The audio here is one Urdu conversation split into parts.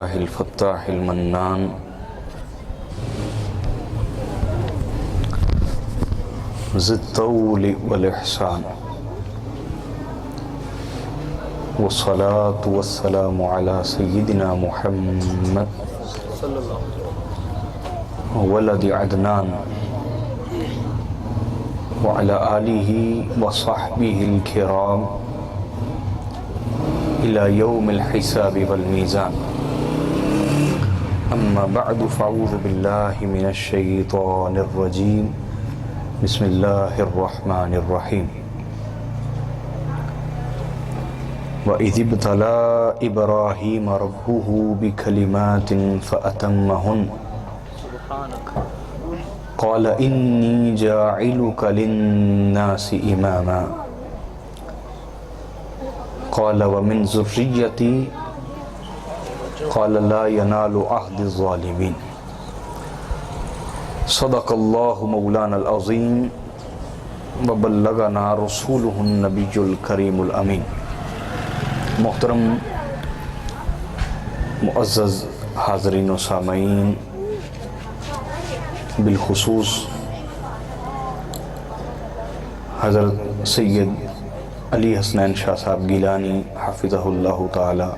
الفتاح المنان ذي الطول والإحسان والصلاة والسلام على سيدنا محمد ولد عدنان وعلى آله وصحبه الكرام إلى يوم الحساب والميزان. أما بعد فأعوذ بالله من الشيطان الرجيم. بسم الله الرحمن الرحيم. وإذ ابتلى إبراهيم ربه بكلمات فأتمهن قال إني جاعلك للناس إماما قال ومن ذريتي قال لا ينال عهد الظالمين. صدق الله مولانا العظيم وبلغنا رسوله النبي الكريم الأمين. محترم معزز حاضرین و سامعین، بالخصوص حضرت سید علی حسنین شاہ صاحب گیلانی حفظہ اللہ تعالی،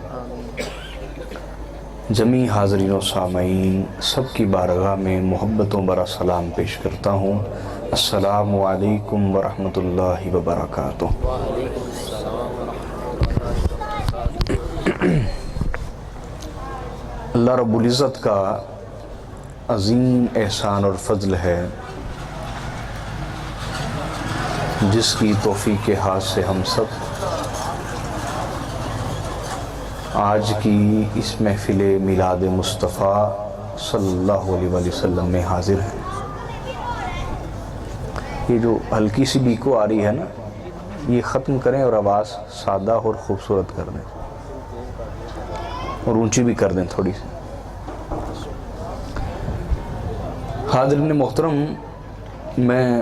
جمیع حاضرین و سامعین سب کی بارگاہ میں محبتوں برا سلام پیش کرتا ہوں. السلام علیکم ورحمۃ اللہ وبرکاتہ. اللہ رب العزت کا عظیم احسان اور فضل ہے جس کی توفیق کے ہاتھ سے ہم سب آج کی اس محفل میلاد مصطفیٰ صلی اللہ علیہ وسلم میں حاضر ہیں. یہ جو ہلکی سی بیکو آ رہی ہے نا، یہ ختم کریں اور آواز سادہ اور خوبصورت کر دیں اور اونچی بھی کر دیں تھوڑی سی. حاضرین محترم، میں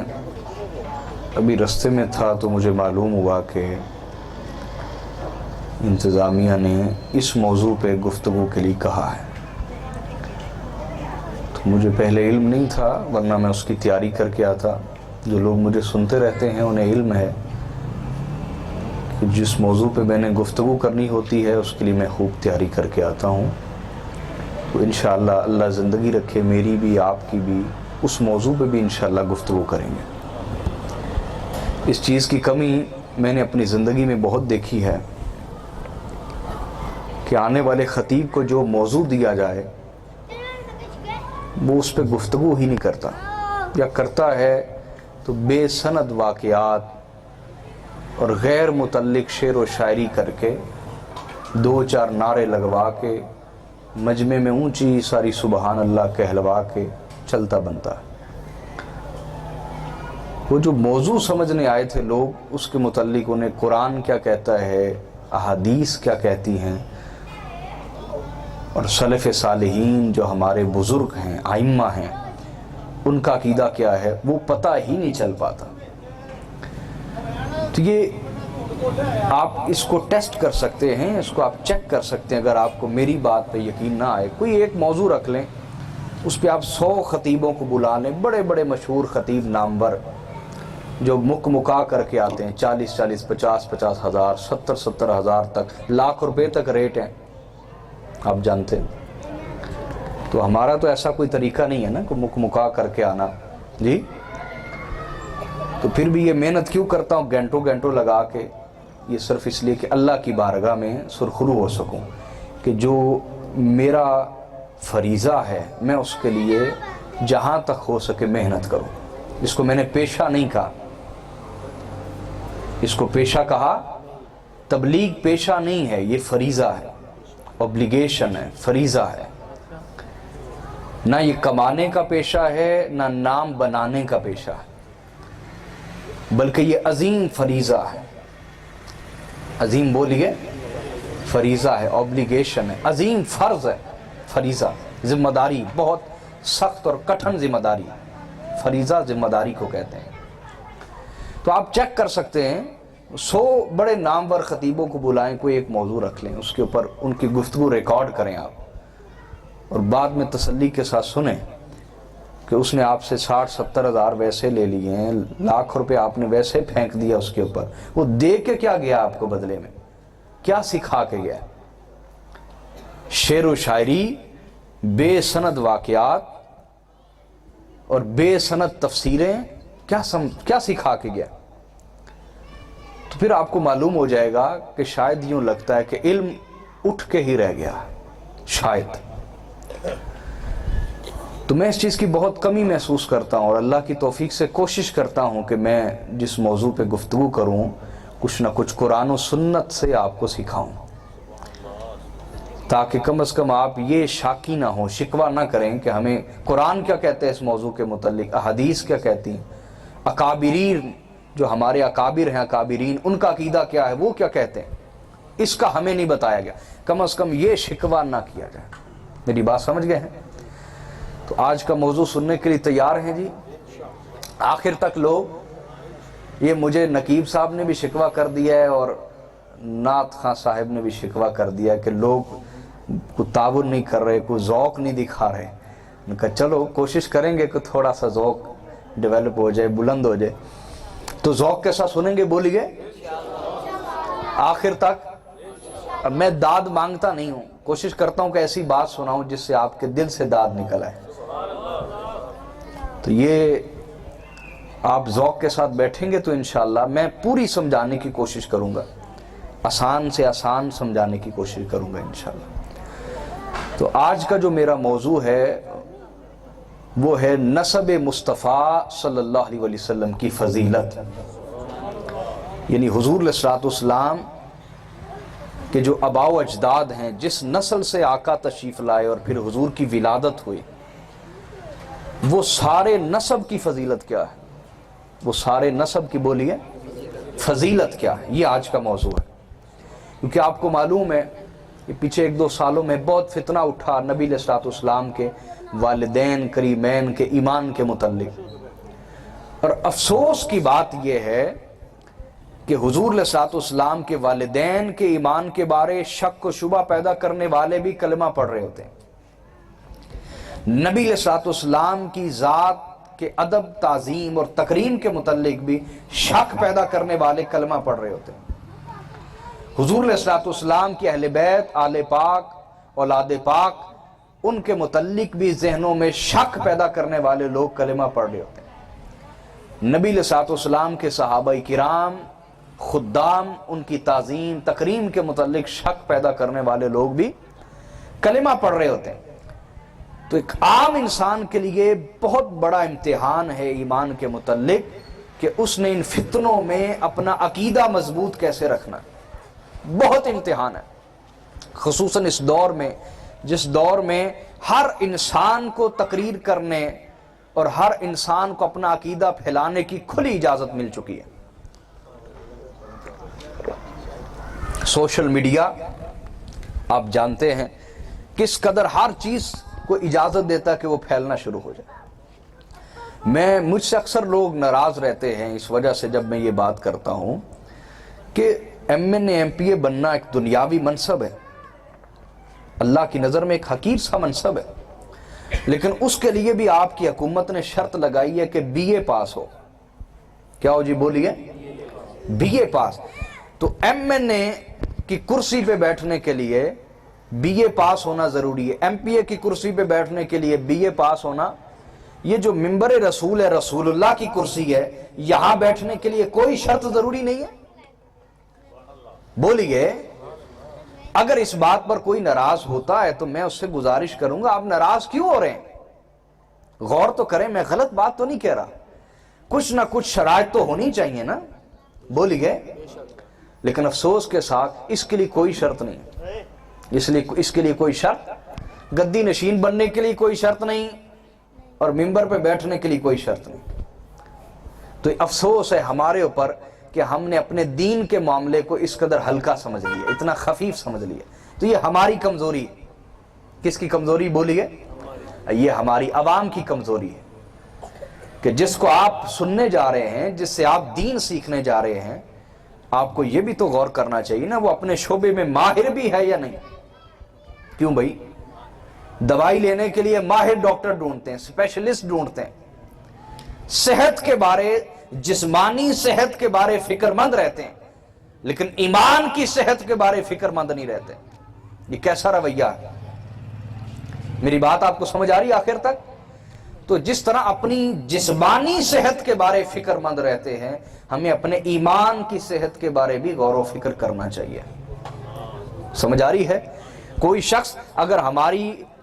ابھی رستے میں تھا تو مجھے معلوم ہوا کہ انتظامیہ نے اس موضوع پہ گفتگو کے لیے کہا ہے. تو مجھے پہلے علم نہیں تھا، ورنہ میں اس کی تیاری کر کے آتا. جو لوگ مجھے سنتے رہتے ہیں انہیں علم ہے کہ جس موضوع پہ میں نے گفتگو کرنی ہوتی ہے اس کے لیے میں خوب تیاری کر کے آتا ہوں. تو انشاءاللہ اللہ زندگی رکھے میری بھی آپ کی بھی، اس موضوع پہ بھی انشاءاللہ گفتگو کریں گے. اس چیز کی کمی میں نے اپنی زندگی میں بہت دیکھی ہے کہ آنے والے خطیب کو جو موضوع دیا جائے وہ اس پہ گفتگو ہی نہیں کرتا، یا کرتا ہے تو بے سند واقعات اور غیر متعلق شعر و شاعری کر کے دو چار نعرے لگوا کے مجمع میں اونچی ساری سبحان اللہ کہلوا کے چلتا بنتا ہے. وہ جو موضوع سمجھنے آئے تھے لوگ، اس کے متعلق انہیں قرآن کیا کہتا ہے، احادیث کیا کہتی ہیں، اور سلف صالحین جو ہمارے بزرگ ہیں، ائمہ ہیں، ان کا عقیدہ کیا ہے، وہ پتہ ہی نہیں چل پاتا. تو یہ آپ اس کو ٹیسٹ کر سکتے ہیں، اس کو آپ چیک کر سکتے ہیں. اگر آپ کو میری بات پہ یقین نہ آئے، کوئی ایک موضوع رکھ لیں، اس پہ آپ 100 خطیبوں کو بلا لیں، بڑے بڑے مشہور خطیب نامور جو مکا کر کے آتے ہیں، 40 50 ہزار، 70 ہزار تک، لاکھ روپے تک ریٹ ہیں، آپ جانتے ہیں. تو ہمارا تو ایسا کوئی طریقہ نہیں ہے نا کہ مکا کر کے آنا. جی تو پھر بھی یہ محنت کیوں کرتا ہوں گھنٹوں لگا کے؟ یہ صرف اس لیے کہ اللہ کی بارگاہ میں سرخرو ہو سکوں، کہ جو میرا فریضہ ہے میں اس کے لیے جہاں تک ہو سکے محنت کروں. اس کو میں نے پیشہ نہیں کہا، اس کو پیشہ کہا. تبلیغ پیشہ نہیں ہے، یہ فریضہ ہے، اوبلیگیشن ہے، فریضہ ہے. نہ یہ کمانے کا پیشہ ہے، نہ نام بنانے کا پیشہ ہے، بلکہ یہ عظیم فریضہ ہے. عظیم بولیے، فریضہ ہے، اوبلیگیشن ہے، عظیم فرض ہے. فریضہ ذمہ داری، بہت سخت اور کٹھن ذمہ داری. فریضہ ذمہ داری کو کہتے ہیں. تو آپ چیک کر سکتے ہیں 100 بڑے نامور خطیبوں کو بلائیں، کوئی ایک موضوع رکھ لیں، اس کے اوپر ان کی گفتگو ریکارڈ کریں آپ، اور بعد میں تسلی کے ساتھ سنیں کہ اس نے آپ سے 60-70 ہزار ویسے لے لیے ہیں، لاکھ روپے آپ نے ویسے پھینک دیا اس کے اوپر، وہ دے کے کیا گیا آپ کو بدلے میں؟ کیا سکھا کے گیا؟ شعر و شاعری، بے سند واقعات اور بے سند تفسیریں کیا سکھا کے گیا؟ تو پھر آپ کو معلوم ہو جائے گا کہ شاید یوں لگتا ہے کہ علم اٹھ کے ہی رہ گیا، شاید۔ تو میں اس چیز کی بہت کمی محسوس کرتا ہوں، اور اللہ کی توفیق سے کوشش کرتا ہوں کہ میں جس موضوع پہ گفتگو کروں کچھ نہ کچھ قرآن و سنت سے آپ کو سکھاؤں، تاکہ کم از کم آپ یہ شاکی نہ ہوں، شکوہ نہ کریں کہ ہمیں قرآن کیا کہتے ہیں اس موضوع کے متعلق، احادیث کیا کہتی ہیں، اکابرین جو ہمارے اکابر ہیں، اکابرین ان کا عقیدہ کیا ہے، وہ کیا کہتے ہیں، اس کا ہمیں نہیں بتایا گیا۔ کم از کم یہ شکوہ نہ کیا جائے۔ میری بات سمجھ گئے ہیں؟ تو آج کا موضوع سننے کے لیے تیار ہیں جی؟ آخر تک لوگ، یہ مجھے نقیب صاحب نے بھی شکوہ کر دیا ہے اور نعت خان صاحب نے بھی شکوہ کر دیا ہے کہ لوگ کوئی تعاون نہیں کر رہے، کوئی ذوق نہیں دکھا رہے۔ میں کہا چلو کوشش کریں گے کہ تھوڑا سا ذوق ڈیولپ ہو جائے، بلند ہو جائے۔ تو ذوق کے ساتھ سنیں گے، بولیے آخر تک۔ اب میں داد مانگتا نہیں ہوں، کوشش کرتا ہوں کہ ایسی بات سناؤں جس سے آپ کے دل سے داد نکل آئے۔ تو یہ آپ ذوق کے ساتھ بیٹھیں گے تو انشاءاللہ میں پوری سمجھانے کی کوشش کروں گا، آسان سے آسان سمجھانے کی کوشش کروں گا انشاءاللہ۔ تو آج کا جو میرا موضوع ہے وہ ہے نسب مصطفیٰ صلی اللہ علیہ وسلم کی فضیلت، یعنی حضور علیہ الصلوۃ والسلام کہ جو آباء و اجداد ہیں، جس نسل سے آقا تشریف لائے اور پھر حضور کی ولادت ہوئی، وہ سارے نسب کی فضیلت کیا ہے، وہ سارے نسب کی بولیے فضیلت کیا ہے، یہ آج کا موضوع ہے۔ کیونکہ آپ کو معلوم ہے کہ پیچھے 1-2 سالوں میں بہت فتنہ اٹھا نبی علیہ الصلوۃ والسلام کے والدین کریمین کے ایمان کے متعلق، اور افسوس کی بات یہ ہے کہ حضور علیہ الصلوۃ والسلام کے والدین کے ایمان کے بارے شک و شبہ پیدا کرنے والے بھی کلمہ پڑھ رہے ہوتے ہیں، نبی علیہ الصلوۃ والسلام کی ذات کے ادب، تعظیم اور تکریم کے متعلق بھی شک پیدا کرنے والے کلمہ پڑھ رہے ہوتے ہیں، حضور علیہ الصلوۃ والسلام کی اہل بیت، آل پاک، اولاد پاک، ان کے متعلق بھی ذہنوں میں شک پیدا کرنے والے لوگ کلمہ پڑھ رہے ہوتے ہیں، نبی علیہ الصلوۃ والسلام کے صحابہ کرام، خدام، ان کی تعظیم تکریم کے متعلق شک پیدا کرنے والے لوگ بھی کلمہ پڑھ رہے ہوتے ہیں۔ تو ایک عام انسان کے لیے بہت بڑا امتحان ہے ایمان کے متعلق کہ اس نے ان فتنوں میں اپنا عقیدہ مضبوط کیسے رکھنا، بہت امتحان ہے، خصوصاً اس دور میں، جس دور میں ہر انسان کو تقریر کرنے اور ہر انسان کو اپنا عقیدہ پھیلانے کی کھلی اجازت مل چکی ہے۔ سوشل میڈیا آپ جانتے ہیں کس قدر ہر چیز کو اجازت دیتا ہے کہ وہ پھیلنا شروع ہو جائے۔ مجھ سے اکثر لوگ ناراض رہتے ہیں اس وجہ سے جب میں یہ بات کرتا ہوں کہ MNA MPA بننا ایک دنیاوی منصب ہے، اللہ کی نظر میں ایک حقیر سا منصب ہے، لیکن اس کے لیے بھی آپ کی حکومت نے شرط لگائی ہے کہ BA پاس ہو۔ کیا ہو جی؟ بولیے BA پاس۔ تو MNA کی کرسی پہ بیٹھنے کے لیے BA پاس ہونا ضروری ہے، MPA کی کرسی پہ بیٹھنے کے لیے BA پاس ہونا۔ یہ جو منبر رسول ہے، رسول اللہ کی کرسی ہے، یہاں بیٹھنے کے لیے کوئی شرط ضروری نہیں ہے۔ بولیے اگر اس بات پر کوئی ناراض ہوتا ہے تو میں اس سے گزارش کروں گا آپ ناراض کیوں ہو رہے ہیں، غور تو کریں، میں غلط بات تو نہیں کہہ رہا، کچھ نہ کچھ شرائط تو ہونی چاہیے نا، بولیے۔ لیکن افسوس کے ساتھ اس کے لیے کوئی شرط نہیں، اس کے لیے کوئی شرط، گدی نشین بننے کے لیے کوئی شرط نہیں اور منبر پہ بیٹھنے کے لیے کوئی شرط نہیں۔ تو افسوس ہے ہمارے اوپر کہ ہم نے اپنے دین کے معاملے کو اس قدر ہلکا سمجھ لیا، اتنا خفیف سمجھ لیا۔ تو یہ ہماری کمزوری ہے۔ کس کی کمزوری بولیے؟ یہ ہماری عوام کی کمزوری ہے کہ جس کو آپ سننے جا رہے ہیں، جس سے آپ دین سیکھنے جا رہے ہیں، آپ کو یہ بھی تو غور کرنا چاہیے نا وہ اپنے شعبے میں ماہر بھی ہے یا نہیں۔ کیوں بھائی؟ دوائی لینے کے لیے ماہر ڈاکٹر ڈھونڈتے ہیں، اسپیشلسٹ ڈھونڈتے ہیں، صحت کے بارے، جسمانی صحت کے بارے فکر مند رہتے ہیں، لیکن ایمان کی صحت کے بارے فکر مند نہیں رہتے۔ یہ کیسا رویہ ہے؟ میری بات آپ کو سمجھ آ رہی ہے آخر تک؟ تو جس طرح اپنی جسمانی صحت کے بارے فکر مند رہتے ہیں، ہمیں اپنے ایمان کی صحت کے بارے بھی غور و فکر کرنا چاہیے۔ سمجھ آ رہی ہے؟ کوئی شخص اگر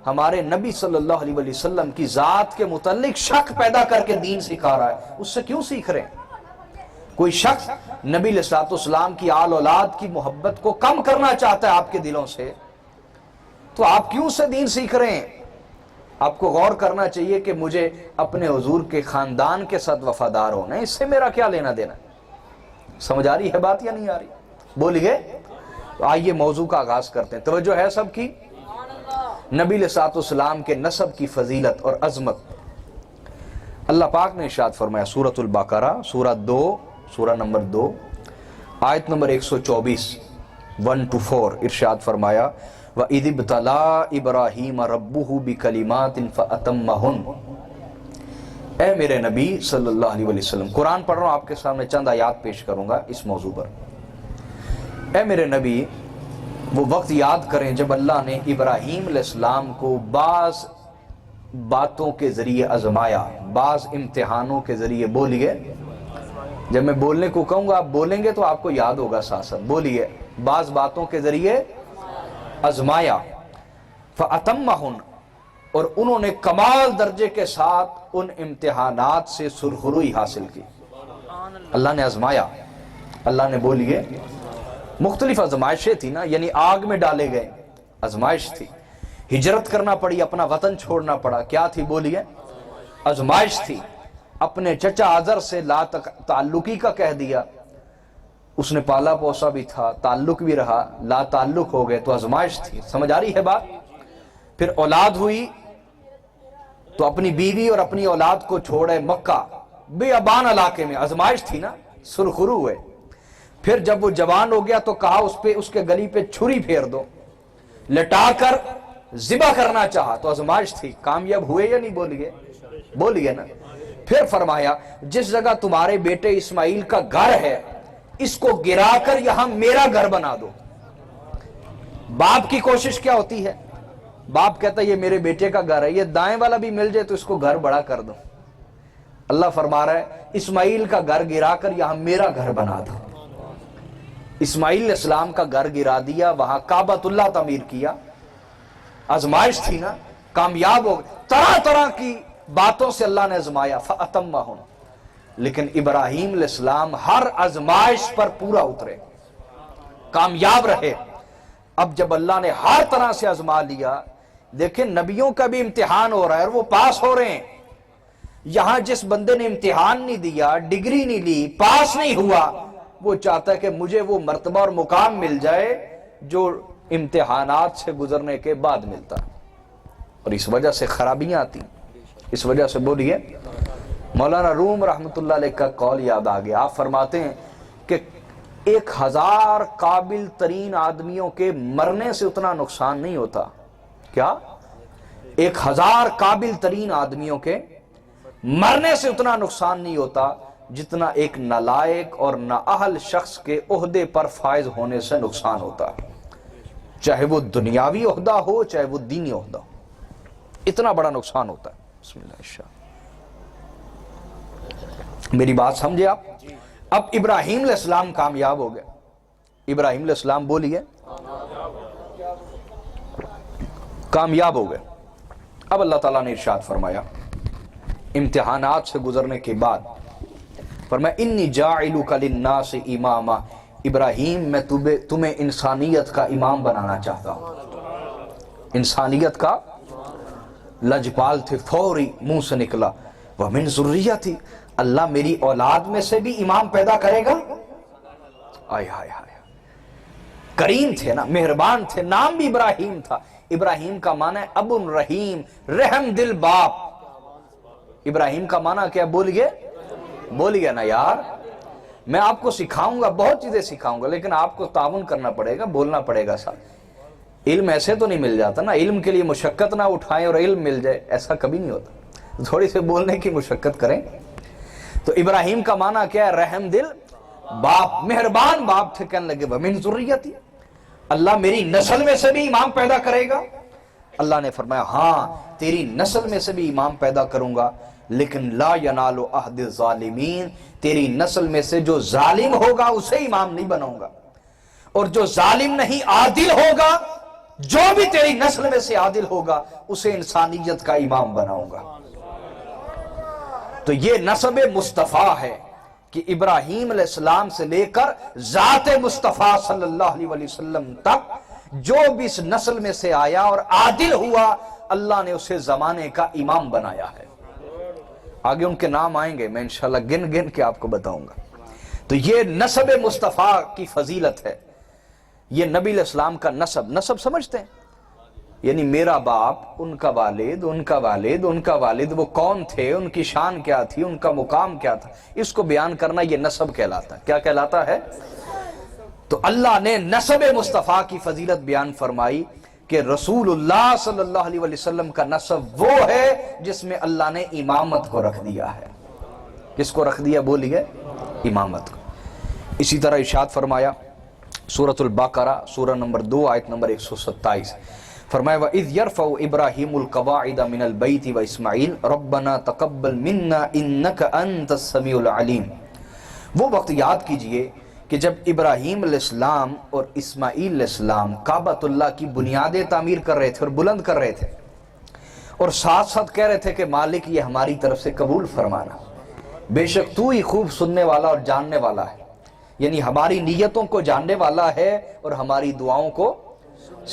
ہمارے نبی صلی اللہ علیہ وسلم کی ذات کے متعلق شک پیدا کر کے دین سکھا رہا ہے، اس سے کیوں سیکھ رہے ہیں؟ کوئی شخص نبی علیہ الصلوۃ والسلام کی آل اولاد کی محبت کو کم کرنا چاہتا ہے آپ کے دلوں سے، تو آپ کیوں سے دین سیکھ رہے ہیں؟ آپ کو غور کرنا چاہیے کہ مجھے اپنے حضور کے خاندان کے ساتھ وفادار ہونا ہے، اس سے میرا کیا لینا دینا؟ سمجھ آ رہی ہے بات یا نہیں آ رہی؟ بولیے۔ آئیے موضوع کا آغاز کرتے ہیں، توجہ ہے سب کی؟ نبی علیہ الصلوۃ والسلام کے نسب کی فضیلت اور عظمت۔ اللہ پاک نے ارشاد فرمایا سورۃ البقرہ، سورہ نمبر 2، آیت نمبر 124، 1-4، ارشاد فرمایا وَإِذِ ابْتَلَىٰ إِبْرَاهِيمَ رَبُّهُ بِكَلِمَاتٍ فَأَتَمَّهُنَّ۔ اے میرے نبی صلی اللہ علیہ وسلم، قرآن پڑھ رہا ہوں، آپ کے سامنے چند آیات پیش کروں گا اس موضوع پر۔ اے میرے نبی، وہ وقت یاد کریں جب اللہ نے ابراہیم علیہ السلام کو بعض باتوں کے ذریعے آزمایا، بعض امتحانوں کے ذریعے۔ بولیے، جب میں بولنے کو کہوں گا آپ بولیں گے تو آپ کو یاد ہوگا ساتھ ساتھ۔ بولیے، بعض باتوں کے ذریعے آزمایا، فَأَتَمَّهُنَّ، اور انہوں نے کمال درجے کے ساتھ ان امتحانات سے سرخروئی حاصل کی۔ اللہ نے آزمایا، اللہ نے، بولیے، مختلف آزمائشیں تھی نا، یعنی آگ میں ڈالے گئے، آزمائش تھی، ہجرت کرنا پڑی، اپنا وطن چھوڑنا پڑا، کیا تھی؟ بولیے، آزمائش تھی۔ اپنے چچا آزر سے لا تعلقی کا کہہ دیا، اس نے پالا پوسا بھی تھا، تعلق بھی رہا، لا تعلق ہو گئے، تو آزمائش تھی۔ سمجھ آ رہی ہے بات؟ پھر اولاد ہوئی تو اپنی بیوی اور اپنی اولاد کو چھوڑے مکہ، بیابان علاقے میں، آزمائش تھی نا، سرخرو ہوئے۔ پھر جب وہ جوان ہو گیا تو کہا اس کے گلی پہ چھری پھیر دو، لٹا کر ذبح کرنا چاہا، تو آزمائش تھی۔ کامیاب ہوئے یا نہیں؟ بولیے نا۔ پھر فرمایا جس جگہ تمہارے بیٹے اسماعیل کا گھر ہے، اس کو گرا کر یہاں میرا گھر بنا دو۔ باپ کی کوشش کیا ہوتی ہے؟ باپ کہتا ہے یہ میرے بیٹے کا گھر ہے، یہ دائیں والا بھی مل جائے تو اس کو گھر بڑا کر دو۔ اللہ فرما رہا ہے اسماعیل کا گھر گرا کر یہاں میرا گھر بنا دو۔ اسماعیل علیہ السلام کا گھر گرا دیا، وہاں کعبۃ اللہ تعمیر کیا۔ آزمائش تھی نا، کامیاب ہو گئے۔ طرح طرح کی باتوں سے اللہ نے آزمایا، فَأَتَمَّهُنَّ، لیکن ابراہیم علیہ السلام ہر آزمائش پر پورا اترے، کامیاب رہے۔ اب جب اللہ نے ہر طرح سے آزما لیا، دیکھیں نبیوں کا بھی امتحان ہو رہا ہے اور وہ پاس ہو رہے ہیں۔ یہاں جس بندے نے امتحان نہیں دیا، ڈگری نہیں لی، پاس نہیں ہوا، وہ چاہتا ہے کہ مجھے وہ مرتبہ اور مقام مل جائے جو امتحانات سے گزرنے کے بعد ملتا ہے، اور اس وجہ سے خرابیاں آتی ہیں۔ اس وجہ سے بولیے، مولانا روم رحمۃ اللہ علیہ کا قول یاد آ گیا۔ آپ فرماتے ہیں کہ 1000 قابل ترین آدمیوں کے مرنے سے اتنا نقصان نہیں ہوتا۔ کیا؟ 1000 قابل ترین آدمیوں کے مرنے سے اتنا نقصان نہیں ہوتا جتنا ایک نالائق اور نااہل شخص کے عہدے پر فائز ہونے سے نقصان ہوتا ہے، چاہے وہ دنیاوی عہدہ ہو چاہے وہ دینی عہدہ ہو، اتنا بڑا نقصان ہوتا ہے۔ بسم اللہ الرحمن الرحیم۔ میری بات سمجھے آپ؟ اب ابراہیم علیہ السلام کامیاب ہو گئے۔ ابراہیم علیہ السلام بولیے کامیاب ہو گئے۔ اب اللہ تعالیٰ نے ارشاد فرمایا امتحانات سے گزرنے کے بعد، فرمایا انی جاعلک للناس اماما، ابراہیم میں تمہیں انسانیت کا امام بنانا چاہتا ہوں۔ انسانیت کا لجپال تھے، فوری منہ سے نکلا وَمِن ذُرِّيَّتِي، اللہ میری اولاد میں سے بھی امام پیدا کرے گا۔ آئے ہائے ہائے، کریم تھے نا، مہربان تھے، نام بھی ابراہیم تھا۔ ابراہیم کا معنی ہے ابو الرحیم، رحم دل باپ۔ ابراہیم کا معنی کیا؟ بولیے نا یار، میں آپ کو سکھاؤں گا، بہت چیزیں سکھاؤں گا، لیکن آپ کو تعاون کرنا پڑے گا، بولنا پڑے گا ساتھ۔ علم ایسے تو نہیں مل جاتا نا, علم کے لیے مشقت نہ اٹھائیں اور علم مل جائے, ایسا کبھی نہیں ہوتا, تھوڑی سی بولنے کی مشقت کریں. تو ابراہیم کا معنی کیا ہے؟ رحم دل باپ, مہربان باپ تھے. کہنے لگے وَمِن ذُرِّيَّتِي, اللہ میری نسل میں سے بھی امام پیدا کرے گا؟ اللہ نے فرمایا ہاں تیری نسل میں سے بھی امام پیدا کروں گا, لیکن لا ینال عہد الظالمین, تیری نسل میں سے جو ظالم ہوگا اسے امام نہیں بناؤں گا, اور جو ظالم نہیں عادل ہوگا, جو بھی تیری نسل میں سے عادل ہوگا اسے انسانیت کا امام بناؤں گا. تو یہ نسب مصطفیٰ ہے کہ ابراہیم علیہ السلام سے لے کر ذات مصطفیٰ صلی اللہ علیہ وسلم تک جو بھی اس نسل میں سے آیا اور عادل ہوا, اللہ نے اسے زمانے کا امام بنایا ہے. آگے ان کے نام آئیں گے, میں انشاءاللہ گن گن کے آپ کو بتاؤں گا. تو یہ نسب مصطفیٰ کی فضیلت ہے. یہ نبی علیہ السلام کا نسب سمجھتے ہیں, یعنی میرا باپ, ان کا والد, ان کا والد, ان کا والد, وہ کون تھے, ان کی شان کیا تھی, ان کا مقام کیا تھا, اس کو بیان کرنا یہ نسب کہلاتا ہے. کیا کہلاتا ہے؟ تو اللہ نے نسب مصطفیٰ کی فضیلت بیان فرمائی کہ رسول اللہ صلی اللہ علیہ وسلم کا نسب وہ ہے جس میں اللہ نے امامت کو رکھ دیا ہے. کس کو رکھ دیا؟ بولیے, امامت کو. اسی طرح ارشاد فرمایا سورۃ البقرہ سورہ نمبر 2 آیت نمبر 127, فرمایا وَإِذْ يَرْفَعُ إِبْرَاهِيمُ الْقَوَاعِدَ مِنَ الْبَيْتِ وَإِسْمَعِيلُ رَبَّنَا تَقَبَّلْ مِنَّا إِنَّكَ أَنْتَ السَّمِيعُ الْعَلِيمُ. وہ وقت یاد کیجئے کہ جب ابراہیم علیہ السلام اور اسماعیل علیہ السلام کعبۃ اللہ کی بنیادیں تعمیر کر رہے تھے اور بلند کر رہے تھے, اور ساتھ ساتھ کہہ رہے تھے کہ مالک یہ ہماری طرف سے قبول فرمانا, بے شک تو ہی خوب سننے والا اور جاننے والا ہے, یعنی ہماری نیتوں کو جاننے والا ہے اور ہماری دعاؤں کو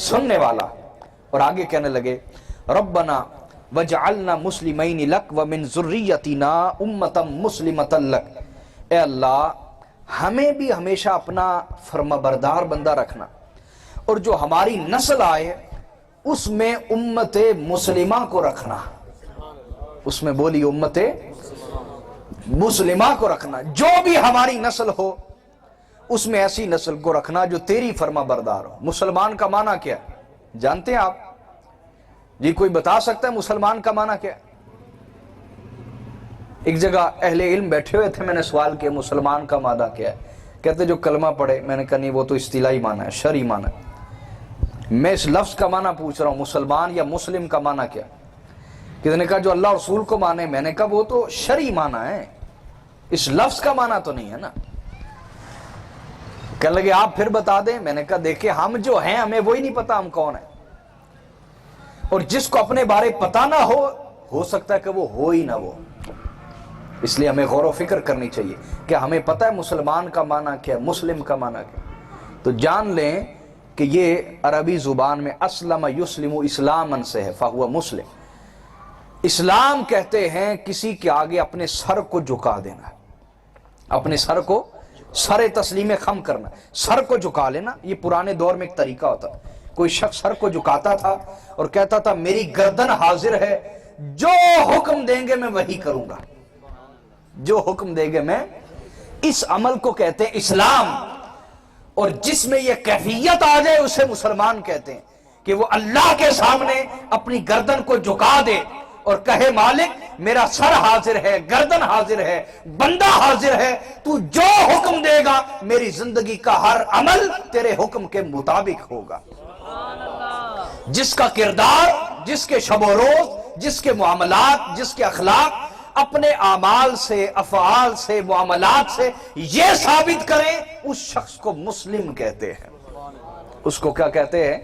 سننے والا. اور آگے کہنے لگے ربنا وجعلنا مسلمین لک ومن ذریتنا امتا مسلمتا لک, اے اللہ ہمیں بھی ہمیشہ اپنا فرمانبردار بندہ رکھنا, اور جو ہماری نسل آئے اس میں امت مسلمہ کو رکھنا, اس میں بولی امت مسلمہ کو رکھنا, جو بھی ہماری نسل ہو اس میں ایسی نسل کو رکھنا جو تیری فرما بردار ہو. مسلمان کا معنی کیا ہے جانتے ہیں آپ؟ جی کوئی بتا سکتا ہے مسلمان کا معنی کیا ہے؟ ایک جگہ اہل علم بیٹھے ہوئے تھے, میں نے سوال کیا مسلمان کا معنی کیا ہے؟ کہتے جو کلمہ پڑھے. میں نے کہا نہیں وہ تو اصطلاحی معنی ہے, شرعی معنی ہے. میں اس لفظ کا معنی پوچھ رہا ہوں, مسلمان یا مسلم کا معنی کیا؟ کسی نے کہا جو اللہ رسول کو مانے. میں نے کہا وہ تو شرعی معنی ہے, اس لفظ کا معنی تو نہیں ہے نا. کہنے لگے آپ پھر بتا دیں. میں نے کہا دیکھیں ہم جو ہیں ہمیں وہی نہیں پتا ہم کون ہیں, اور جس کو اپنے بارے پتا نہ ہو سکتا ہے کہ وہ ہو ہی نہ وہ. اس لیے ہمیں غور و فکر کرنی چاہیے کہ ہمیں پتہ ہے مسلمان کا معنی کیا ہے, مسلم کا معنی کیا. تو جان لیں کہ یہ عربی زبان میں اسلم یسلم اسلامن سے ہے, فہو مسلم. اسلام کہتے ہیں کسی کے آگے اپنے سر کو جھکا دینا, اپنے سر کو سر تسلیم خم کرنا, سر کو جھکا لینا. یہ پرانے دور میں ایک طریقہ ہوتا, کوئی شخص سر کو جھکاتا تھا اور کہتا تھا میری گردن حاضر ہے, جو حکم دیں گے میں وہی کروں گا, جو حکم دیں گے میں. اس عمل کو کہتے ہیں اسلام, اور جس میں یہ کیفیت آ جائے اسے مسلمان کہتے ہیں کہ وہ اللہ کے سامنے اپنی گردن کو جھکا دے اور کہے مالک میرا سر حاضر ہے, گردن حاضر ہے, بندہ حاضر ہے, تو جو حکم دے گا میری زندگی کا ہر عمل تیرے حکم کے مطابق ہوگا. جس کا کردار, جس کے شب و روز, جس کے معاملات, جس کے اخلاق اپنے اعمال سے, افعال سے, معاملات سے یہ ثابت کریں, اس شخص کو مسلم کہتے ہیں. اس کو کیا کہتے ہیں؟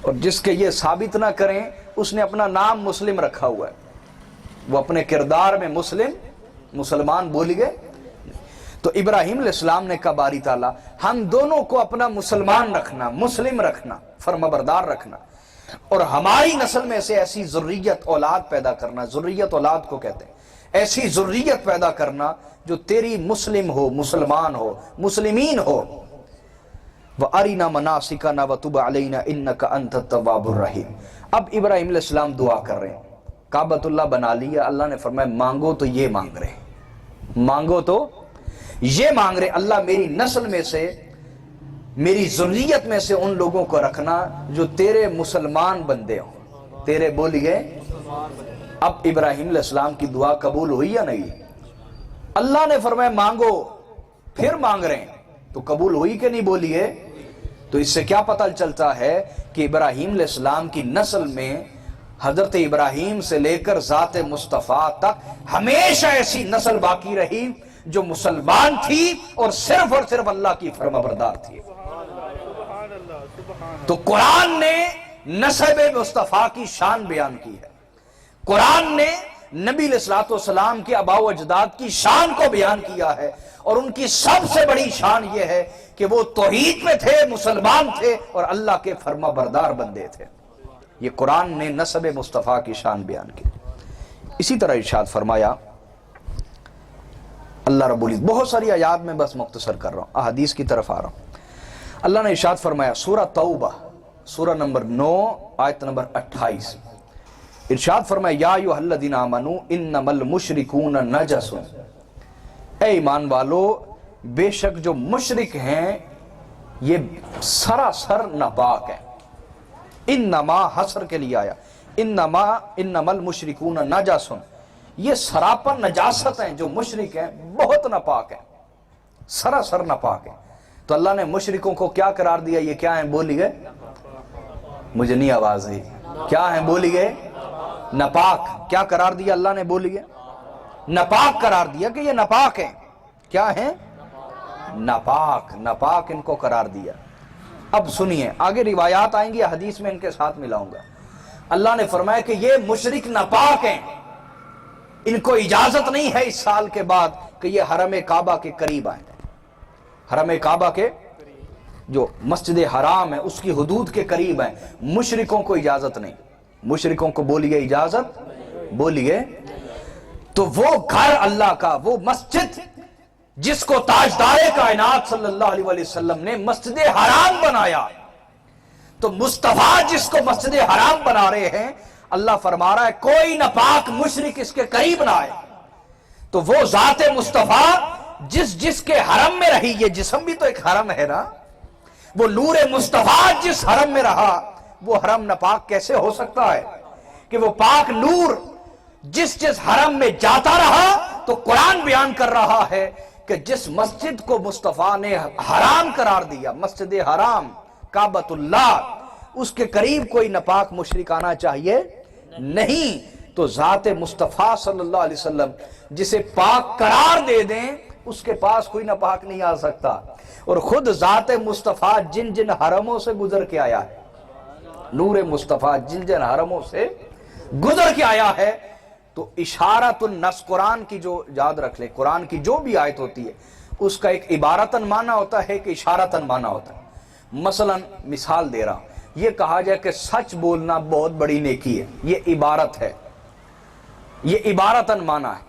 اور جس کے یہ ثابت نہ کریں اس نے اپنا نام مسلم رکھا ہوا ہے, وہ اپنے کردار میں مسلمان بول گئے. تو ابراہیم علیہ السلام نے کہا باری تعالیٰ ہم دونوں کو اپنا مسلمان رکھنا, مسلم رکھنا, فرمانبردار رکھنا, اور ہماری نسل میں سے ایسی ذریت اولاد پیدا کرنا. ذریت اولاد کو کہتے ہیں ایسی ذریت پیدا کرنا جو تیری مسلم ہو, مسلمان ہو, مسلمین ہو. وَأَرِنَا مَنَاسِكَنَا وَتُبْ عَلَيْنَا إِنَّكَ أَنْتَ التَّوَّابُ الرَّحِيمُ. اب ابراہیم علیہ السلام دعا کر رہے ہیں, کعبۃ اللہ بنا لیا. اللہ نے فرمایا مانگو تو یہ مانگ رہے, مانگو تو یہ مانگ رہے, اللہ میری نسل میں سے میری ذریت میں سے ان لوگوں کو رکھنا جو تیرے مسلمان بندے ہوں. تیرے بولیے. اب ابراہیم علیہ السلام کی دعا قبول ہوئی یا نہیں؟ اللہ نے فرمایا مانگو، پھر مانگ رہے ہیں تو قبول ہوئی کہ نہیں؟ بولیے. تو اس سے کیا پتہ چلتا ہے کہ ابراہیم علیہ السلام کی نسل میں حضرت ابراہیم سے لے کر ذات مصطفیٰ تک ہمیشہ ایسی نسل باقی رہی جو مسلمان تھی اور صرف اللہ کی فرما بردار تھی. تو قرآن نے نسب مصطفیٰ کی شان بیان کی ہے. قرآن نے نبی علیہ الصلوۃ والسلام کے آباء و اجداد کی شان کو بیان کیا ہے، اور ان کی سب سے بڑی شان یہ ہے کہ وہ توحید میں تھے، مسلمان تھے اور اللہ کے فرما بردار بندے تھے. یہ قرآن نے نسب مصطفیٰ کی شان بیان کی. اسی طرح ارشاد فرمایا اللہ رب العزت، بہت ساری آیات میں بس مختصر کر رہا ہوں، احادیث کی طرف آ رہا ہوں. اللہ نے ارشاد فرمایا سورہ توبہ سورہ نمبر 9 آیت نمبر 28. ارشاد فرمایا یا ایھا الذین آمنوا انما المشرکون نجس. اے ایمان والو، بے شک جو مشرک ہیں یہ سراسر ناپاک ہیں. انما حصر کے لیے آیا، انما المشرکون نجس، یہ سراپا نجاست ہیں. جو مشرک ہیں بہت ناپاک ہیں، سراسر ناپاک ہیں. تو اللہ نے مشرکوں کو کیا قرار دیا؟ یہ کیا ہیں؟ بولیے. مجھے نہیں آواز ہے. کیا ہیں؟ بولیے. ناپاک. کیا قرار دیا اللہ نے؟ بولیے. ناپاک قرار دیا کہ یہ ناپاک ہیں. کیا ہیں؟ ناپاک. ناپاک ان کو قرار دیا. اب سنیے، آگے روایات آئیں گی، حدیث میں ان کے ساتھ ملاؤں گا. اللہ نے فرمایا کہ یہ مشرک ناپاک ہیں، ان کو اجازت نہیں ہے اس سال کے بعد کہ یہ حرم کعبہ کے قریب آئیں. حرم کعبہ کے جو مسجد حرام ہے اس کی حدود کے قریب ہیں، مشرکوں کو اجازت نہیں. مشرکوں کو بولیے اجازت. بولیے. تو وہ گھر اللہ کا، وہ مسجد جس کو تاجدار کائنات صلی اللہ علیہ وسلم نے مسجد حرام بنایا، تو مصطفیٰ جس کو مسجد حرام بنا رہے ہیں، اللہ فرما رہا ہے کوئی ناپاک مشرک اس کے قریب نہ آئے. تو وہ ذات مصطفیٰ جس کے حرم میں رہی، یہ جسم بھی تو ایک حرم ہے نا، وہ نور مصطفیٰ جس حرم میں رہا وہ حرم ناپاک کیسے ہو سکتا ہے؟ کہ وہ پاک نور جس حرم میں جاتا رہا. تو قرآن بیان کر رہا ہے کہ جس مسجد کو مصطفیٰ نے حرام قرار دیا، مسجد حرام کعبۃ اللہ، اس کے قریب کوئی ناپاک مشرک آنا چاہیے نہیں. تو ذات مصطفیٰ صلی اللہ علیہ وسلم جسے پاک قرار دے دیں اس کے پاس کوئی ناپاک نہیں آ سکتا. اور خود ذات مصطفیٰ جن حرموں سے گزر کے آیا ہے، نور مصطفیٰ جن حرموں سے گزر کے آیا ہے، تو اشارت النص، قرآن کی جو یاد رکھ لے، قرآن کی جو بھی آیت ہوتی ہے اس کا ایک عبارتاً معنی ہوتا ہے کہ اشارتاً معنی ہوتا ہے. مثلا مثال دے رہا ہوں، یہ کہا جائے کہ سچ بولنا بہت بڑی نیکی ہے، یہ عبارت ہے، یہ عبارتاً معنی ہے.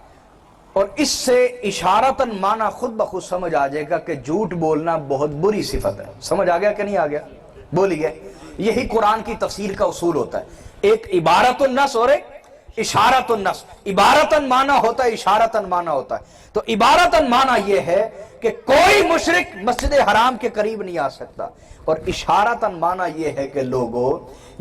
اور اس سے اشارتاً معنی خود بخود سمجھ آ جائے گا کہ جھوٹ بولنا بہت بری صفت ہے. سمجھ آ گیا کہ نہیں آ گیا؟ بولیے. یہی قرآن کی تفسیر کا اصول ہوتا ہے، ایک عبارت النص اور ایک اشارت النص. عبارتاً معنی ہوتا ہے، اشارتاً معنی ہوتا ہے. تو عبارتاً معنی یہ ہے کہ کوئی مشرک مسجد حرام کے قریب نہیں آ سکتا، اور اشارتاً معنی یہ ہے کہ لوگوں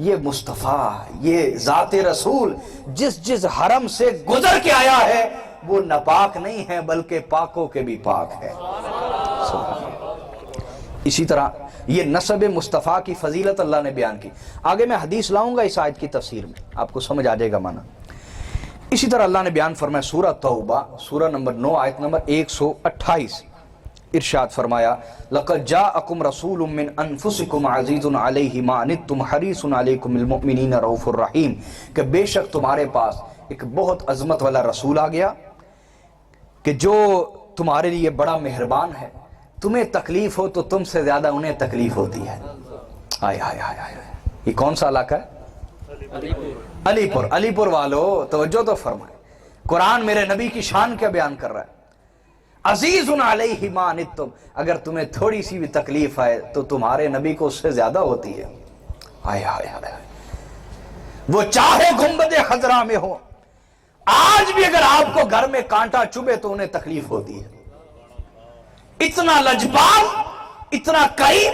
یہ مصطفیٰ، یہ ذات رسول جس حرم سے گزر کے آیا ہے وہ ناپاک نہیں ہے بلکہ پاکوں کے بھی پاک ہے. اسی طرح یہ نسب مصطفیٰ کی فضیلت اللہ نے بیان کی. آگے میں حدیث لاؤں گا اس آیت کی تفسیر میں، آپ کو سمجھ آ جائے گا معنی. اسی طرح اللہ نے بیان فرمایا سورہ توبہ سورہ نمبر 9 آیت نمبر 128. ارشاد فرمایا لَقَدْ جَاءَكُمْ رَسُولٌ مِّنْ أَنفُسِكُمْ عَزِيزٌ عَلَيْهِ مَا عَنِتُّمْ حَرِيصٌ عَلَيْكُمْ بِالْمُؤْمِنِينَ رَءُوفٌ رَحِيمٌ. کہ بے شک تمہارے پاس ایک بہت عظمت والا رسول آ گیا کہ جو تمہارے لیے بڑا مہربان ہے. تمہیں تکلیف ہو تو تم سے زیادہ انہیں تکلیف ہوتی ہے. آئے آئے آئے آئے. یہ کون سا علاقہ ہے؟ علی پور. علی پور والو توجہ تو فرمائے. قرآن میرے نبی کی شان کیا بیان کر رہا ہے؟ عزیز علیہ ما عنتم، اگر تمہیں تھوڑی سی بھی تکلیف آئے تو تمہارے نبی کو اس سے زیادہ ہوتی ہے. آئے آئے آئے. وہ چاہے گنبد خضرا میں ہو، آج بھی اگر آپ کو گھر میں کانٹا چبھے تو انہیں تکلیف ہوتی ہے. اتنا لجپال، اتنا کریم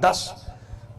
10।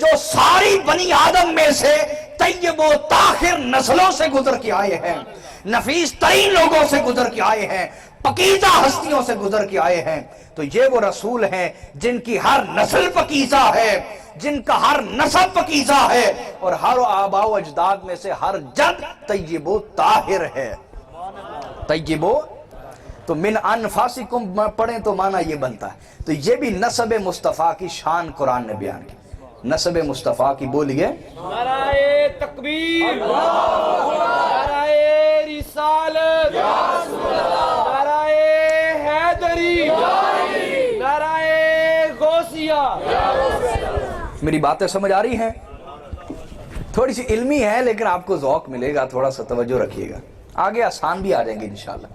جو ساری بنی آدم میں سے طیب و طاہر نسلوں سے گزر کے آئے ہیں، نفیس ترین لوگوں سے گزر کے آئے ہیں، پکیزہ ہستیوں سے گزر کے آئے ہیں، تو یہ وہ رسول ہیں جن کی ہر نسل پکیزہ ہے، جن کا ہر نسب پکیزہ ہے، اور ہر آباء و اجداد میں سے ہر جد طیب و طاہر ہے۔ طیب و تو من انفاسکم پڑھیں تو معنی یہ بنتا ہے، تو یہ بھی نسب مصطفیٰ کی شان قرآن نے بیان کی۔ نسب مصطفیٰ کی بولیے نعرہ تکبیر، نعرہ رسالت، نعرہ حیدری، نعرہ غوثیہ۔ میری باتیں سمجھ آ رہی ہیں؟ تھوڑی سی علمی ہے لیکن آپ کو ذوق ملے گا، تھوڑا سا توجہ رکھیے گا، آگے آسان بھی آ جائیں گے انشاءاللہ۔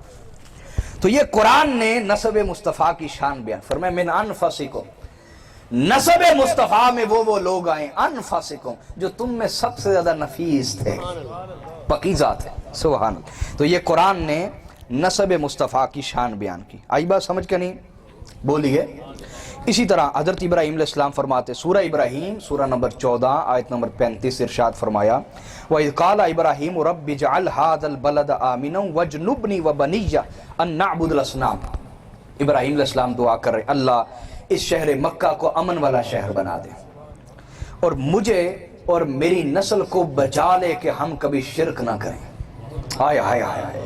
تو یہ قرآن نے نسب مصطفیٰ کی شان بیان فرمائے، من انفسکم، نسب مصطفیٰ میں وہ لوگ آئیں انفسکم جو تم میں سب سے زیادہ نفیس تھے، پکیزہ تھے، سبحان اللہ۔ تو یہ قرآن نے نسب مصطفیٰ کی شان بیان کی۔ آئی بات سمجھ کے نہیں؟ بولیے۔ اسی طرح حضرت ابراہیم علیہ السلام فرماتے، سورہ ابراہیم سورہ نمبر 14 آیت نمبر 35 ارشاد فرمایا، وَإِذْ قَالَ إِبْرَاهِيمُ رَبِّ اجْعَلْ هَذَا الْبَلَدَ آمِنًا وَاجْنُبْنِي وَبَنِيَّ أَن نَّعْبُدَ الْأَصْنَامَ۔ ابراہیم علیہ السلام دعا کر رہے، اللہ اس شہر مکہ کو امن والا شہر بنا دے، اور مجھے اور میری نسل کو بچا لے کہ ہم کبھی شرک نہ کریں۔ ہائے ہائے ہائے ہائے،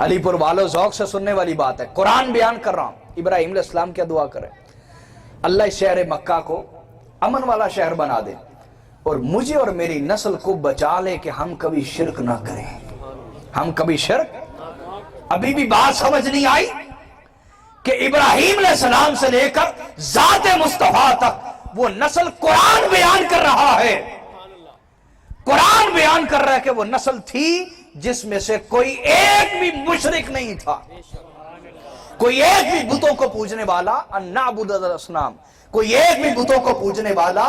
علی پور والو ذوق سے سننے والی بات ہے، قرآن بیان کر رہا ہوں۔ ابراہیم علیہ السلام کیا دعا کرے؟ اللہ اس شہر مکہ کو امن والا شہر بنا دے اور مجھے اور میری نسل کو بچا لے کہ ہم کبھی شرک نہ کریں۔ ہم کبھی شرک؟ ابھی بھی بات سمجھ نہیں آئی کہ ابراہیم علیہ السلام سے لے کر ذات مصطفیٰ تک وہ نسل قرآن بیان کر رہا ہے، قرآن بیان کر رہا ہے کہ وہ نسل تھی جس میں سے کوئی ایک بھی مشرک نہیں تھا، کوئی ایک بھی بتوں کو پوجنے والا، ان نعبد الاصنام، کوئی ایک بھی بتوں کو پوجنے والا،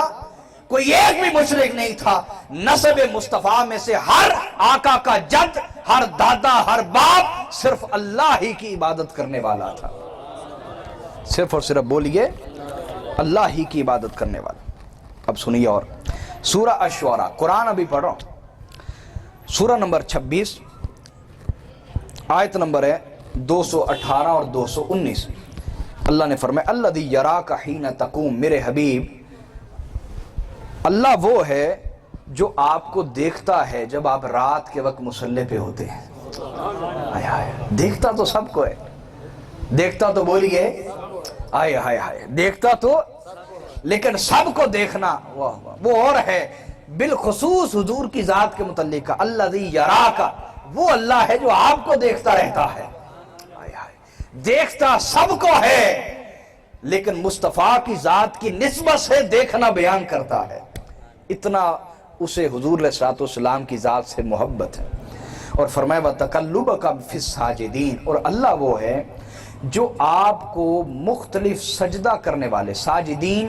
کوئی ایک بھی مشرک نہیں تھا۔ نسب مصطفیٰ میں سے ہر آقا کا جد، ہر دادا، ہر باپ صرف اللہ ہی کی عبادت کرنے والا تھا، صرف اور صرف بولیے اللہ ہی کی عبادت کرنے والا۔ اب سنیے، اور سورہ الشعراء، قرآن ابھی پڑھ رہا ہوں، سورہ نمبر 26 آیت نمبر ہے 218 اور 219۔ اللہ نے فرمایا، الذی یراک حین تقوم، میرے حبیب اللہ وہ ہے جو آپ کو دیکھتا ہے جب آپ رات کے وقت مصلی پہ ہوتے ہیں۔ آئے ہائے، دیکھتا تو سب کو ہے، دیکھتا تو بولیے آئے ہائے ہائے، دیکھتا تو، لیکن سب کو دیکھنا وہ اور ہے، بالخصوص حضور کی ذات کے متعلق الذی یراک، وہ اللہ ہے جو آپ کو دیکھتا رہتا ہے۔ دیکھتا سب کو ہے لیکن مصطفیٰ کی ذات کی نسبت سے دیکھنا بیان کرتا ہے، اتنا اسے حضور علیہ السلام کی ذات سے محبت ہے۔ اور فرمایا وَتَقَلُّبَكَ فِي السَّاجِدِينَ، اور اللہ وہ ہے جو آپ کو مختلف سجدہ کرنے والے، ساجدین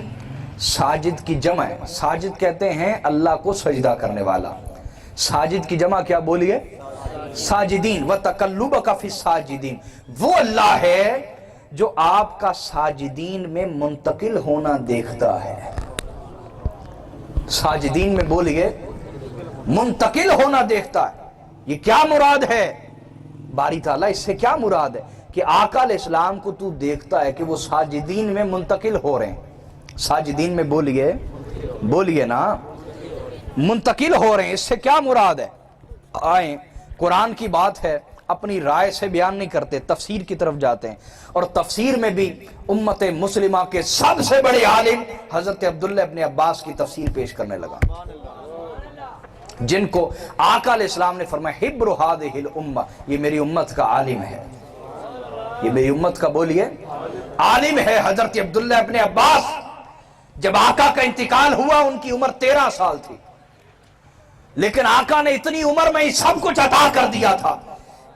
ساجد کی جمع ہے، ساجد کہتے ہیں اللہ کو سجدہ کرنے والا، ساجد کی جمع کیا بولیے؟ ساجدین۔ وَتَقَلُّبَكَ فِي السَّاجِدِينَ، وہ اللہ ہے جو آپ کا ساجدین میں منتقل ہونا دیکھتا ہے۔ ساجدین میں بولیے منتقل ہونا دیکھتا ہے، یہ کیا مراد ہے؟ باری تعالیٰ اس سے کیا مراد ہے کہ آقا علیہ السلام کو تو دیکھتا ہے کہ وہ ساجدین میں منتقل ہو رہے ہیں، ساجدین میں بولیے نا، منتقل ہو رہے ہیں، اس سے کیا مراد ہے؟ آئیں، قرآن کی بات ہے، اپنی رائے سے بیان نہیں کرتے، تفسیر کی طرف جاتے ہیں، اور تفسیر میں بھی امت مسلمہ کے سب سے بڑے عالم حضرت عبداللہ ابن عباس کی تفسیر پیش کرنے لگا، جن کو آقا علیہ السلام نے فرمایا حبر هذه الامہ، یہ میری امت کا عالم ہے، یہ میری امت کا بولیے عالم ہے۔ حضرت عبداللہ ابن عباس جب آقا کا انتقال ہوا ان کی عمر 13 سال تھی، لیکن آقا نے اتنی عمر میں ہی سب کچھ عطا کر دیا تھا۔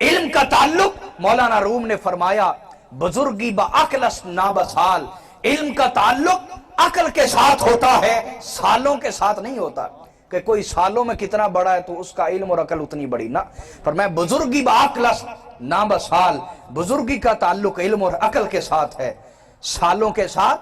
علم کا تعلق، مولانا روم نے فرمایا بزرگی با عقلس نابسال، علم کا تعلق عقل کے ساتھ ہوتا ہے، سالوں کے ساتھ نہیں ہوتا کہ کوئی سالوں میں کتنا بڑا ہے تو اس کا علم اور عقل اتنی بڑی نہ۔ فرمایا بزرگی با عقلس نابسال، بزرگی کا تعلق علم اور عقل کے ساتھ ہے، سالوں کے ساتھ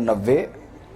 90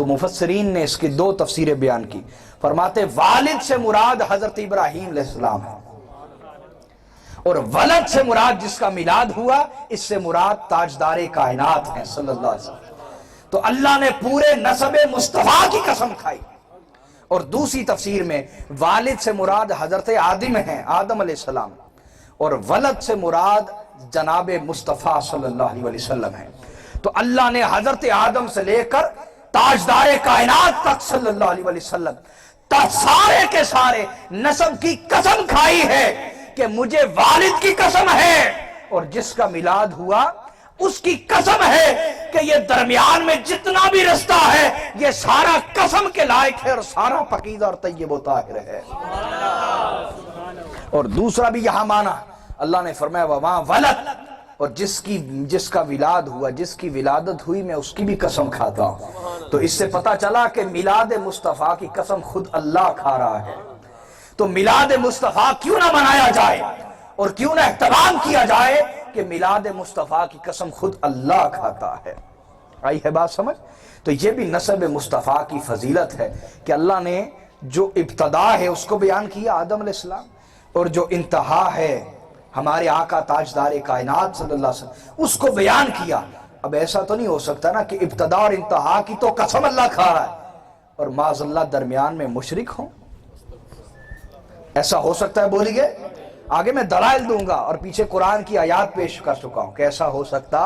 تو مفسرین نے اس کی دو تفسیریں بیان کی. فرماتے والد سے مراد حضرت ابراہیم علیہ السلام ہے، اور ولد سے مراد جس کا میلاد ہوا اس سے مراد تاجدار کائنات ہیں صلی اللہ علیہ وسلم. تو اللہ نے پورے نسب مصطفیٰ کی قسم کھائی. اور دوسری تفسیر میں والد سے مراد حضرت آدم ہیں، آدم علیہ السلام، اور ولد سے مراد جناب مصطفیٰ صلی اللہ علیہ وسلم ہے. تو اللہ نے حضرت آدم سے لے کر تاجدار کائنات تک صلی اللہ علیہ وسلم سارے کے سارے نسب کی قسم کھائی ہے کہ مجھے والد کی قسم ہے، اور جس کا میلاد ہوا اس کی قسم ہے کہ یہ درمیان میں جتنا بھی رستہ ہے یہ سارا قسم کے لائق ہے اور سارا پاکیزہ اور طیب و طاہر ہے. اور دوسرا بھی یہاں مانا اللہ نے فرمایا وَمَا وَلَدْ، اور جس کا ولاد ہوا، جس کی ولادت ہوئی میں اس کی بھی قسم کھاتا ہوں. تو اس سے پتا چلا کہ میلاد مصطفیٰ کی قسم خود اللہ کھا رہا ہے. تو میلاد مصطفیٰ کیوں نہ منایا جائے اور کیوں نہ احترام کیا جائے کہ میلاد مصطفیٰ کی قسم خود اللہ کھاتا ہے. آئی ہے بات سمجھ؟ تو یہ بھی نسب مصطفیٰ کی فضیلت ہے کہ اللہ نے جو ابتدا ہے اس کو بیان کیا آدم علیہ السلام، اور جو انتہا ہے ہمارے آقا تاجدار کائنات صلی اللہ علیہ وسلم اس کو بیان کیا. اب ایسا تو نہیں ہو سکتا نا کہ ابتدا اور انتہا کی تو قسم اللہ کھا رہا ہے اور معاذ اللہ درمیان میں مشرک ہوں. ایسا ہو سکتا ہے؟ بولیے. آگے میں دلائل دوں گا اور پیچھے قرآن کی آیات پیش کر چکا ہوں کہ ایسا ہو سکتا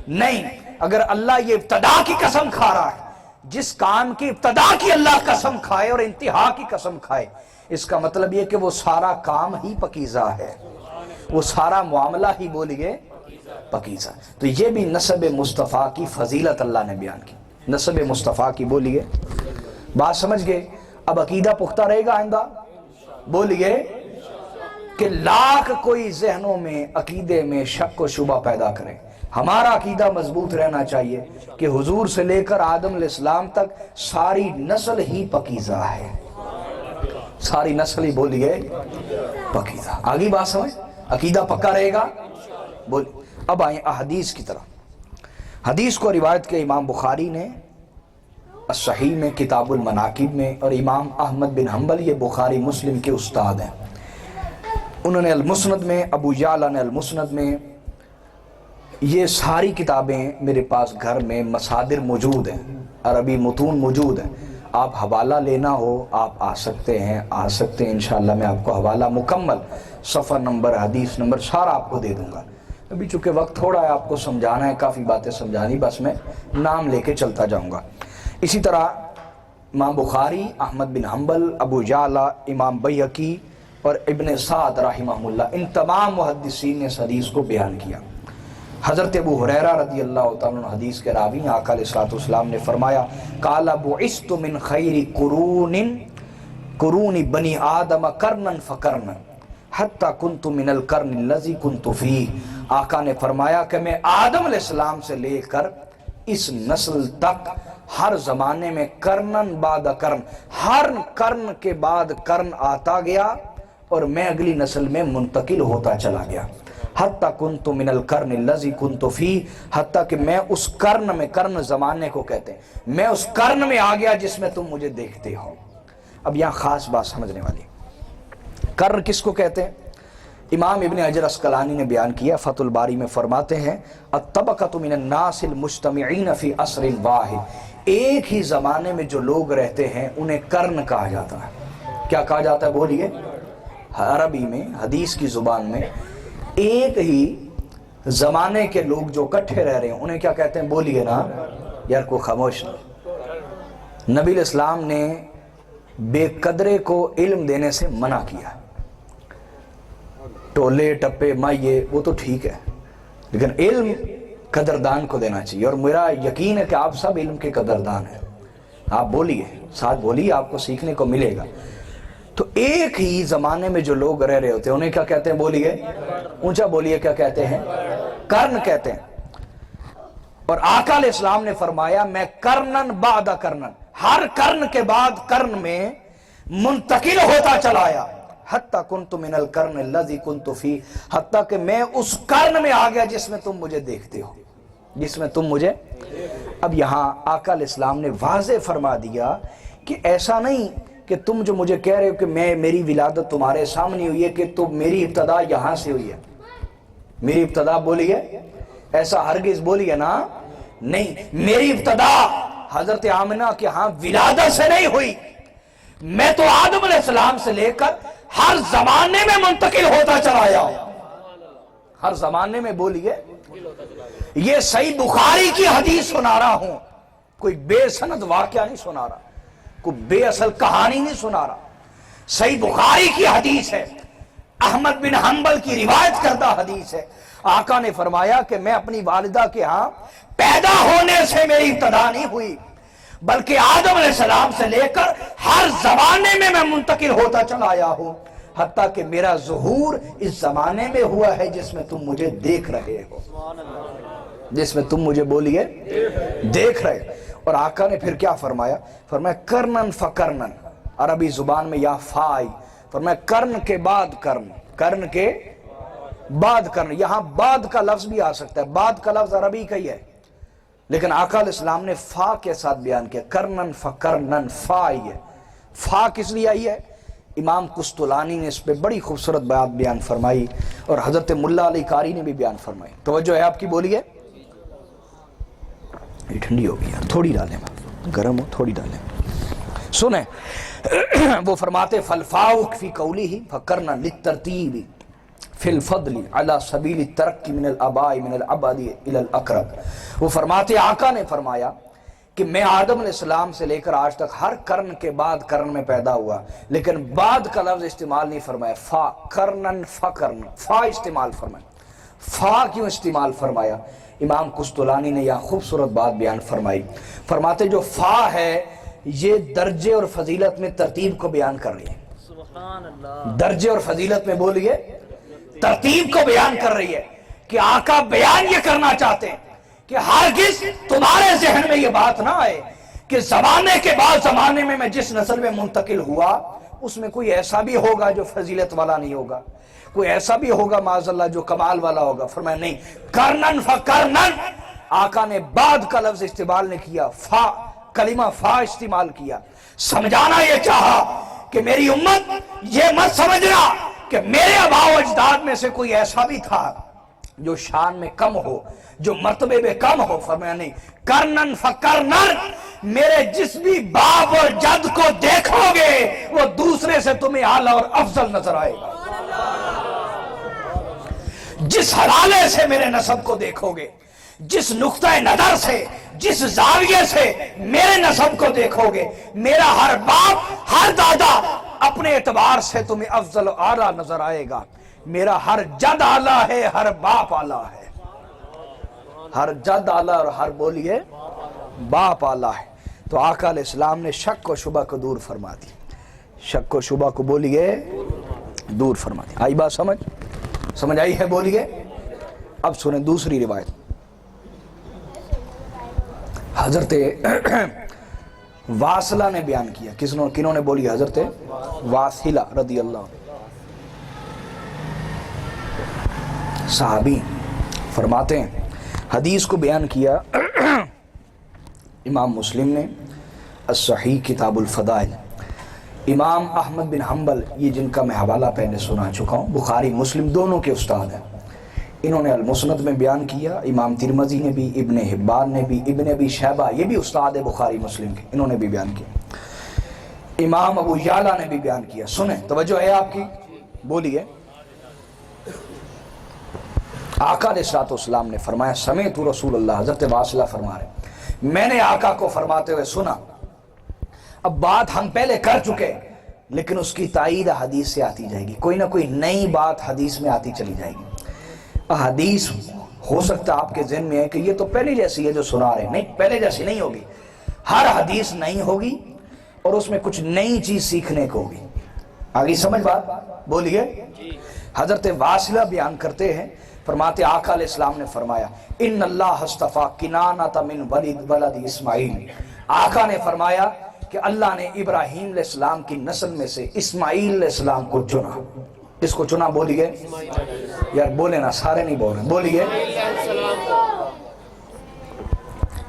نہیں. اگر اللہ یہ ابتدا کی قسم کھا رہا ہے، جس کام کی ابتدا کی اللہ قسم کھائے اور انتہا کی قسم کھائے، اس کا مطلب یہ کہ وہ سارا کام ہی پاکیزہ ہے، وہ سارا معاملہ ہی بولیے پاکیزہ. تو یہ بھی نسب مصطفیٰ کی فضیلت اللہ نے بیان کی. نسب مصطفیٰ کی بولیے بات سمجھ گئے. اب عقیدہ پختہ رہے گا آئندہ؟ بولیے کہ لاکھ کوئی ذہنوں میں عقیدے میں شک و شبہ پیدا کرے، ہمارا عقیدہ مضبوط رہنا چاہیے کہ حضور سے لے کر آدم علیہ السلام تک ساری نسل ہی پاکیزہ ہے. ساری نسل ہی بولیے پاکیزہ. آگی بات سمجھ؟ عقیدہ پکا رہے گا. بولیے. اب آئیں احادیث کی طرف. حدیث کو روایت کے امام بخاری نے الصحیح میں کتاب المناقب میں، اور امام احمد بن حنبل یہ بخاری مسلم کے استاد ہیں، انہوں نے المسند میں، ابو یعلا نے المسند میں. یہ ساری کتابیں میرے پاس گھر میں مصادر موجود ہیں، عربی متون موجود ہیں. آپ حوالہ لینا ہو آپ آ سکتے ہیں انشاءاللہ میں آپ کو حوالہ مکمل، صفحہ نمبر، حدیث نمبر سارا آپ کو دے دوں گا. ابھی چونکہ وقت تھوڑا ہے آپ کو سمجھانا ہے، کافی باتیں سمجھانی، بس میں نام لے کے چلتا جاؤں گا. اسی طرح امام بخاری، احمد بن حنبل، ابو یعلا، امام بیہقی اور ابن سعد رحمہ اللہ، ان تمام محدثین نے اس حدیث کو بیان کیا. حضرت ابو ہریرہ رضی اللہ تعالیٰ عنہ حدیث کے راوی آقا علیہ السلام نے فرمایا قال بعثت من خیر قرون بنی آدم قرنا فقرنا حتی کنت من القرن الذی کنت فیہ. آقا نے فرمایا کہ میں آدم علیہ السلام سے لے کر اس نسل تک ہر زمانے میں کرنن بعد کرن، ہر کرن کے بعد کرن آتا گیا اور میں اگلی نسل میں منتقل ہوتا چلا گیا. حتی کنت من القرن الذی کنت فیہ، حتی کہ میں اس کرن میں، کرن زمانے کو کہتے ہیں، میں اس کرن میں آ گیا جس میں تم مجھے دیکھتے ہو. اب یہاں خاص بات سمجھنے والی، کرن کس کو کہتے ہیں؟ امام ابن حجر اسقلانی نے بیان کیا، فتح الباری میں فرماتے ہیں الطبقۃ من الناس المجتمعین فی عصر واحد، ایک ہی زمانے میں جو لوگ رہتے ہیں انہیں کرن کہا جاتا ہے. کیا کہا جاتا ہے؟ بولیے. عربی میں، حدیث کی زبان میں، ایک ہی زمانے کے لوگ جو اکٹھے رہ رہے ہیں انہیں کیا کہتے ہیں؟ بولیے نا یار، کوئی خاموش نہیں. نبی علیہ السلام نے بے قدرے کو علم دینے سے منع کیا. ٹولے ٹپے مائیے وہ تو ٹھیک ہے، لیکن علم قدردان کو دینا چاہیے، اور میرا یقین ہے کہ آپ سب علم کے قدردان ہیں. آپ بولیے، ساتھ بولیے، آپ کو سیکھنے کو ملے گا. تو ایک ہی زمانے میں جو لوگ رہ رہے ہوتے ہیں انہیں کیا کہتے ہیں؟ بولیے، اونچا بولیے، کیا کہتے ہیں؟ کرن کہتے ہیں. اور آقا علیہ السلام نے فرمایا میں کرنن بعد کرنن، ہر کرن کے بعد کرن میں منتقل ہوتا چلا آیا. حتی کنت من القرن الذی کنت فی، حتی کہ میں اس کرن میں آ گیا جس میں تم مجھے دیکھتے ہو، جس میں تم مجھے. اب یہاں آقا علیہ السلام نے واضح فرما دیا کہ ایسا نہیں کہ تم جو مجھے کہہ رہے ہو کہ میری ولادت تمہارے سامنے ہوئی ہے کہ تو میری ابتدا یہاں سے ہوئی ہے، میری ابتدا بولی ہے، ایسا ہرگز بولی ہے نا، نہیں، میری ابتدا حضرت آمنہ کے ہاں ولادت سے نہیں ہوئی، میں تو آدم علیہ السلام سے لے کر ہر زمانے میں منتقل ہوتا چلا آیا ہوں، ہر زمانے میں بولیے، یہ صحیح بخاری کی حدیث سنا رہا ہوں، کوئی بے سند واقعہ نہیں سنا رہا، کوئی بے اصل کہانی نہیں سنا رہا، صحیح بخاری کی حدیث ہے، احمد بن حنبل کی روایت کردہ حدیث ہے۔ آقا نے فرمایا کہ میں اپنی والدہ کے ہاں پیدا ہونے سے میری ابتدا نہیں ہوئی، بلکہ آدم علیہ السلام سے لے کر ہر زمانے میں منتقل ہوتا چلا آیا ہوں، حتیٰ کہ میرا ظہور اس زمانے میں ہوا ہے جس میں تم مجھے دیکھ رہے ہو، جس میں تم مجھے بولیے دیکھ رہے۔ اور آقا نے پھر کیا فرمایا؟ فرمایا کرنن فکرنن، عربی زبان میں یا فائی، فرمایا کرن کے بعد کرن، کرن کے بعد کرن، یہاں بعد کا لفظ بھی آ سکتا ہے، بعد کا لفظ عربی کا ہی ہے، لیکن آقا علیہ السلام نے فا کے ساتھ بیان کیا، کرنن فکرنن، فا ہی ہے۔ فا کس لیے آئی ہے؟ امام قسطلانی نے اس پہ بڑی خوبصورت بات بیان فرمائی، اور حضرت ملا علی قاری نے بھی بیان فرمائی۔ توجہ ہے آپ کی، بولیے۔ یہ ٹھنڈی ہو گئی یار، تھوڑی ڈالیں، گرم ہو تھوڑی ڈالیں۔ سنیں، وہ فرماتے فالفاؤ فی قولی فکرنا للترتیب فی الفضل علی سبیل الترقی من الاباء من العبد الی الاقرب۔ وہ فرماتے، آقا نے فرمایا کہ میں آدم علیہ السلام سے لے کر آج تک ہر کرن کے بعد کرن میں پیدا ہوا، لیکن بعد کا لفظ استعمال نہیں فرمایا، فا کرنن فکرن، فا استعمال فرمایا۔ فا کیوں استعمال فرمایا؟ امام قسطلانی نے یہاں خوبصورت بات بیان فرمائی، فرماتے جو فا ہے یہ درجے اور فضیلت میں ترتیب کو بیان کر رہی ہے، سبحان اللہ، درجے اور فضیلت میں بولیے ترتیب کو بیان کر رہی ہے، کہ آقا بیان یہ کرنا چاہتے ہیں کہ ہرگز تمہارے ذہن میں یہ بات نہ آئے کہ زمانے کے بعد زمانے میں جس نسل میں منتقل ہوا اس میں کوئی ایسا بھی ہوگا جو فضیلت والا نہیں ہوگا، کوئی ایسا بھی ہوگا معاذ اللہ جو کمال والا ہوگا۔ فرمایا نہیں، کرنن فکرنن، آقا نے بعد کا لفظ استعمال نے کیا، فا کلمہ فا استعمال کیا، سمجھانا یہ چاہا کہ میری امت یہ مت سمجھنا کہ میرے آباء و اجداد میں سے کوئی ایسا بھی تھا جو شان میں کم ہو، جو مرتبے میں کم ہو۔ فرمایا نہیں، کرنن فکرنن، میرے جس بھی باپ اور جد کو دیکھو گے وہ دوسرے سے تمہیں اعلیٰ اور افضل نظر آئے گا، جس حوالے سے میرے نسب کو دیکھو گے، جس نقطہ نظر سے، جس زاویے سے میرے نسب کو دیکھو گے، میرا ہر باپ ہر دادا اپنے اعتبار سے تمہیں افضل و اعلیٰ نظر آئے گا، میرا ہر جد اعلیٰ ہے، ہر باپ اعلیٰ ہے، ہر جد اعلیٰ اور ہر بولیے باپ اعلیٰ ہے۔ تو آقا علیہ السلام نے شک و شبہ کو دور فرما دی، شک و شبہ کو بولیے دور فرما دی۔ آئی بات سمجھ آئی ہے؟ بولیے۔ اب سنیں دوسری روایت، حضرت واصلہ نے بیان کیا، کنہوں نے بولی؟ حضرت واصلہ رضی اللہ عنہ، صحابی، فرماتے ہیں حدیث کو بیان کیا امام مسلم نے الصحیح کتاب الفضائل، امام احمد بن حنبل، یہ جن کا میں حوالہ پہلے سنا چکا ہوں، بخاری مسلم دونوں کے استاد ہیں، انہوں نے المسند میں بیان کیا، امام ترمذی نے بھی، ابن حبان نے بھی، ابن ابی شیبہ، یہ بھی استاد ہے بخاری مسلم کے، انہوں نے بھی بیان کیا، امام ابو یعلا نے بھی بیان کیا۔ سنیں، توجہ ہے آپ کی، بولیے۔ آقا علیہ السلام نے فرمایا سمعت رسول اللہ، حضرت واصلہ فرما رہے میں نے آقا کو فرماتے ہوئے سنا۔ اب بات ہم پہلے کر چکے لیکن اس کی تائید حدیث سے آتی جائے گی، کوئی نہ کوئی نئی بات حدیث میں آتی چلی جائے گی۔ حدیث ہو سکتا ہے آپ کے ذہن میں ہے کہ یہ تو پہلے جیسی ہے جو سنا رہے ہیں، نہیں، پہلے جیسی نہیں ہوگی، ہر حدیث نئی ہوگی اور اس میں کچھ نئی چیز سیکھنے کو ہوگی۔ آگے سمجھ بات؟ بولیے۔ حضرت واصلہ بیان کرتے ہیں، فرماتے آقا علیہ السلام نے فرمایا ان اللہ اصطفیٰ کنانۃ من ولد اسماعیل، آقا نے فرمایا کہ اللہ نے ابراہیم علیہ السلام کی نسل میں سے اسماعیل علیہ السلام کو چنا۔ اس کو چنا بولیے یار، بولے نا، سارے نہیں بول رہے، بولیے۔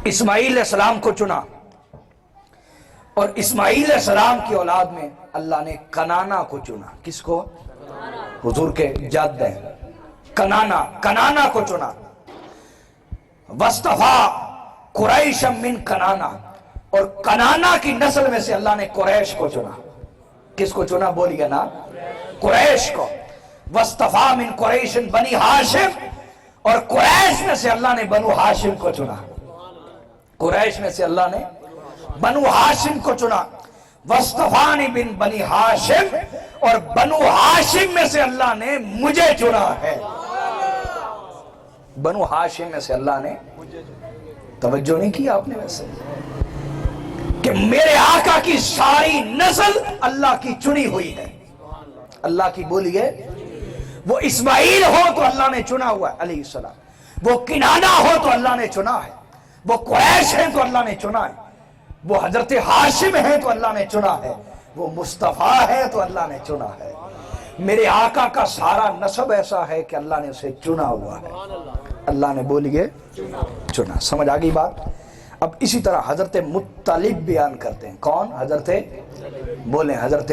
اسماعیل علیہ السلام کو چنا، اور اسماعیل علیہ السلام کی اولاد میں اللہ نے کنانا کو چنا۔ کس کو؟ حضور کے جد ہیں کنانا کو چنا۔ وَاصْطَفَىٰ قُرَيْشًا مِّن کنانا، اور کنانا کی نسل میں سے اللہ نے قریش کو چنا۔ کس کو چنا بولیے نا؟ قریش کو۔ وَاصْطَفَىٰ مِن قُرَيْشٍ بنی ہاشم، اور قریش میں سے اللہ نے بنو ہاشم کو چنا۔ قریش میں سے اللہ نے بنو ہاشم کو چنا۔ وَاصْطَفَانِ بن بنی ہاشم، اور بنو ہاشم میں سے اللہ نے مجھے چنا ہے۔ بنو ہاشم میں سے اللہ نے، توجہ نہیں کی آپ نے ویسے کہ میرے آقا کی ساری نسل اللہ کی چنی ہوئی ہے، اللہ کی بولیے۔ وہ اسماعیل ہو تو اللہ نے چنا ہوا ہے علیہ السلام، وہ کنانا ہو تو اللہ نے چنا ہے، وہ قریش ہیں تو اللہ نے چنا ہے، وہ حضرت ہاشم ہیں تو اللہ نے چنا ہے، وہ مصطفیٰ ہے تو اللہ نے چنا ہے۔ میرے آقا کا سارا نسب ایسا ہے کہ اللہ نے اسے چنا ہوا ہے، اللہ نے بولیے چنا۔ سمجھ آگئی بات؟ اب اسی طرح حضرت مطلب بیان کرتے ہیں۔ کون؟ حضرت، بولیں حضرت،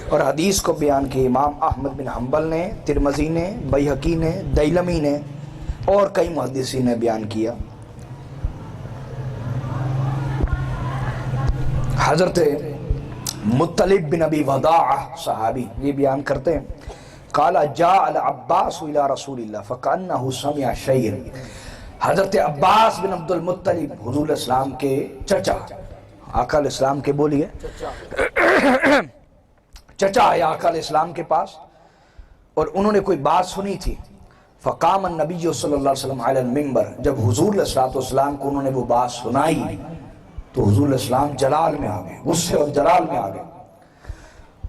اور حدیث کو بیان کی امام احمد بن حنبل نے، ترمذی نے، بیہقی نے، دیلمی نے اور کئی محدثین نے بیان کیا۔ حضرت مطلب بن ابی وداع صحابی یہ بیان کرتے ہیں، قال جاء العباس الى رسول اللہ فکأنہ سمع شیئا۔ حضرت عباس بن عبد المطلب حضور اسلام کے چچا، آقا علیہ السلام کے بولیے چچا ہے آقا علیہ السلام کے پاس، اور انہوں نے کوئی بات سنی تھی۔ فقام النبی صلی اللہ علیہ وسلم علی المنبر، جب حضور علیہ السلام کو انہوں نے وہ بات سنائی تو حضور علیہ السلام جلال میں آ گئے، غصے اور جلال میں آ گئے۔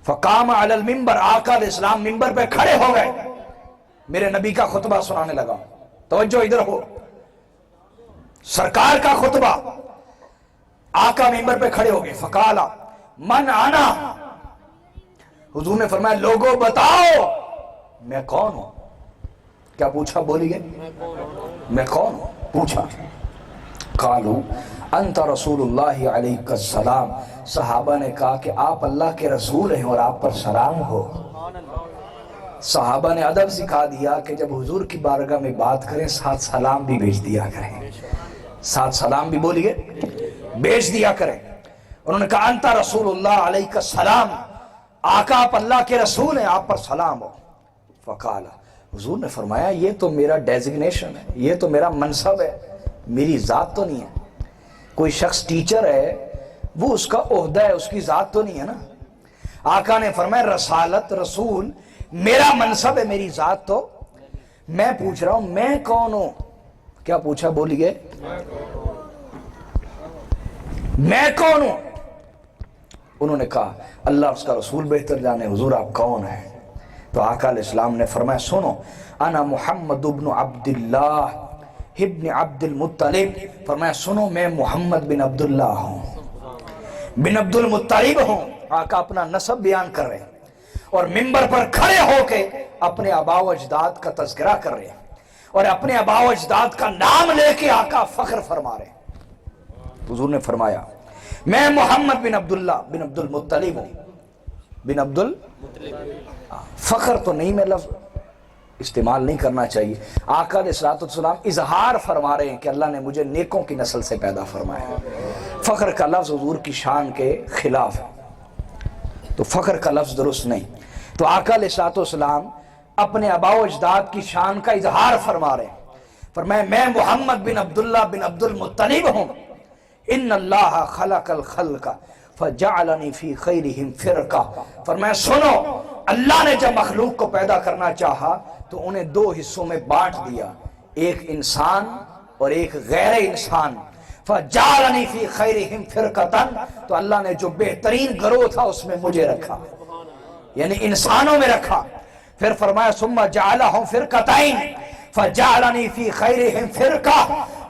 فقام علی المنبر، آقا علیہ السلام منبر پہ کھڑے ہو گئے، میرے نبی کا خطبہ سنانے لگا۔ توجہ ادھر ہو، سرکار کا خطبہ، آقا منبر پہ کھڑے ہو گئے۔ فقالا من انا، حضور نے فرمایا لوگوں بتاؤ میں کون ہوں۔ کیا پوچھا بولیے؟ میں کون ہوں پوچھا۔ قالو انت رسول اللہ علیہ السلام، صحابہ نے کہا کہ آپ اللہ کے رسول ہیں اور آپ پر سلام ہو۔ صحابہ نے ادب سکھا دیا کہ جب حضور کی بارگاہ میں بات کریں ساتھ سلام بھی بھیج دیا کریں، ساتھ سلام بھی بولیے بھیج دیا کریں۔ انہوں نے کہا انت رسول اللہ علیہ السلام، آقا آپ اللہ کے رسول ہیں، آپ پر سلام ہو۔ فقال، حضور نے فرمایا یہ تو میرا ڈیزگنیشن ہے، یہ تو میرا منصب ہے، میری ذات تو نہیں ہے۔ کوئی شخص ٹیچر ہے وہ اس کا عہدہ ہے، اس کی ذات تو نہیں ہے نا۔ آقا نے فرمایا رسالت، رسول میرا منصب ہے، میری ذات تو۔ میں پوچھ رہا ہوں میں کون ہوں؟ کیا پوچھا بولیے؟ میں کون ہوں؟ انہوں نے کہا اللہ اس کا رسول بہتر جانے، حضور آپ کون ہیں؟ تو آقا علیہ السلام نے فرمایا سنو، انا محمد ابن عبداللہ ابن عبد المطلب، فرمایا سنو میں محمد بن عبداللہ ہوں، بن عبد المطلب ہوں۔ آقا اپنا نسب بیان کر رہے ہیں اور منبر پر کھڑے ہو کے اپنے آباء و اجداد کا تذکرہ کر رہے ہیں، اور اپنے آباء و اجداد کا نام لے کے آقا فخر فرما رہے ہیں۔ حضور نے فرمایا میں محمد بن عبداللہ بن عبد المطلب ہوں، بن عبد فخر تو نہیں، میں لفظ استعمال نہیں کرنا چاہیے۔ آقا علیہ السلام اظہار فرما رہے ہیں کہ اللہ نے مجھے نیکوں کی نسل سے پیدا فرمایا۔ فخر کا لفظ حضور کی شان کے خلاف ہے، تو فخر کا لفظ درست نہیں۔ تو آقا علیہ السلام اپنے آباء و اجداد کی شان کا اظہار فرما رہے ہیں، فرمایا میں محمد بن عبداللہ بن عبد المطلب ہوں۔ ان اللہ خلق الخلق فجعلنی فی خیرہم فرقہ، فرمایا سنو اللہ نے جب مخلوق کو پیدا کرنا چاہا تو انہیں دو حصوں میں بانٹ دیا، ایک انسان اور ایک غیر انسان۔ فجعلنی فی خیرہم فرقۃ، تو اللہ نے جو بہترین گروہ تھا اس میں مجھے رکھا، یعنی انسانوں میں رکھا۔ پھر فرمایا ثم جعلہم فرقتین فجعلنی فی خیرہم فرقہ،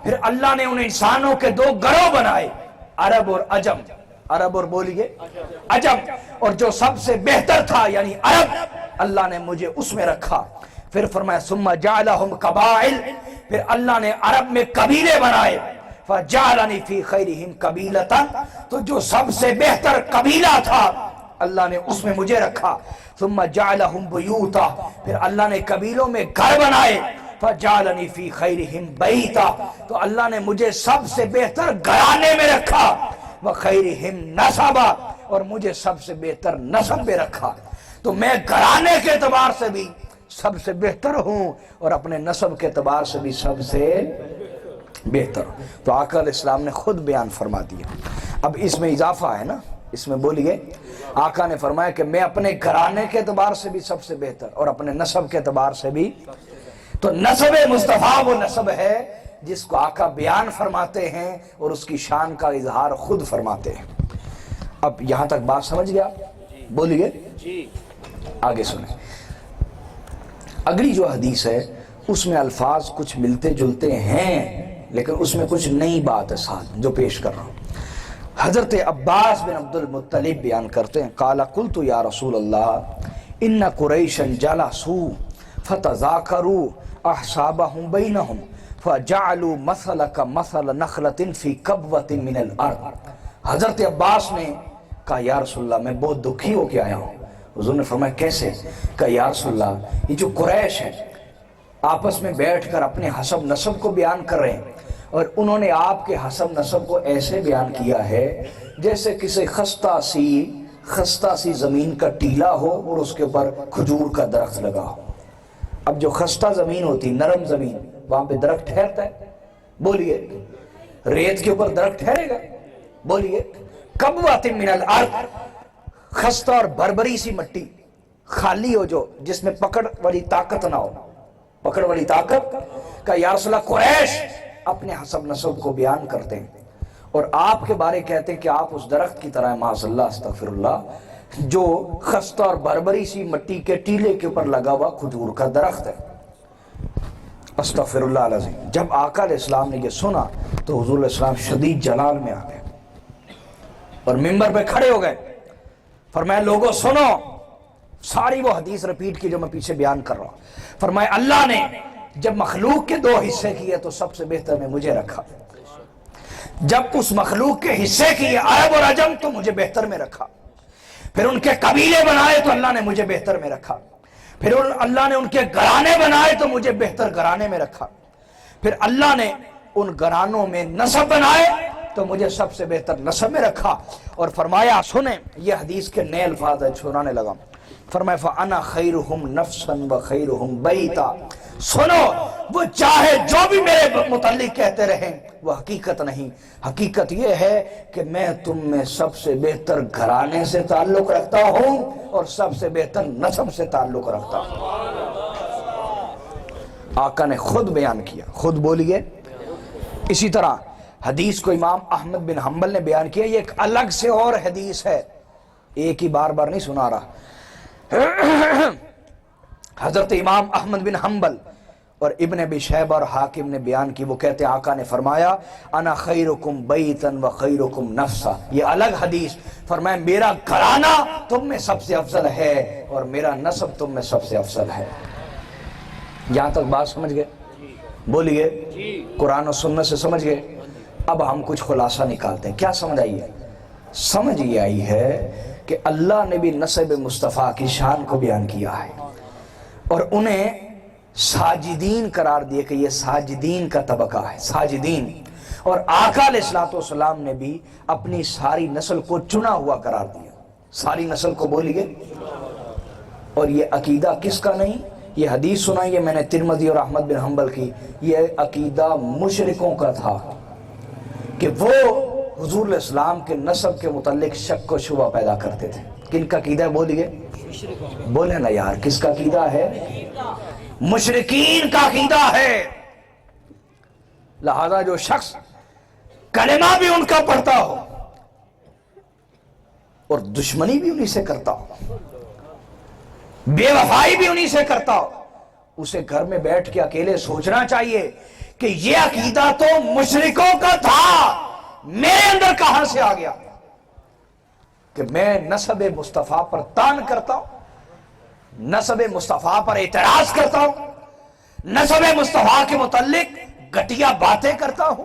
پھر اللہ نے ان انسانوں کے دو گروہ بنائے، عرب اور عجم، عرب اور بولیے عجم، اور جو سب سے بہتر تھا یعنی عرب، اللہ نے مجھے اس میں رکھا۔ پھر فرمایا ثم جعلہم قبائل، پھر اللہ نے عرب میں قبیلے بنائے۔ فجعلنی فی خیرہم قبیلۃ، تو جو سب سے بہتر قبیلہ تھا اللہ نے اس میں مجھے رکھا. ثم جعلہم بیوتا، پھر اللہ نے قبیلوں میں گھر بنائے. فجعلنی فی خیرہم بیتا، تو اللہ نے مجھے سب سے بہتر گھرانے میں رکھا. وخیرہم نسبا، اور مجھے سب سے بہتر نسب میں رکھا. تو میں گھرانے کے اعتبار سے بھی سب سے بہتر ہوں اور اپنے نسب کے اعتبار سے بھی سب سے بہتر ہوں. تو آقا علیہ السلام نے خود بیان فرما دیا. اب اس میں اضافہ ہے نا، اس میں بولیے. آقا نے فرمایا کہ میں اپنے گھرانے کے اعتبار سے بھی سب سے بہتر اور اپنے نسب کے اعتبار سے بھی. تو نسب مصطفیٰ وہ نسب ہے جس کو آقا بیان فرماتے ہیں اور اس کی شان کا اظہار خود فرماتے ہیں. اب یہاں تک بات سمجھ گیا؟ بولیے. آگے سنیں. اگلی جو حدیث ہے اس میں الفاظ کچھ ملتے جلتے ہیں لیکن اس میں کچھ نئی بات ہے ساتھ جو پیش کر رہا ہوں. حضرت عباس بن عبد المطلب بیان کرتے ہیں قال قلت یا رسول اللہ ان قریشا جلسوا فتذاکروا احسابهم بینہم فجعلوا مثلک مثل نخلۃ فی کبوۃ من الارض. حضرت عباس نے کہا یا رسول اللہ میں بہت دکھی ہو کے آیا ہوں. حضور نے فرمایا کیسے؟ کہا یا رسول اللہ یہ جو قریش ہے آپس میں بیٹھ کر اپنے حسب نسب کو بیان کر رہے ہیں اور انہوں نے آپ کے حسب نسب کو ایسے بیان کیا ہے جیسے کسی خستہ سی زمین کا ٹیلا ہو اور اس کے اوپر کھجور کا درخت لگا ہو. اب جو خستہ زمین ہوتی نرم زمین وہاں پہ درخت ٹھہرتا ہے؟ بولیے. ریت کے اوپر درخت ٹھہرے گا؟ بولیے. کبوۃ من الارض، خستہ اور بربری سی مٹی خالی ہو جو جس میں پکڑ والی طاقت نہ ہو. پکڑ والی طاقت کا یا رسول اللہ قریش اپنے حسب نسب کو بیان کرتے ہیں اور آپ کے بارے کہتے ہیں کہ آپ اس درخت کی طرح معاذ اللہ استغفر اللہ جو خستہ اور بربری سی مٹی کے ٹیلے کے اوپر لگا ہوا کھجور کا درخت ہے. استغفر اللہ العظیم. جب آقا علیہ السلام نے یہ سنا تو حضور علیہ السلام شدید جلال میں آ گئے اور منبر پہ کھڑے ہو گئے. فرمایا لوگوں سنو، ساری وہ حدیث رپیٹ کی جو میں پیچھے بیان کر رہا ہوں. فرمایا اللہ نے جب مخلوق کے 2 حصے کیے تو سب سے بہتر میں مجھے رکھا. جب اس مخلوق کے حصے کیے عرب اور عجم تو مجھے بہتر میں رکھا. پھر ان کے قبیلے بنائے تو اللہ نے مجھے بہتر میں رکھا. پھر اللہ نے ان کے گھرانے بنائے تو مجھے بہتر گھرانے میں رکھا. پھر اللہ نے ان گھرانوں میں نسب بنائے تو مجھے سب سے بہتر نسب میں رکھا. اور فرمایا سنیں یہ حدیث کے نئے الفاظ ہے چھوڑانے لگا. فرمایا فَأَنَا خَيْرُهُمْ نَفْسًا وَخَيْرُهُمْ بَيْتًا. سنو وہ چاہے جو بھی میرے متعلق کہتے رہیں وہ حقیقت نہیں. حقیقت یہ ہے کہ میں تم میں سب سے بہتر گھرانے سے تعلق رکھتا ہوں اور سب سے بہتر نسب سے تعلق رکھتا ہوں. آقا نے خود بیان کیا. خود بولیے. اسی طرح حدیث کو امام احمد بن حنبل نے بیان کیا. یہ ایک الگ سے اور حدیث ہے، ایک ہی بار بار نہیں سنا رہا. حضرت امام احمد بن حنبل اور ابن ابی شیبہ اور حاکم نے بیان کی. وہ کہتے ہیں آقا نے فرمایا انا خیرکم بیتا و خیرکم نفسا. یہ الگ حدیث. فرمایا میرا گھرانہ تم میں سب سے افضل ہے اور میرا نسب تم میں سب سے افضل ہے. یہاں تک بات سمجھ گئے؟ بولیے. قرآن و سنت سے سمجھ گئے؟ اب ہم کچھ خلاصہ نکالتے ہیں. کیا سمجھ آئی ہے؟ سمجھ یہ آئی ہے کہ اللہ نے بھی نسب مصطفیٰ کی شان کو بیان کیا ہے اور انہیں ساجدین قرار دیے کہ یہ ساجدین کا طبقہ ہے. ساجدین. اور آقا علیہ السلام نے بھی اپنی ساری نسل کو چنا ہوا قرار دیا. ساری نسل کو بولیے. اور یہ عقیدہ کس کا نہیں؟ یہ حدیث سنائی ہے میں نے ترمذی اور احمد بن حنبل کی. یہ عقیدہ مشرکوں کا تھا کہ وہ حضور علیہ السلام کے نسب کے متعلق شک و شبہ پیدا کرتے تھے. کن کا عقیدہ ہے؟ بولیے. بولے نا یار کس کا عقیدہ ہے؟ مشرکین کا عقیدہ ہے. لہذا جو شخص کلمہ بھی ان کا پڑھتا ہو اور دشمنی بھی انہی سے کرتا ہو، بے وفائی بھی انہی سے کرتا ہو، اسے گھر میں بیٹھ کے اکیلے سوچنا چاہیے کہ یہ عقیدہ تو مشرکوں کا تھا، میرے اندر کہاں سے آ گیا کہ میں نسب مصطفیٰ پر طعن کرتا ہوں، نسب مصطفیٰ پر اعتراض کرتا ہوں، نسب مصطفیٰ کے متعلق گھٹیا باتیں کرتا ہوں.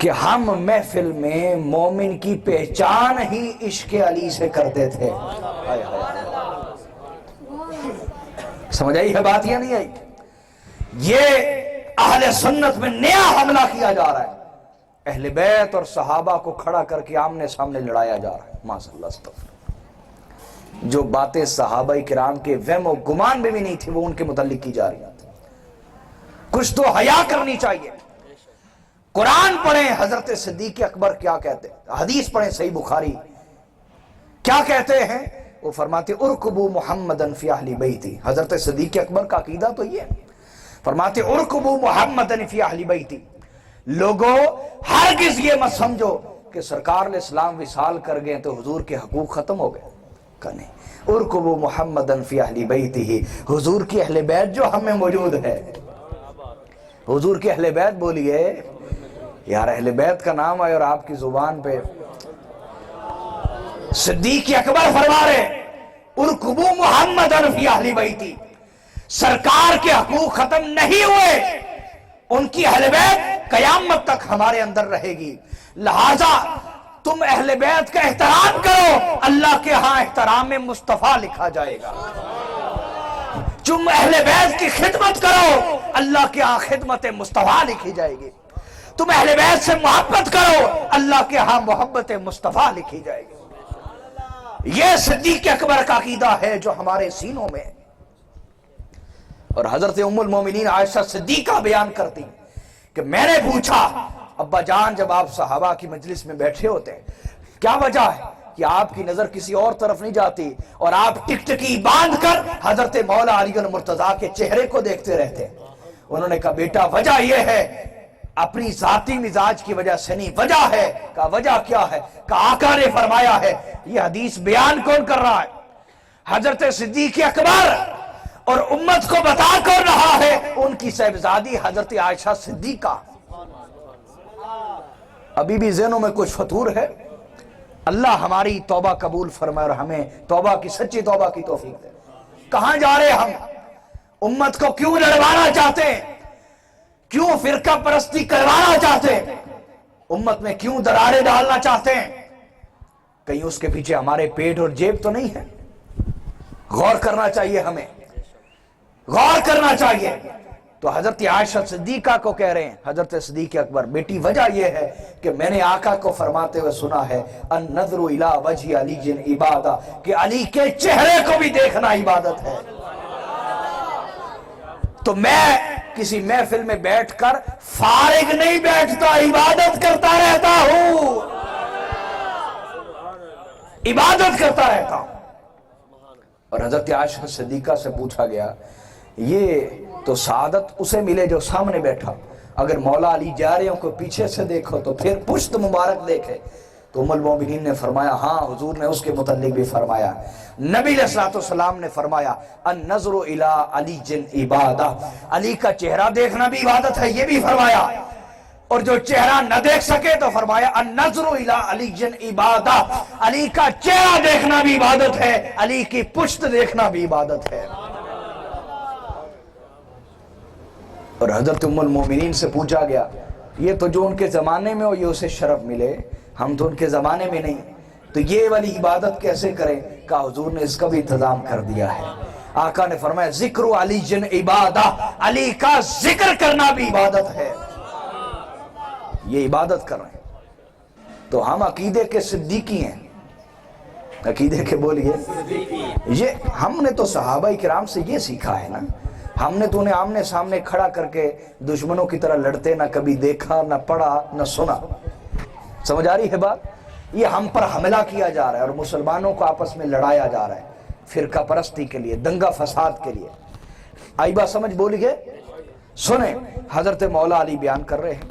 کہ ہم محفل میں مومن کی پہچان ہی عشق علی سے کرتے تھے. سمجھ آئی ہے بات یا نہیں آئی؟ یہ اہل سنت میں نیا حملہ کیا جا رہا ہے. اہل بیت اور صحابہ کو کھڑا کر کے آمنے سامنے لڑایا جا رہا ہے. ماشاء اللہ استغفر. جو باتیں صحابہ کرام کے وہم و گمان میں بھی نہیں تھی وہ ان کے متعلق کی جا رہی ہیں. کچھ تو حیا کرنی چاہیے. قرآن پڑھیں حضرت صدیق اکبر کیا کہتے ہیں, حدیث پڑھیں صحیح بخاری کیا کہتے ہیں. وہ فرماتے ارکبو محمدن فی اہل بیتی. حضرت صدیق اکبر کا عقیدہ تو یہ فرماتے ارکبو محمدن فی اہل بیتی. لوگوں ہرگز یہ مت سمجھو کہ سرکار علیہ السلام وصال کر گئے تو حضور کے حقوق ختم ہو گئے. کہنے ارکبو محمدن فی اہل بیتی, حضور کی اہل بیت جو ہمیں موجود ہے. حضور کی اہل بیت بولیے یار, اہل بیت کا نام آئے اور آپ کی زبان پہ. صدیق اکبر فرما رہے ارکبو محمدن فی اہل بیتی, سرکار کے حقوق ختم نہیں ہوئے, ان کی اہل بیت قیامت تک ہمارے اندر رہے گی. لہذا تم اہل بیت کا احترام کرو, اللہ کے ہاں احترام مصطفیٰ لکھا جائے گا. تم اہل بیت کی خدمت کرو, اللہ کے ہاں خدمت مصطفیٰ لکھی جائے گی. تم اہل بیت سے محبت کرو, اللہ کے ہاں محبت مصطفیٰ لکھی جائے گی. یہ صدیق اکبر کا عقیدہ ہے جو ہمارے سینوں میں. اور حضرت ام المومنین عائشہ صدیقہ بیان کرتی کہ میں نے پوچھا ابا جان, جب آپ صحابہ کی مجلس میں بیٹھے ہوتے ہیں کیا وجہ ہے کہ آپ کی نظر کسی اور طرف نہیں جاتی اور آپ ٹکٹکی باندھ کر حضرت مولا علی المرتضیٰ کے چہرے کو دیکھتے رہتے ہیں؟ انہوں نے کہا بیٹا وجہ یہ ہے, اپنی ذاتی مزاج کی وجہ سے نہیں. وجہ ہے. کہا وجہ کیا ہے؟ کہا آقا نے فرمایا ہے. یہ حدیث بیان کون کر رہا ہے؟ حضرت صدیق اکبر. اور امت کو بتا کر رہا ہے ان کی صاحبزادی حضرت عائشہ صدیقہ. ابھی بھی ذہنوں میں کچھ فطور ہے. اللہ ہماری توبہ قبول فرمائے اور ہمیں توبہ کی سچی توبہ کی توفیق دے. کہاں جا رہے ہم؟ امت کو کیوں لڑوانا چاہتے ہیں؟ کیوں فرقہ پرستی کروانا چاہتے ہیں؟ امت میں کیوں دراریں ڈالنا چاہتے ہیں؟ کہیں اس کے پیچھے ہمارے پیٹ اور جیب تو نہیں ہے؟ غور کرنا چاہیے, ہمیں غور کرنا چاہیے. تو حضرت عائشہ صدیقہ کو کہہ رہے ہیں حضرت صدیق اکبر بیٹی وجہ یہ ہے کہ میں نے آقا کو فرماتے ہوئے سنا ہے النظر الی وجہ علی عبادہ, کہ علی کے چہرے کو بھی دیکھنا عبادت ہے. تو میں کسی محفل میں بیٹھ کر فارغ نہیں بیٹھتا, عبادت کرتا رہتا ہوں, عبادت کرتا رہتا ہوں. اور حضرت عائشہ صدیقہ سے پوچھا گیا یہ تو سعادت اسے ملے جو سامنے بیٹھا, اگر مولا علی جا رہے ہوں کو پیچھے سے دیکھو تو پھر پشت مبارک دیکھے. تو ام المومنین نے فرمایا ہاں حضور نے اس کے متعلق بھی فرمایا. نبی علیہ الصلوۃ والسلام نے فرمایا النظر الی علی عبادہ, علی کا چہرہ دیکھنا بھی عبادت ہے, یہ بھی فرمایا. اور جو چہرہ نہ دیکھ سکے تو فرمایا النظر الی علی عبادہ, علی کا چہرہ دیکھنا بھی عبادت ہے, علی کی پشت دیکھنا بھی عبادت ہے. اور حضرت ام المومنین سے پوچھا گیا یہ تو جو ان کے زمانے میں ہو یہ اسے شرف ملے, ہم تو ان کے زمانے میں نہیں, تو یہ والی عبادت کیسے کریں؟ کہا حضور نے اس کا بھی انتظام کر دیا ہے. آقا نے فرمایا ذکر علی عبادہ, علی کا ذکر کرنا بھی عبادت ہے. یہ عبادت کر رہے ہیں. تو ہم عقیدے کے صدیقی ہیں. عقیدے کے بولیے, یہ ہم نے تو صحابہ کرام سے یہ سیکھا ہے نا. ہم نے تو انہیں آمنے سامنے کھڑا کر کے دشمنوں کی طرح لڑتے نہ کبھی دیکھا, نہ پڑھا, نہ سنا. سمجھ آ رہی ہے بات؟ یہ ہم پر حملہ کیا جا رہا ہے اور مسلمانوں کو آپس میں لڑایا جا رہا ہے فرقہ پرستی کے لیے, دنگا فساد کے لیے. آئی بات سمجھ بولیے؟ سنیں حضرت مولا علی بیان کر رہے ہیں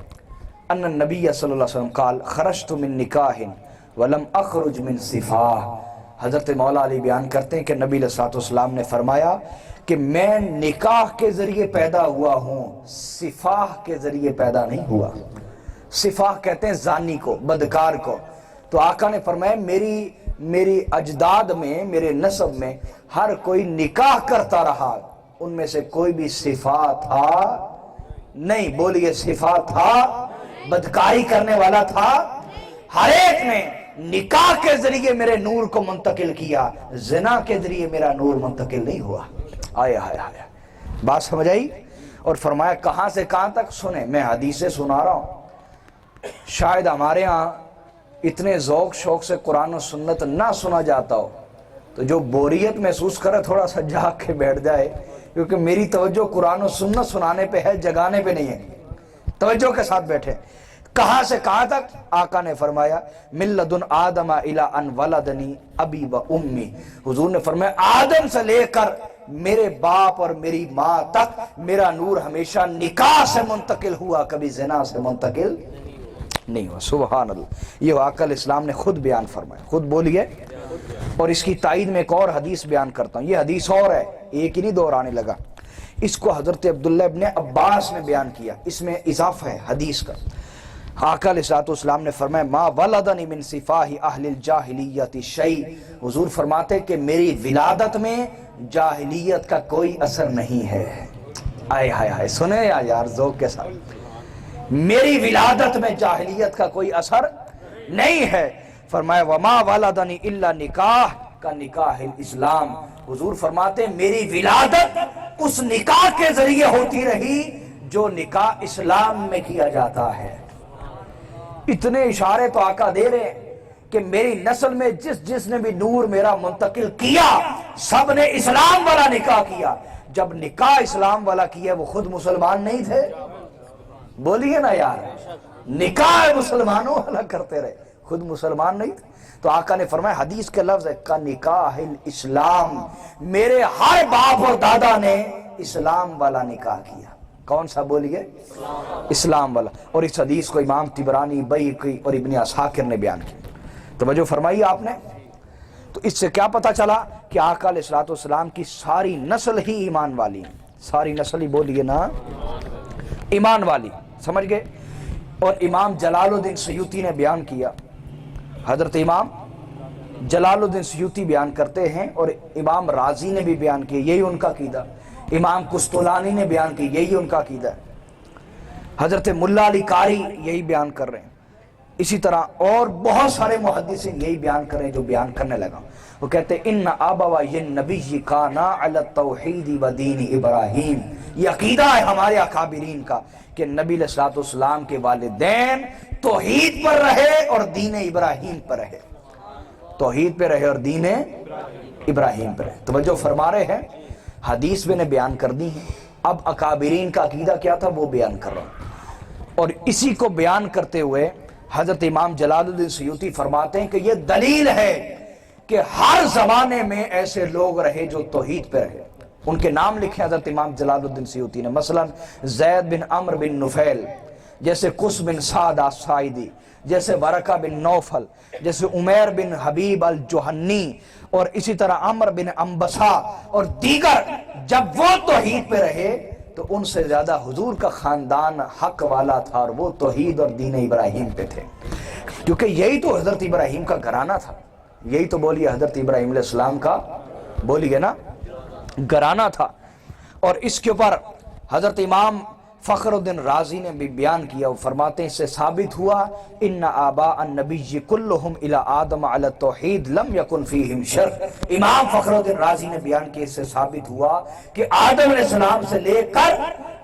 ان النبی صلی اللہ علیہ وسلم قال خرجت من نکاح ولم اخرج من صفاح. حضرت مولا علی بیان کرتے ہیں کہ نبی علیہ الصلوۃ والسلام نے فرمایا کہ میں نکاح کے ذریعے پیدا ہوا ہوں, صفاح کے ذریعے پیدا نہیں ہوا. صفاح کہتے ہیں زانی کو, بدکار کو. تو آقا نے فرمایا میری اجداد میں, میرے نسب میں ہر کوئی نکاح کرتا رہا, ان میں سے کوئی بھی صفاح تھا نہیں. بولیے صفاح تھا بدکاری کرنے والا تھا، ہر ایک نے نکاح کے ذریعے میرے نور کو منتقل کیا، زنا کے ذریعے میرا نور منتقل نہیں ہوا۔ آئے ہائے ہائے، بات سمجھ آئی؟ اور فرمایا کہاں سے کہاں تک؟ سنیں، میں حدیثیں سنا رہا ہوں، شاید ہمارے ہاں اتنے ذوق شوق سے قرآن و سنت نہ سنا جاتا ہو، تو جو بوریت محسوس کرے تھوڑا سا جاگ کے بیٹھ جائے، کیونکہ میری توجہ قرآن و سنت سنانے پہ ہے، جگانے پہ نہیں ہے۔ توجہ کے ساتھ بیٹھے۔ کہاں سے کہاں تک؟ آقا نے فرمایا من لدن آدم الی ان ولدنی ابی و امی، حضور نے فرمایا آدم سے لے کر میرے باپ اور میری ماں تک میرا نور ہمیشہ نکاح سے منتقل ہوا، کبھی زنا سے منتقل نہیں ہوا۔ سبحان اللہ، یہ آقا الاسلام نے خود بیان فرمایا، خود بولیے۔ اور اس کی تائید میں ایک اور حدیث بیان کرتا ہوں، یہ حدیث اور ہے، ایک ہی نہیں دہرانے لگا، اس کو حضرت عبداللہ ابن عباس نے بیان کیا، اس میں اضافہ ہے حدیث کا۔ آقا علیہ السلام نے فرمایا ما ولدنی من صفاہ اہل الجاہلیت شیء، حضور فرماتے کہ میری ولادت میں جاہلیت کا کوئی اثر نہیں ہے۔ آئے ہائے ہائے، سنیں یار ذوق کے ساتھ، میری ولادت میں جاہلیت کا کوئی اثر نہیں ہے۔ فرمایا وما ولدنی الا نکاح کا نکاح الاسلام، حضور فرماتے میری ولادت اس نکاح کے ذریعے ہوتی رہی جو نکاح اسلام میں کیا جاتا ہے۔ اتنے اشارے تو آقا دے رہے ہیں کہ میری نسل میں جس نے بھی نور میرا منتقل کیا، سب نے اسلام والا نکاح کیا۔ جب نکاح اسلام والا کیا وہ خود مسلمان نہیں تھے؟ بولیے نا یار، نکاح مسلمانوں والا کرتے رہے، خود مسلمان نہیں تھے۔ تو آقا نے فرمایا حدیث کے لفظ ہے کا نکاح الاسلام، میرے ہر باپ اور دادا نے اسلام والا نکاح کیا۔ کون سا بولیے؟ اسلام والا۔ اور اس حدیث کو امام طبرانی، بیہقی اور ابن عساکر نے بیان کیا۔ توجہ فرمائی آپ نے؟ تو اس سے کیا پتا چلا کہ آقا علیہ السلام کی ساری نسل ہی ایمان والی، ساری نسل ہی بولیے نا ایمان والی، سمجھ گئے؟ اور امام جلال الدین سیوطی نے بیان کیا، حضرت امام جلال الدین سیوطی بیان کرتے ہیں، اور امام رازی نے بھی بیان کیا، یہی ان کا عقیدہ، امام قسطلانی نے بیان کی، یہی ان کا عقیدہ ہے، حضرت ملا علی قاری یہی بیان کر رہے ہیں، اسی طرح اور بہت سارے محدثین یہی بیان کر رہے ہیں جو بیان کرنے لگا۔ وہ کہتے ہیں ان آباء النبی کانا علی التوحید و دین ابراہیم، یہ عقیدہ ہے ہمارے اکابرین کا کہ نبی علیہ السلام کے والدین توحید پر رہے اور دین ابراہیم پر رہے، توحید پہ رہے اور دین ابراہیم پر رہے۔ توجہ فرما رہے ہیں، حدیث میں نے بیان کر دی ہے، اب اکابرین کا عقیدہ کیا تھا وہ بیان کر رہا ہوں۔ اور اسی کو بیان کرتے ہوئے حضرت امام جلال الدین سیوطی فرماتے ہیں کہ یہ دلیل ہے کہ ہر زمانے میں ایسے لوگ رہے جو توحید پہ رہے۔ ان کے نام لکھے حضرت امام جلال الدین سیوطی نے، مثلا زید بن عمرو بن نفیل، جیسے قس بن سعد الساعدی، جیسے ورقہ بن نوفل، جیسے عمیر بن حبیب الجوہنی، اور اسی طرح عمر بن انبسا اور دیگر، جب وہ توحید پہ رہے تو ان سے زیادہ حضور کا خاندان حق والا تھا، اور وہ توحید اور دین ابراہیم پہ تھے، کیونکہ یہی تو حضرت ابراہیم کا گھرانہ تھا، یہی تو بولیے حضرت ابراہیم علیہ السلام کا بولیے نا گھرانہ تھا۔ اور اس کے اوپر حضرت امام فخر الدین رازی نے بھی بیان کیا، وہ فرماتے ہیں اس سے ثابت ہوا ان آباء النبی کلہم الی آدم علی التوحید لم یکن فیہم شرک۔ امام فخر الدین رازی نے بیان کیا، اس سے ثابت ہوا کہ آدم علیہ السلام سے لے کر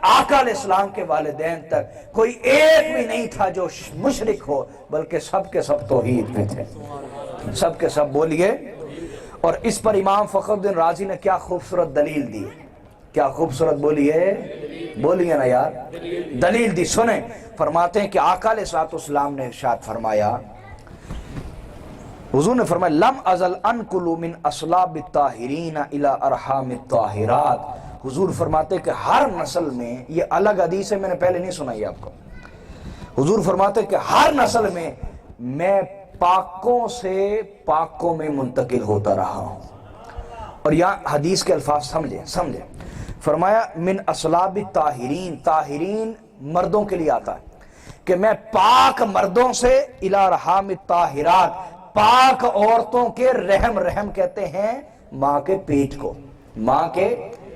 آقا علیہ السلام کے والدین تک کوئی ایک بھی نہیں تھا جو مشرک ہو، بلکہ سب کے سب توحید پہ تھے، سب کے سب بولیے۔ اور اس پر امام فخر الدین رازی نے کیا خوبصورت دلیل دی، کیا خوبصورت بولیے نا یار دلیل دی، سنیں۔ فرماتے ہیں کہ آقا علیہ السلام نے ارشاد فرمایا، حضور نے فرمایا لم ازل انقل من اصلاب الطاہرین الی ارحام الطاہرات، حضور فرماتے ہیں کہ ہر نسل میں، یہ الگ حدیث ہے میں نے پہلے نہیں سنائی آپ کو، حضور فرماتے ہیں کہ ہر نسل میں میں پاکوں سے پاکوں میں منتقل ہوتا رہا ہوں۔ اور یہاں حدیث کے الفاظ سمجھے، فرمایا من اصلاب الطاہرین، طاہرین مردوں کے لیے آتا ہے کہ میں پاک مردوں سے الی ارحام الطاہرات، پاک عورتوں کے رحم کہتے ہیں ماں کے پیٹ کو، ماں کے،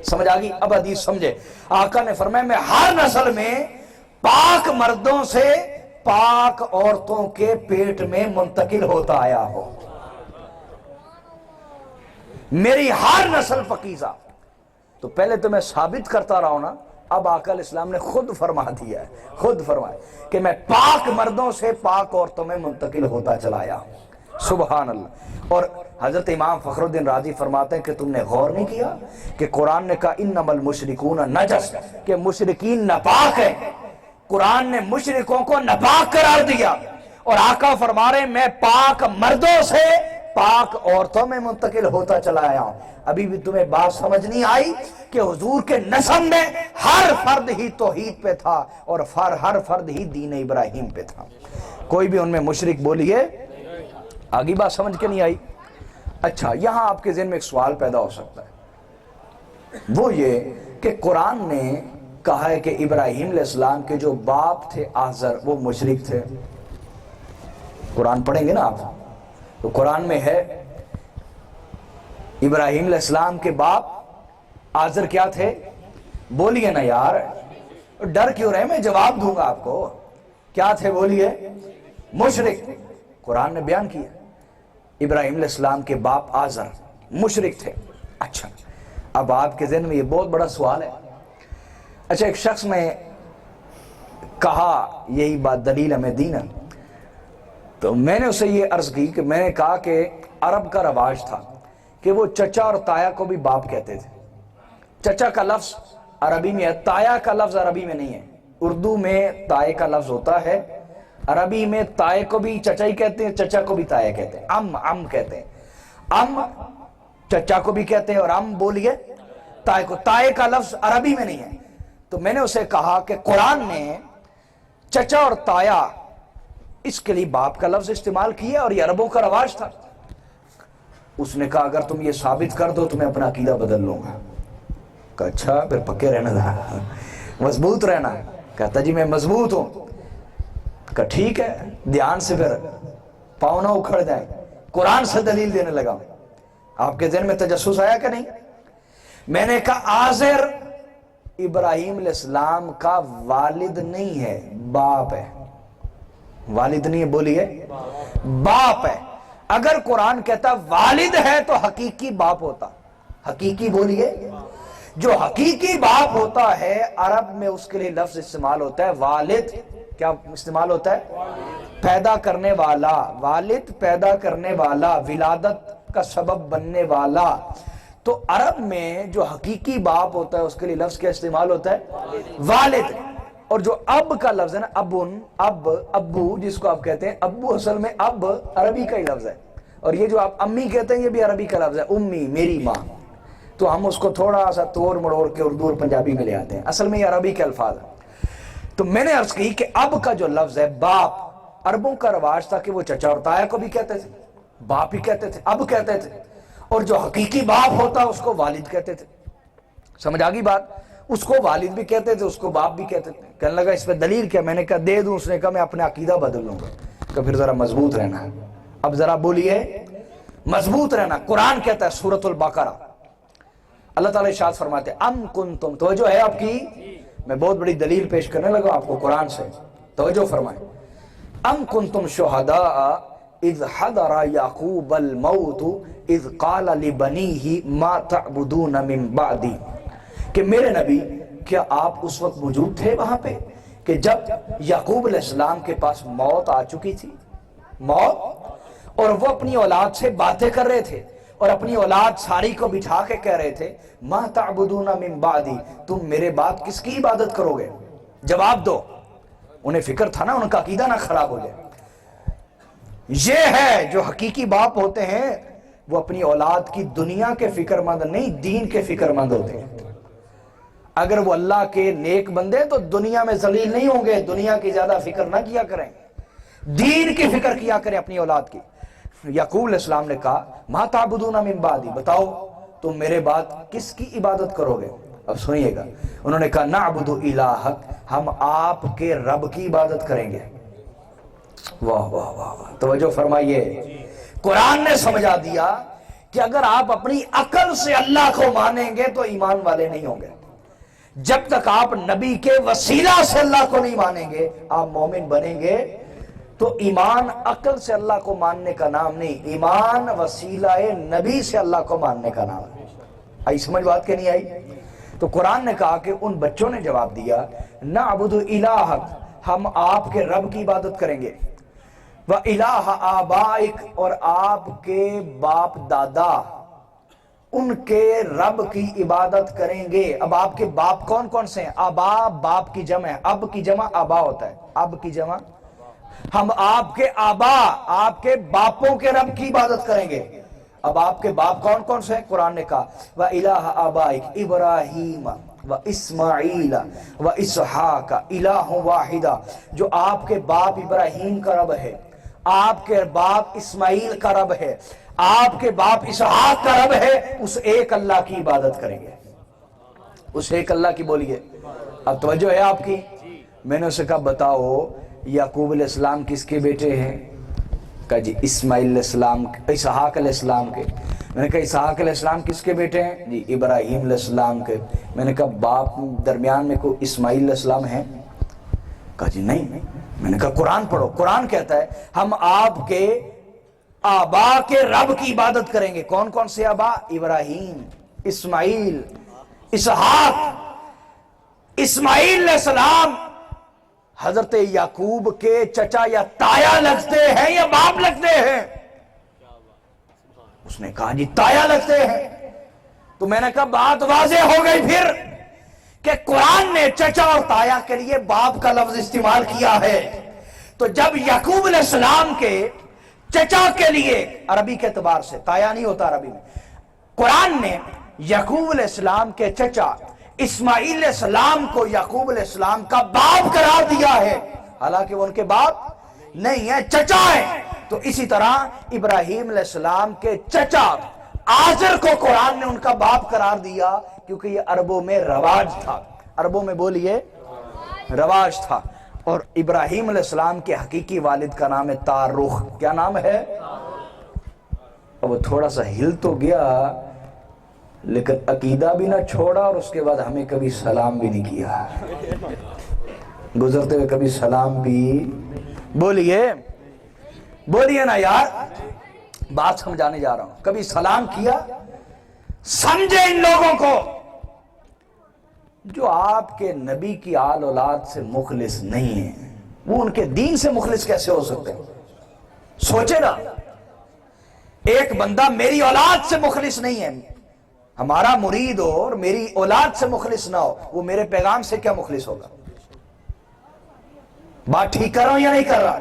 سمجھ آگئی؟ اب حدیث سمجھے، آقا نے فرمایا میں ہر نسل میں پاک مردوں سے پاک عورتوں کے پیٹ میں منتقل ہوتا آیا ہو. میری ہر نسل پاکیزہ. تو پہلے تو میں ثابت کرتا رہا ہوں نا، اب آقا علیہ السلام نے خود فرما دیا ہے، خود فرمایا کہ میں پاک مردوں سے پاک عورتوں میں منتقل ہوتا چلا آیا ہوں. سبحان اللہ. اور حضرت امام فخر الدین رازی فرماتے ہیں کہ تم نے غور نہیں کیا کہ قرآن نے کہا انما المشرکون نجس، کہ مشرکین ناپاک ہیں. قرآن نے مشرکوں کو ناپاک قرار دیا، اور آقا فرما رہے ہیں میں پاک مردوں سے پاک عورتوں میں منتقل ہوتا چلا آیا ہوں. ابھی بھی تمہیں بات سمجھ نہیں آئی کہ حضور کے نسب میں ہر فرد ہی توحید پہ تھا اور ہر فرد ہی دین ابراہیم پہ تھا. کوئی بھی ان میں مشرک بولیے. آگی بات سمجھ کے نہیں آئی؟ اچھا، یہاں آپ کے ذہن میں ایک سوال پیدا ہو سکتا ہے، وہ یہ کہ قرآن نے کہا ہے کہ ابراہیم علیہ السلام کے جو باپ تھے آزر وہ مشرک تھے. قرآن پڑھیں گے نا آپ تو قرآن میں ہے ابراہیم علیہ السلام کے باپ آزر کیا تھے؟ بولیے نا یار، ڈر کیوں رہے، میں جواب دوں گا آپ کو. کیا تھے بولیے؟ مشرک. قرآن نے بیان کیا ابراہیم علیہ السلام کے باپ آزر مشرک تھے. اچھا، اب آپ کے ذہن میں یہ بہت بڑا سوال ہے. اچھا، ایک شخص نے کہا یہی بات دلیل ہمیں دینا، تو میں نے اسے یہ عرض کی کہ میں نے کہا کہ عرب کا رواج تھا کہ وہ چچا اور تایا کو بھی باپ کہتے تھے. چچا کا لفظ عربی میں ہے، تایا کا لفظ عربی میں نہیں ہے. اردو میں تائے کا لفظ ہوتا ہے، عربی میں تائے کو بھی چچا ہی کہتے ہیں، چچا کو بھی تایا کہتے ہیں. ام کہتے ہیں، ام چچا کو بھی کہتے ہیں اور ام بولیے تائے کو. تائے کا لفظ عربی میں نہیں ہے. تو میں نے اسے کہا کہ قرآن نے چچا اور تایا اس کے لیے باپ کا لفظ استعمال کیا اور یہ عربوں کا رواج تھا. اس نے کہا اگر تم یہ ثابت کر دو تو میں اپنا عقیدہ بدل لوں گا. کہا اچھا، پھر پکے رہنا تھا، مضبوط رہنا. کہتا جی میں مضبوط ہوں. کہا ٹھیک ہے، دھیان سے پھر پاؤں نہ اکھڑ جائیں. قرآن سے دلیل دینے لگا. آپ کے ذہن میں تجسس آیا کہ نہیں؟ میں نے کہا آزر ابراہیم علیہ السلام کا والد نہیں ہے، باپ ہے. والد نہیں ہے بولیے، باپ ہے. اگر قرآن کہتا والد ہے تو حقیقی باپ ہوتا. حقیقی بولیے، جو حقیقی باپ ہوتا ہے عرب میں اس کے لیے لفظ استعمال ہوتا ہے والد. کیا استعمال ہوتا ہے؟ پیدا کرنے والا. والد پیدا کرنے والا، ولادت کا سبب بننے والا. تو عرب میں جو حقیقی باپ ہوتا ہے اس کے لیے لفظ کیا استعمال ہوتا ہے؟ والد. اور جو اب کا لفظ ہے نا، ابو جس کو آپ کہتے ہیں، ابو اصل میں اب عربی کا ہی لفظ ہے. اور یہ جو آپ امی کہتے ہیں یہ بھی عربی کا لفظ ہے، امی میری ماں. تو ہم اس کو تھوڑا سا توڑ مڑوڑ کے اردو اور پنجابی میں لے آتے ہیں، اصل میں یہ عربی کے الفاظ ہیں. تو میں نے عرض کی کہ اب کا جو لفظ ہے باپ، عربوں کا رواج تھا کہ وہ چچا اور تایا کو بھی کہتے تھے، باپ ہی کہتے تھے، اب کہتے تھے. اور جو حقیقی باپ ہوتا اس کو والد کہتے تھے. سمجھ آگئی بات؟ اس کو والد بھی کہتے تھے، اس کو باپ بھی کہتے تھے. کہنے لگا اس پہ دلیل کیا؟ میں نے کہا دے دوں. اس نے کہا میں اپنا عقیدہ بدل لوں گا. کہ پھر ذرا مضبوط رہنا ہے. اب ذرا بولیے مضبوط رہنا. قرآن کہتا ہے سورۃ البقرہ، اللہ تعالیٰ ارشاد فرماتے ہیں ام کنتم، توجہ ہے آپ کی، میں بہت بڑی دلیل پیش کرنے لگا آپ کو قرآن سے، توجہ فرمائیں. ام کنتم شہداء اذ حضر یعقوب الموت اذ قال لبنیہ ما تعبدون من بعدی. کہ میرے نبی کیا آپ اس وقت موجود تھے وہاں پہ کہ جب یعقوب علیہ السلام کے پاس موت آ چکی تھی، موت، اور وہ اپنی اولاد سے باتیں کر رہے تھے اور اپنی اولاد ساری کو بٹھا کے کہہ رہے تھے ما تعبدون من بعدی، تم میرے بعد کس کی عبادت کرو گے؟ جواب دو. انہیں فکر تھا نا ان کا عقیدہ نہ خراب ہو جائے. یہ ہے جو حقیقی باپ ہوتے ہیں، وہ اپنی اولاد کی دنیا کے فکر مند نہیں، دین کے فکر مند ہوتے ہیں. اگر وہ اللہ کے نیک بندے تو دنیا میں ذلیل نہیں ہوں گے. دنیا کی زیادہ فکر نہ کیا کریں، دین کی فکر کیا کریں اپنی اولاد کی. یعقوب علیہ السلام نے کہا ما تعبدون من بعدی، بتاؤ تم میرے بعد کس کی عبادت کرو گے؟ اب سنیے گا. انہوں نے کہا نعبد الہک، ہم آپ کے رب کی عبادت کریں گے. واہ واہ واہ واہ، توجہ فرمائیے. قرآن نے سمجھا دیا کہ اگر آپ اپنی عقل سے اللہ کو مانیں گے تو ایمان والے نہیں ہوں گے. جب تک آپ نبی کے وسیلہ سے اللہ کو نہیں مانیں گے آپ مومن بنیں گے تو ایمان عقل سے اللہ کو ماننے کا نام نہیں، ایمان وسیلہ نبی سے اللہ کو ماننے کا نام ہے۔ آئی سمجھ بات کہ نہیں آئی؟ تو قرآن نے کہا کہ ان بچوں نے جواب دیا نعبد الہک، ہم آپ کے رب کی عبادت کریں گے، وَإِلَٰهَ آبَائِكَ، اور آپ کے باپ دادا ان کے رب کی عبادت کریں گے۔ اب آپ کے باپ کون کون سے ہیں؟ آبا باپ کی جمع ہے، اب کی جمع آبا ہوتا ہے، اب کی جمع ہم آپ کے آبا آپ کے باپوں کے رب کی عبادت کریں گے۔ اب آپ کے باپ کون کون سے ہیں؟ قرآن نے کہا وَإِلَٰهَ آبَائِكَ إِبْرَاهِيمَ وَإِسْمَاعِيلَ وَإِسْحَاقَ إِلَٰهٌ وَاحِدٌ، جو آپ کے باپ ابراہیم کا رب ہے، آپ کے باپ اسماعیل کا رب ہے، آپ کے باپ اسحاق کا رب ہے، اس ایک اللہ کی عبادت کریں گے، اس ایک اللہ کی بولیے۔ اب توجہ ہے آپ کی؟ میں نے اسے کہا بتاؤ یعقوب علیہ السلام کس کے بیٹے ہیں؟ کہا جی اسماعیل علیہ السلام، اسحاق علیہ السلام کے۔ میں نے کہا اسحاق علیہ السلام کس کے بیٹے ہیں؟ جی ابراہیم علیہ السلام کے۔ میں نے کہا باپ درمیان میں کوئی اسماعیل علیہ السلام ہے؟ کہا جی نہیں۔ میں نے کہا قرآن پڑھو، قرآن کہتا ہے ہم آپ کے آبا کے رب کی عبادت کریں گے۔ کون کون سے آبا؟ ابراہیم، اسماعیل، اسحاق۔ اسماعیل علیہ السلام حضرت یعقوب کے چچا یا تایا لگتے ہیں یا باپ لگتے ہیں؟ اس نے کہا جی تایا لگتے ہیں۔ تو میں نے کہا بات واضح ہو گئی پھر کہ قرآن نے چچا اور تایا کے لیے باپ کا لفظ استعمال کیا ہے۔ تو جب یعقوب علیہ السلام کے چچا کے لیے عربی کے اعتبار سے تایا نہیں ہوتا عربی میں، قرآن نے یعقوب علیہ السلام کے چچا اسماعیل علیہ السلام کو یعقوب علیہ السلام کا باپ قرار دیا ہے، حالانکہ وہ ان کے باپ نہیں ہیں، چچا ہیں۔ تو اسی طرح ابراہیم علیہ السلام کے چچا آزر کو قرآن نے ان کا باپ قرار دیا، کیونکہ یہ عربوں میں رواج تھا، عربوں میں بولیے رواج تھا۔ اور ابراہیم علیہ السلام کے حقیقی والد کا نام ہے تارخ۔ کیا نام ہے؟ اب وہ تھوڑا سا ہل تو گیا لیکن عقیدہ بھی نہ چھوڑا، اور اس کے بعد ہمیں کبھی سلام بھی نہیں کیا، گزرتے ہوئے کبھی سلام بھی۔ بولیے نا یار، بات سمجھانے جا رہا ہوں، کبھی سلام کیا؟ سمجھے ان لوگوں کو جو آپ کے نبی کی آل اولاد سے مخلص نہیں ہیں، وہ ان کے دین سے مخلص کیسے ہو سکتے ہیں؟ سوچے نا، ایک بندہ میری اولاد سے مخلص نہیں ہے، ہمارا مرید ہو اور میری اولاد سے مخلص نہ ہو، وہ میرے پیغام سے کیا مخلص ہوگا؟ بات ٹھیک کر رہا ہوں یا نہیں کر رہا؟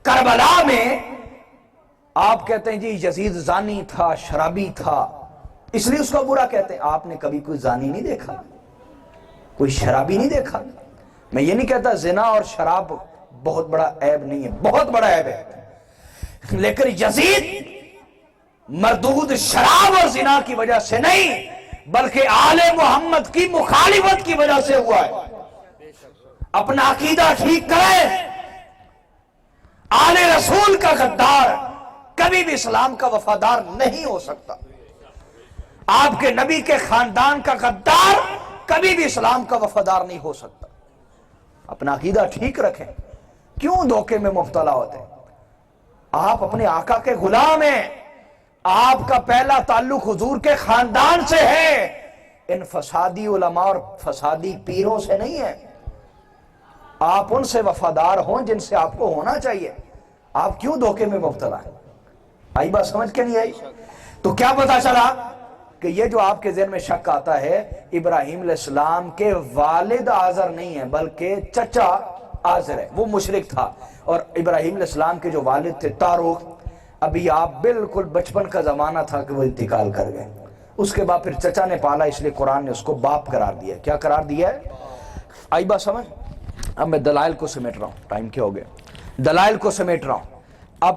کربلا میں آپ کہتے ہیں جی یزید زانی تھا، شرابی تھا، اس لیے اس کو برا کہتے ہیں۔ آپ نے کبھی کوئی زانی نہیں دیکھا، کوئی شرابی نہیں دیکھا؟ میں یہ نہیں کہتا زنا اور شراب بہت بڑا عیب نہیں ہے، بہت بڑا عیب ہے، لیکن یزید مردود شراب اور زنا کی وجہ سے نہیں بلکہ آل محمد کی مخالفت کی وجہ سے ہوا ہے۔ اپنا عقیدہ ٹھیک کریں۔ آل رسول کا غدار کبھی بھی اسلام کا وفادار نہیں ہو سکتا، آپ کے نبی کے خاندان کا غدار کبھی بھی اسلام کا وفادار نہیں ہو سکتا۔ اپنا عقیدہ ٹھیک رکھیں، کیوں دھوکے میں مبتلا ہوتے ہیں؟ آپ اپنے آقا کے غلام ہیں، آپ کا پہلا تعلق حضور کے خاندان سے ہے، ان فسادی علماء اور فسادی پیروں سے نہیں ہے۔ آپ ان سے وفادار ہوں جن سے آپ کو ہونا چاہیے، آپ کیوں دھوکے میں مبتلا ہیں؟ آئی بات سمجھ کے نہیں آئی؟ تو کیا پتا چلا کہ یہ جو آپ کے ذہن میں شک آتا ہے، ابراہیم علیہ السلام کے والد آزر نہیں ہے بلکہ چچا آزر ہے، وہ مشرک تھا، اور ابراہیم علیہ السلام کے جو والد تھے تاروخ، ابھی آپ بالکل بچپن کا زمانہ تھا کہ وہ انتقال کر گئے، اس کے بعد پھر چچا نے پالا، اس لیے قرآن نے اس کو باپ قرار دیا۔ کیا قرار دیا ہے؟ آئی بات سمجھ؟ اب میں دلائل کو سمیٹ رہا ہوں، ٹائم کیا ہو گیا، دلائل کو سمیٹ رہا ہوں۔ اب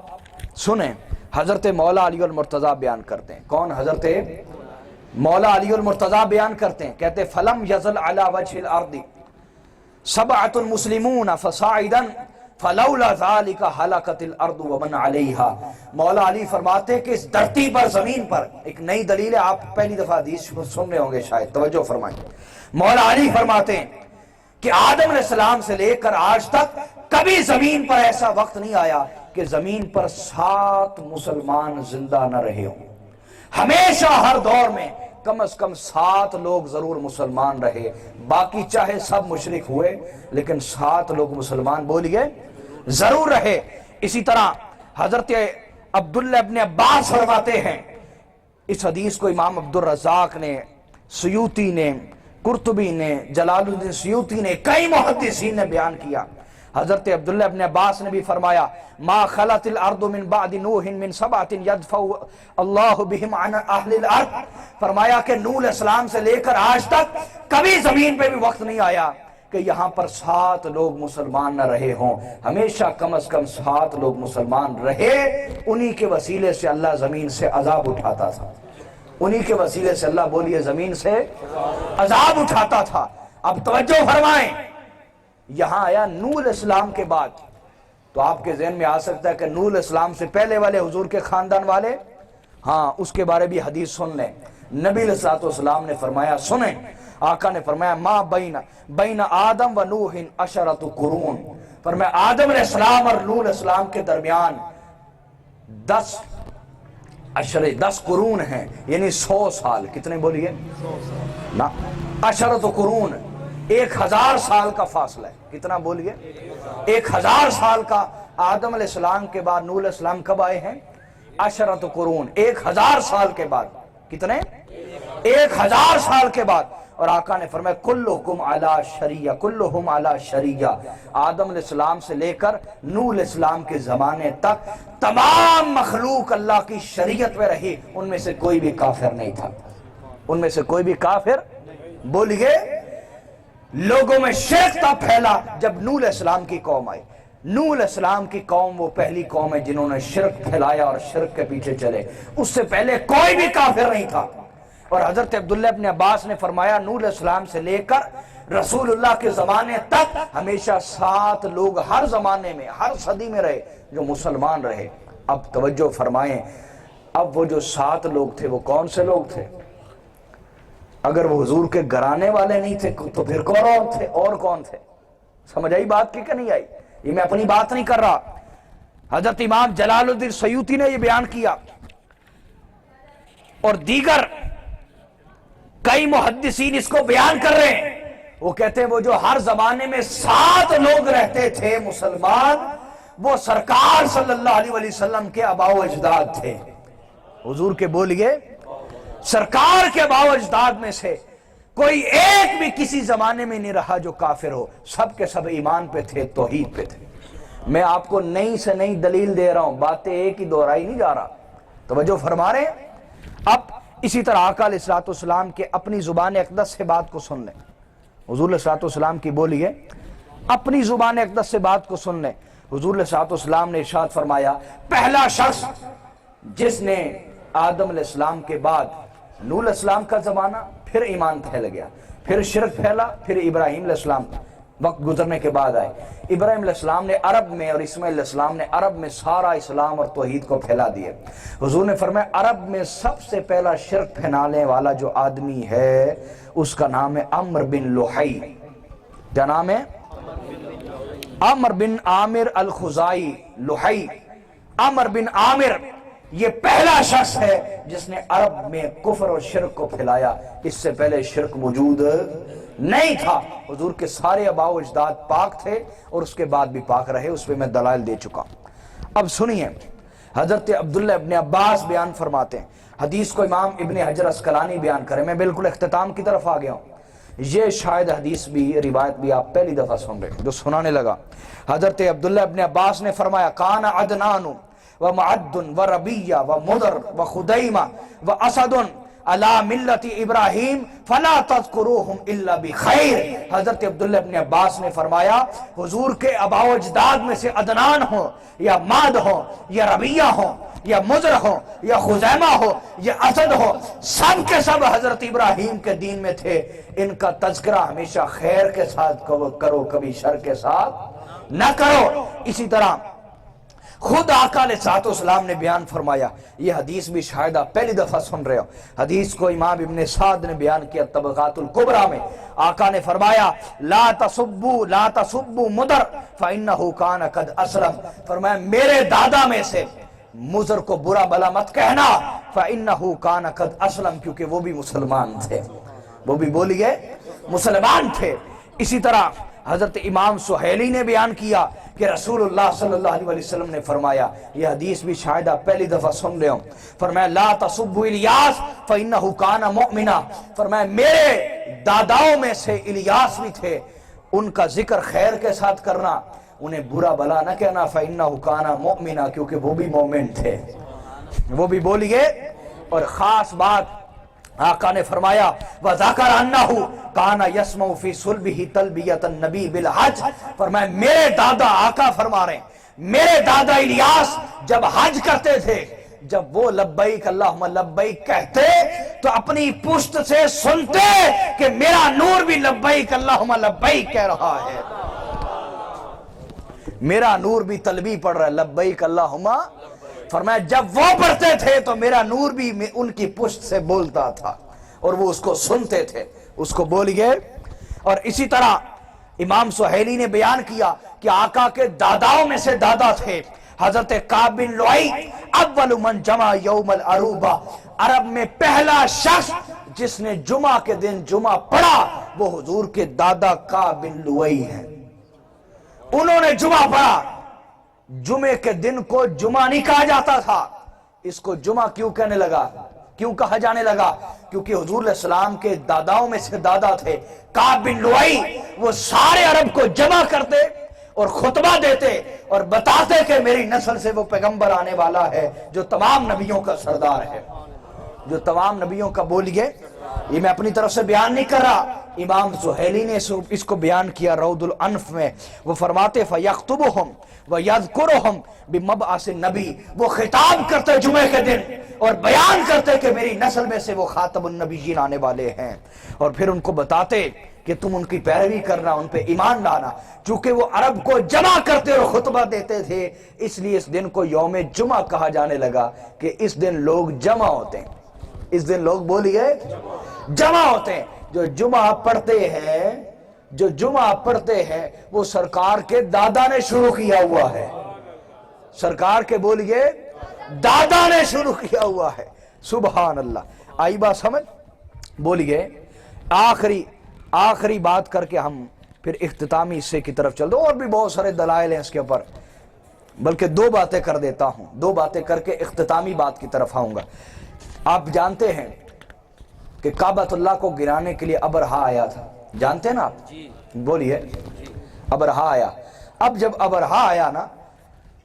سنیں، حضرت مولا علی المرتضیٰ بیان کرتے ہیں۔ کون؟ حضرت مولا علی المرتضیٰ بیان کرتے ہیں، کہتے فلم یزل علی وجہ الارض سبعۃ المسلمون فصاعدا فلولا ذلك ہلکت الارض ومن علیہا۔ مولا علی فرماتے ہیں کہ اس دھرتی پر، زمین پر، ایک نئی دلیل ہے، آپ پہلی دفعہ حدیث سن رہے ہوں گے شاید، توجہ فرمائیں۔ مولا علی فرماتے ہیں کہ آدم علیہ السلام سے لے کر آج تک کبھی زمین پر ایسا وقت نہیں آیا کہ زمین پر 7 مسلمان زندہ نہ رہے ہوں. ہمیشہ ہر دور میں کم از کم 7 لوگ ضرور مسلمان رہے. باقی چاہے سب مشرک ہوئے لیکن 7 لوگ مسلمان بولیے ضرور رہے. اسی طرح حضرت عبداللہ ابن عباس فرماتے ہیں، اس حدیث کو امام عبدالرزاق نے، سیوطی نے، قرطبی نے، جلال الدین سیوطی نے، کئی محدثین نے بیان کیا. حضرت عبداللہ ابن عباس نے بھی فرمایا ما خلت الارض من بعد نوح من 7 يدفع اللہ بہم عن اہل الارض. فرمایا کہ نوح علیہ السلام سے لے کر آج تک کبھی زمین پہ بھی وقت نہیں آیا کہ یہاں پر 7 لوگ مسلمان نہ رہے ہوں. ہمیشہ کم از کم 7 لوگ مسلمان رہے. انہی کے وسیلے سے اللہ زمین سے عذاب اٹھاتا تھا. انہی کے وسیلے سے اللہ بولیے زمین سے عذاب اٹھاتا تھا. اب توجہ فرمائیں، یہاں آیا نوح علیہ السلام کے بعد، تو آپ کے ذہن میں آ سکتا ہے کہ نوح علیہ السلام سے پہلے والے حضور کے خاندان والے، ہاں اس کے بارے بھی حدیث سن لیں. نبی علیہ السلام نے فرمایا، سنیں، آقا نے فرمایا ما بین آدم و نوح 10 قرون. فرمایا آدم علیہ السلام اور نوح علیہ السلام کے درمیان 10 قرون ہیں، یعنی 100 سال. کتنے بولیے نا؟ 10 قرون، 1000 سال کا فاصلہ ہے. کتنا بولیے؟ 1000 سال کا. آدم علیہ السلام کے بعد نوح علیہ السلام کب آئے ہیں؟ 10 قرون، 1000 سال کے بعد. کتنے؟ 1000 سال کے بعد. اور آقا نے فرمایا کلکم علی شریعہ، کلہم علی شریعہ. آدم علیہ السلام سے لے کر نوح علیہ السلام کے زمانے تک تمام مخلوق اللہ کی شریعت میں رہی. ان میں سے کوئی بھی کافر نہیں تھا. ان میں سے کوئی بھی کافر، بولیے. لوگوں میں شرک تب پھیلا جب نوح علیہ السلام کی قوم آئی. نوح علیہ السلام کی قوم وہ پہلی قوم ہے جنہوں نے شرک پھیلایا اور شرک کے پیچھے چلے. اس سے پہلے کوئی بھی کافر نہیں تھا. اور حضرت عبداللہ ابن عباس نے فرمایا نوح علیہ السلام سے لے کر رسول اللہ کے زمانے تک ہمیشہ 7 لوگ ہر زمانے میں، ہر صدی میں رہے جو مسلمان رہے. اب توجہ فرمائیں، اب وہ جو 7 لوگ تھے وہ کون سے لوگ تھے؟ اگر وہ حضور کے گھرانے والے نہیں تھے تو پھر کون تھے؟ اور کون تھے؟ سمجھ آئی بات کی کہ نہیں آئی؟ یہ میں اپنی بات نہیں کر رہا، حضرت امام جلال الدین سیوطی نے یہ بیان کیا اور دیگر کئی محدثین اس کو بیان کر رہے ہیں. وہ کہتے ہیں وہ جو ہر زمانے میں 7 لوگ رہتے تھے مسلمان، وہ سرکار صلی اللہ علیہ وسلم کے آباء و اجداد تھے. حضور کے بولیے، سرکار کے آباء و اجداد میں سے کوئی ایک بھی کسی زمانے میں نہیں رہا جو کافر ہو. سب کے سب ایمان پہ تھے، توحید پہ تھے. میں آپ کو نئی سے نئی دلیل دے رہا ہوں، باتیں ایک ہی دہرائی نہیں جا رہا. توجہ فرما رہے ہیں. اب اسی طرح آقا علیہ الصلوۃ والسلام کے اپنی زبان اقدس سے بات کو سن لیں. حضور علیہ الصلوۃ والسلام کی بولیے، اپنی زبان اقدس سے بات کو سن لیں. حضور علیہ الصلوۃ والسلام نے ارشاد فرمایا پہلا شخص جس نے آدم علیہ السلام کے بعد نوح علیہ السلام کا زمانہ، پھر ایمان پھیل گیا، پھر شرک پھیلا، پھر ابراہیم علیہ السلام وقت گزرنے کے بعد آئے. ابراہیم علیہ السلام نے عرب میں اور اسماعیل علیہ السلام نے عرب میں سارا اسلام اور توحید کو پھیلا دیے. حضور نے فرمایا عرب میں سب سے پہلا شرک پھیلانے والا جو آدمی ہے اس کا نام ہے عمرو بن لحی. کیا نام ہے؟ عمرو بن عامر الخزائی. لحی، عمرو بن عامر، یہ پہلا شخص ہے جس نے عرب میں کفر اور شرک کو پھیلایا. اس سے پہلے شرک موجود نہیں تھا. حضور کے سارے آباء و اجداد پاک تھے اور اس کے بعد بھی پاک رہے. اس پہ میں دلائل دے چکا. اب سنیے، حضرت عبداللہ ابن عباس بیان فرماتے ہیں. حدیث کو امام ابن حجر اسقلانی بیان کریں. میں بالکل اختتام کی طرف آ گیا ہوں. یہ شاید حدیث بھی، روایت بھی آپ پہلی دفعہ سن رہے جو سنانے لگا. حضرت عبداللہ ابن عباس نے فرمایا کان عدنان و معد و ربیہ و مدر و خدیمہ و اسد علی ملت ابراہیم فلا تذکروہم الا بخیر. حضرت عبداللہ ابن عباس نے فرمایا حضور کے آباء و اجداد میں سے عدنان ہو یا ماد ہو یا ربیہ ہو یا مضر ہو یا خزیمہ ہو یا اسد ہو، سب کے سب حضرت ابراہیم کے دین میں تھے. ان کا تذکرہ ہمیشہ خیر کے ساتھ کرو، کبھی شر کے ساتھ نہ کرو. اسی طرح خود آقا علیہ السلام نے بیان فرمایا، یہ حدیث بھی شاید آپ پہلی دفعہ سن رہے ہو، حدیث کو امام ابن سعد نے بیان کیا طبقات الکبریٰ میں۔ آقا نے فرمایا لا تسبوا مدر فإنہ کان قد اسلم، فرمایا میرے دادا میں سے مضر کو برا بلا مت کہنا، فإنہ کان قد اسلم، کیونکہ وہ بھی مسلمان تھے، وہ بھی بولیے مسلمان تھے۔ اسی طرح حضرت امام سہیلی نے بیان کیا کہ رسول اللہ صلی اللہ علیہ وسلم نے فرمایا، یہ حدیث بھی شاید آپ پہلی دفعہ سن رہے ہوں، فرمایا لا تسبوا الیاس فإنہ کان مؤمنا، فرمایا میرے داداؤں میں سے الیاس بھی تھے، ان کا ذکر خیر کے ساتھ کرنا، انہیں برا بلا نہ کہنا، فإنہ کان مؤمنا، کیونکہ وہ بھی مومن تھے، وہ بھی بولیے۔ اور خاص بات آقا نے فرمایا وَذَكَرَ أَنَّهُ كَانَ يَسْمَعُ فِي صُلْبِهِ تَلْبِيَةَ النَّبِي بِالْحَجِّ، فرمایا میرے دادا آقا فرما رہے ہیں، میرے دادا الیاس جب حج کرتے تھے، جب وہ لبیک اللہم لبیک کہتے تو اپنی پشت سے سنتے کہ میرا نور بھی لبیک اللہم لبیک کہہ رہا ہے، میرا نور بھی تلبی پڑھ رہا ہے لبیک اللہم، فرمایا جب وہ پڑھتے تھے تو میرا نور بھی ان کی پشت سے بولتا تھا اور وہ اس کو سنتے تھے، اس کو بولیے۔ اور اسی طرح امام سہیلی نے بیان کیا کہ آقا کے داداؤں میں سے دادا تھے حضرت کعب بن لؤی، اول من جمع یوم العروبہ، عرب میں پہلا شخص جس نے جمعہ کے دن جمعہ پڑھا وہ حضور کے دادا کعب بن لؤی ہیں، انہوں نے جمعہ پڑھا۔ جمعے کے دن کو جمعہ نہیں کہا جاتا تھا، اس کو جمعہ کیوں کہنے لگا، کیوں کہا جانے لگا؟ کیونکہ حضور علیہ السلام کے داداؤں میں سے دادا تھے کعب بن لؤی، وہ سارے عرب کو جمع کرتے اور خطبہ دیتے اور بتاتے کہ میری نسل سے وہ پیغمبر آنے والا ہے جو تمام نبیوں کا سردار ہے، جو تمام نبیوں کا بولیے۔ یہ میں اپنی طرف سے بیان نہیں کر رہا، امام سہیلی نے اس کو بیان کیا روض الانف میں، وہ فرماتے فَيَخْطُبُهُمْ وَيَذْكُرُهُمْ بِمَبْعَثِ النَّبِي، وہ خطاب کرتے جمعے کے دن اور بیان کرتے کہ میری نسل میں سے وہ خاتم النبیین آنے والے ہیں، اور پھر ان کو بتاتے کہ تم ان کی پیروی کرنا، ان پہ ایمان لانا۔ چونکہ وہ عرب کو جمع کرتے اور خطبہ دیتے تھے، اس لیے اس دن کو یوم جمعہ کہا جانے لگا کہ اس دن لوگ جمع ہوتے ہیں، اس دن لوگ بولیے جمع ہوتے ہیں۔ جو جمعہ پڑھتے ہیں، جو جمعہ پڑھتے ہیں وہ سرکار کے دادا نے شروع کیا ہوا ہے، سرکار کے بولیے دادا نے شروع کیا ہوا ہے، سبحان اللہ۔ آئی بات سمجھ؟ بولیے آخری بات کر کے ہم پھر اختتامی حصے کی طرف چل دو، اور بھی بہت سارے دلائل ہیں اس کے اوپر، بلکہ دو باتیں کر دیتا ہوں، دو باتیں کر کے اختتامی بات کی طرف آؤں گا۔ آپ جانتے ہیں کہ کعبۃ اللہ کو گرانے کے لیے ابرہا آیا تھا، جانتے ہیں نا آپ؟ بولیے ابرہا آیا۔ اب جب ابرہا آیا نا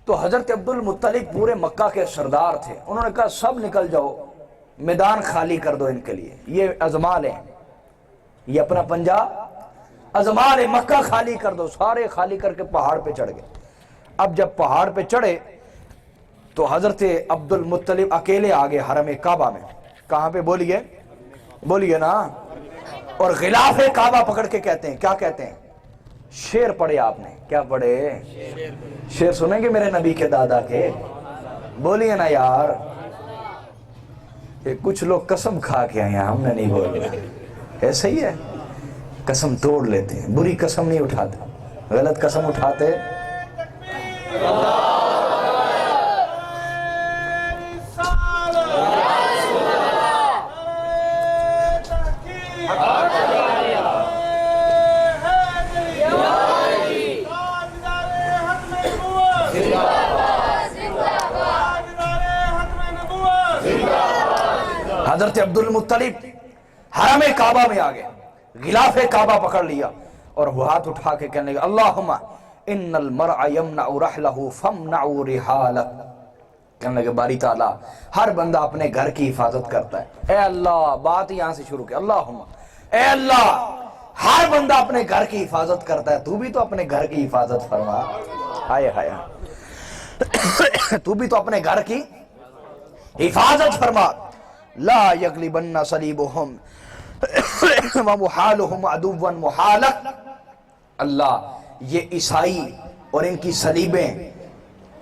تو حضرت عبد المطلب پورے مکہ کے سردار تھے، انہوں نے کہا سب نکل جاؤ، میدان خالی کر دو ان کے لیے، یہ ازمال ہیں، یہ اپنا پنجہ ازمال ہے، مکہ خالی کر دو۔ سارے خالی کر کے پہاڑ پہ چڑھ گئے۔ اب جب پہاڑ پہ چڑھے تو حضرت عبد المطلب اکیلے آگے حرم کعبہ میں، کہاں پہ بولیے نا، اور غلاف کعبہ پکڑ کے کہتے ہیں، کیا کہتے ہیں؟ شعر پڑھے آپ نے، کیا پڑھے؟ شعر سنیں گے میرے نبی کے دادا کے؟ بولیے نا یار، کچھ لوگ قسم کھا کے آئے ہیں، ہم نے نہیں بولے، ایسا ہی ہے، قسم توڑ لیتے ہیں، بری قسم نہیں اٹھاتے، غلط قسم اٹھاتے۔ حضرت عبد المطلب حرم کعبہ میں آگئے، غلاف کعبہ پکڑ لیا اور وہ ہاتھ اٹھا کے کہنے لگا اللہم ان المرء یمنع رحلہ فامنع رحالہ، کہنے لگے باری تعالیٰ ہر بندہ اپنے گھر کی حفاظت کرتا ہے، اے اللہ، بات یہاں سے شروع کی، اللہم اے اللہ ہر بندہ اپنے گھر کی حفاظت کرتا ہے، تو بھی تو اپنے گھر کی حفاظت فرما، ہائے ہائے تو بھی تو اپنے گھر کی حفاظت فرما۔ لا یغلبن صلیبہم ومحالہم عدوا محالک، اللہ یہ عیسائی اور ان کی صلیبیں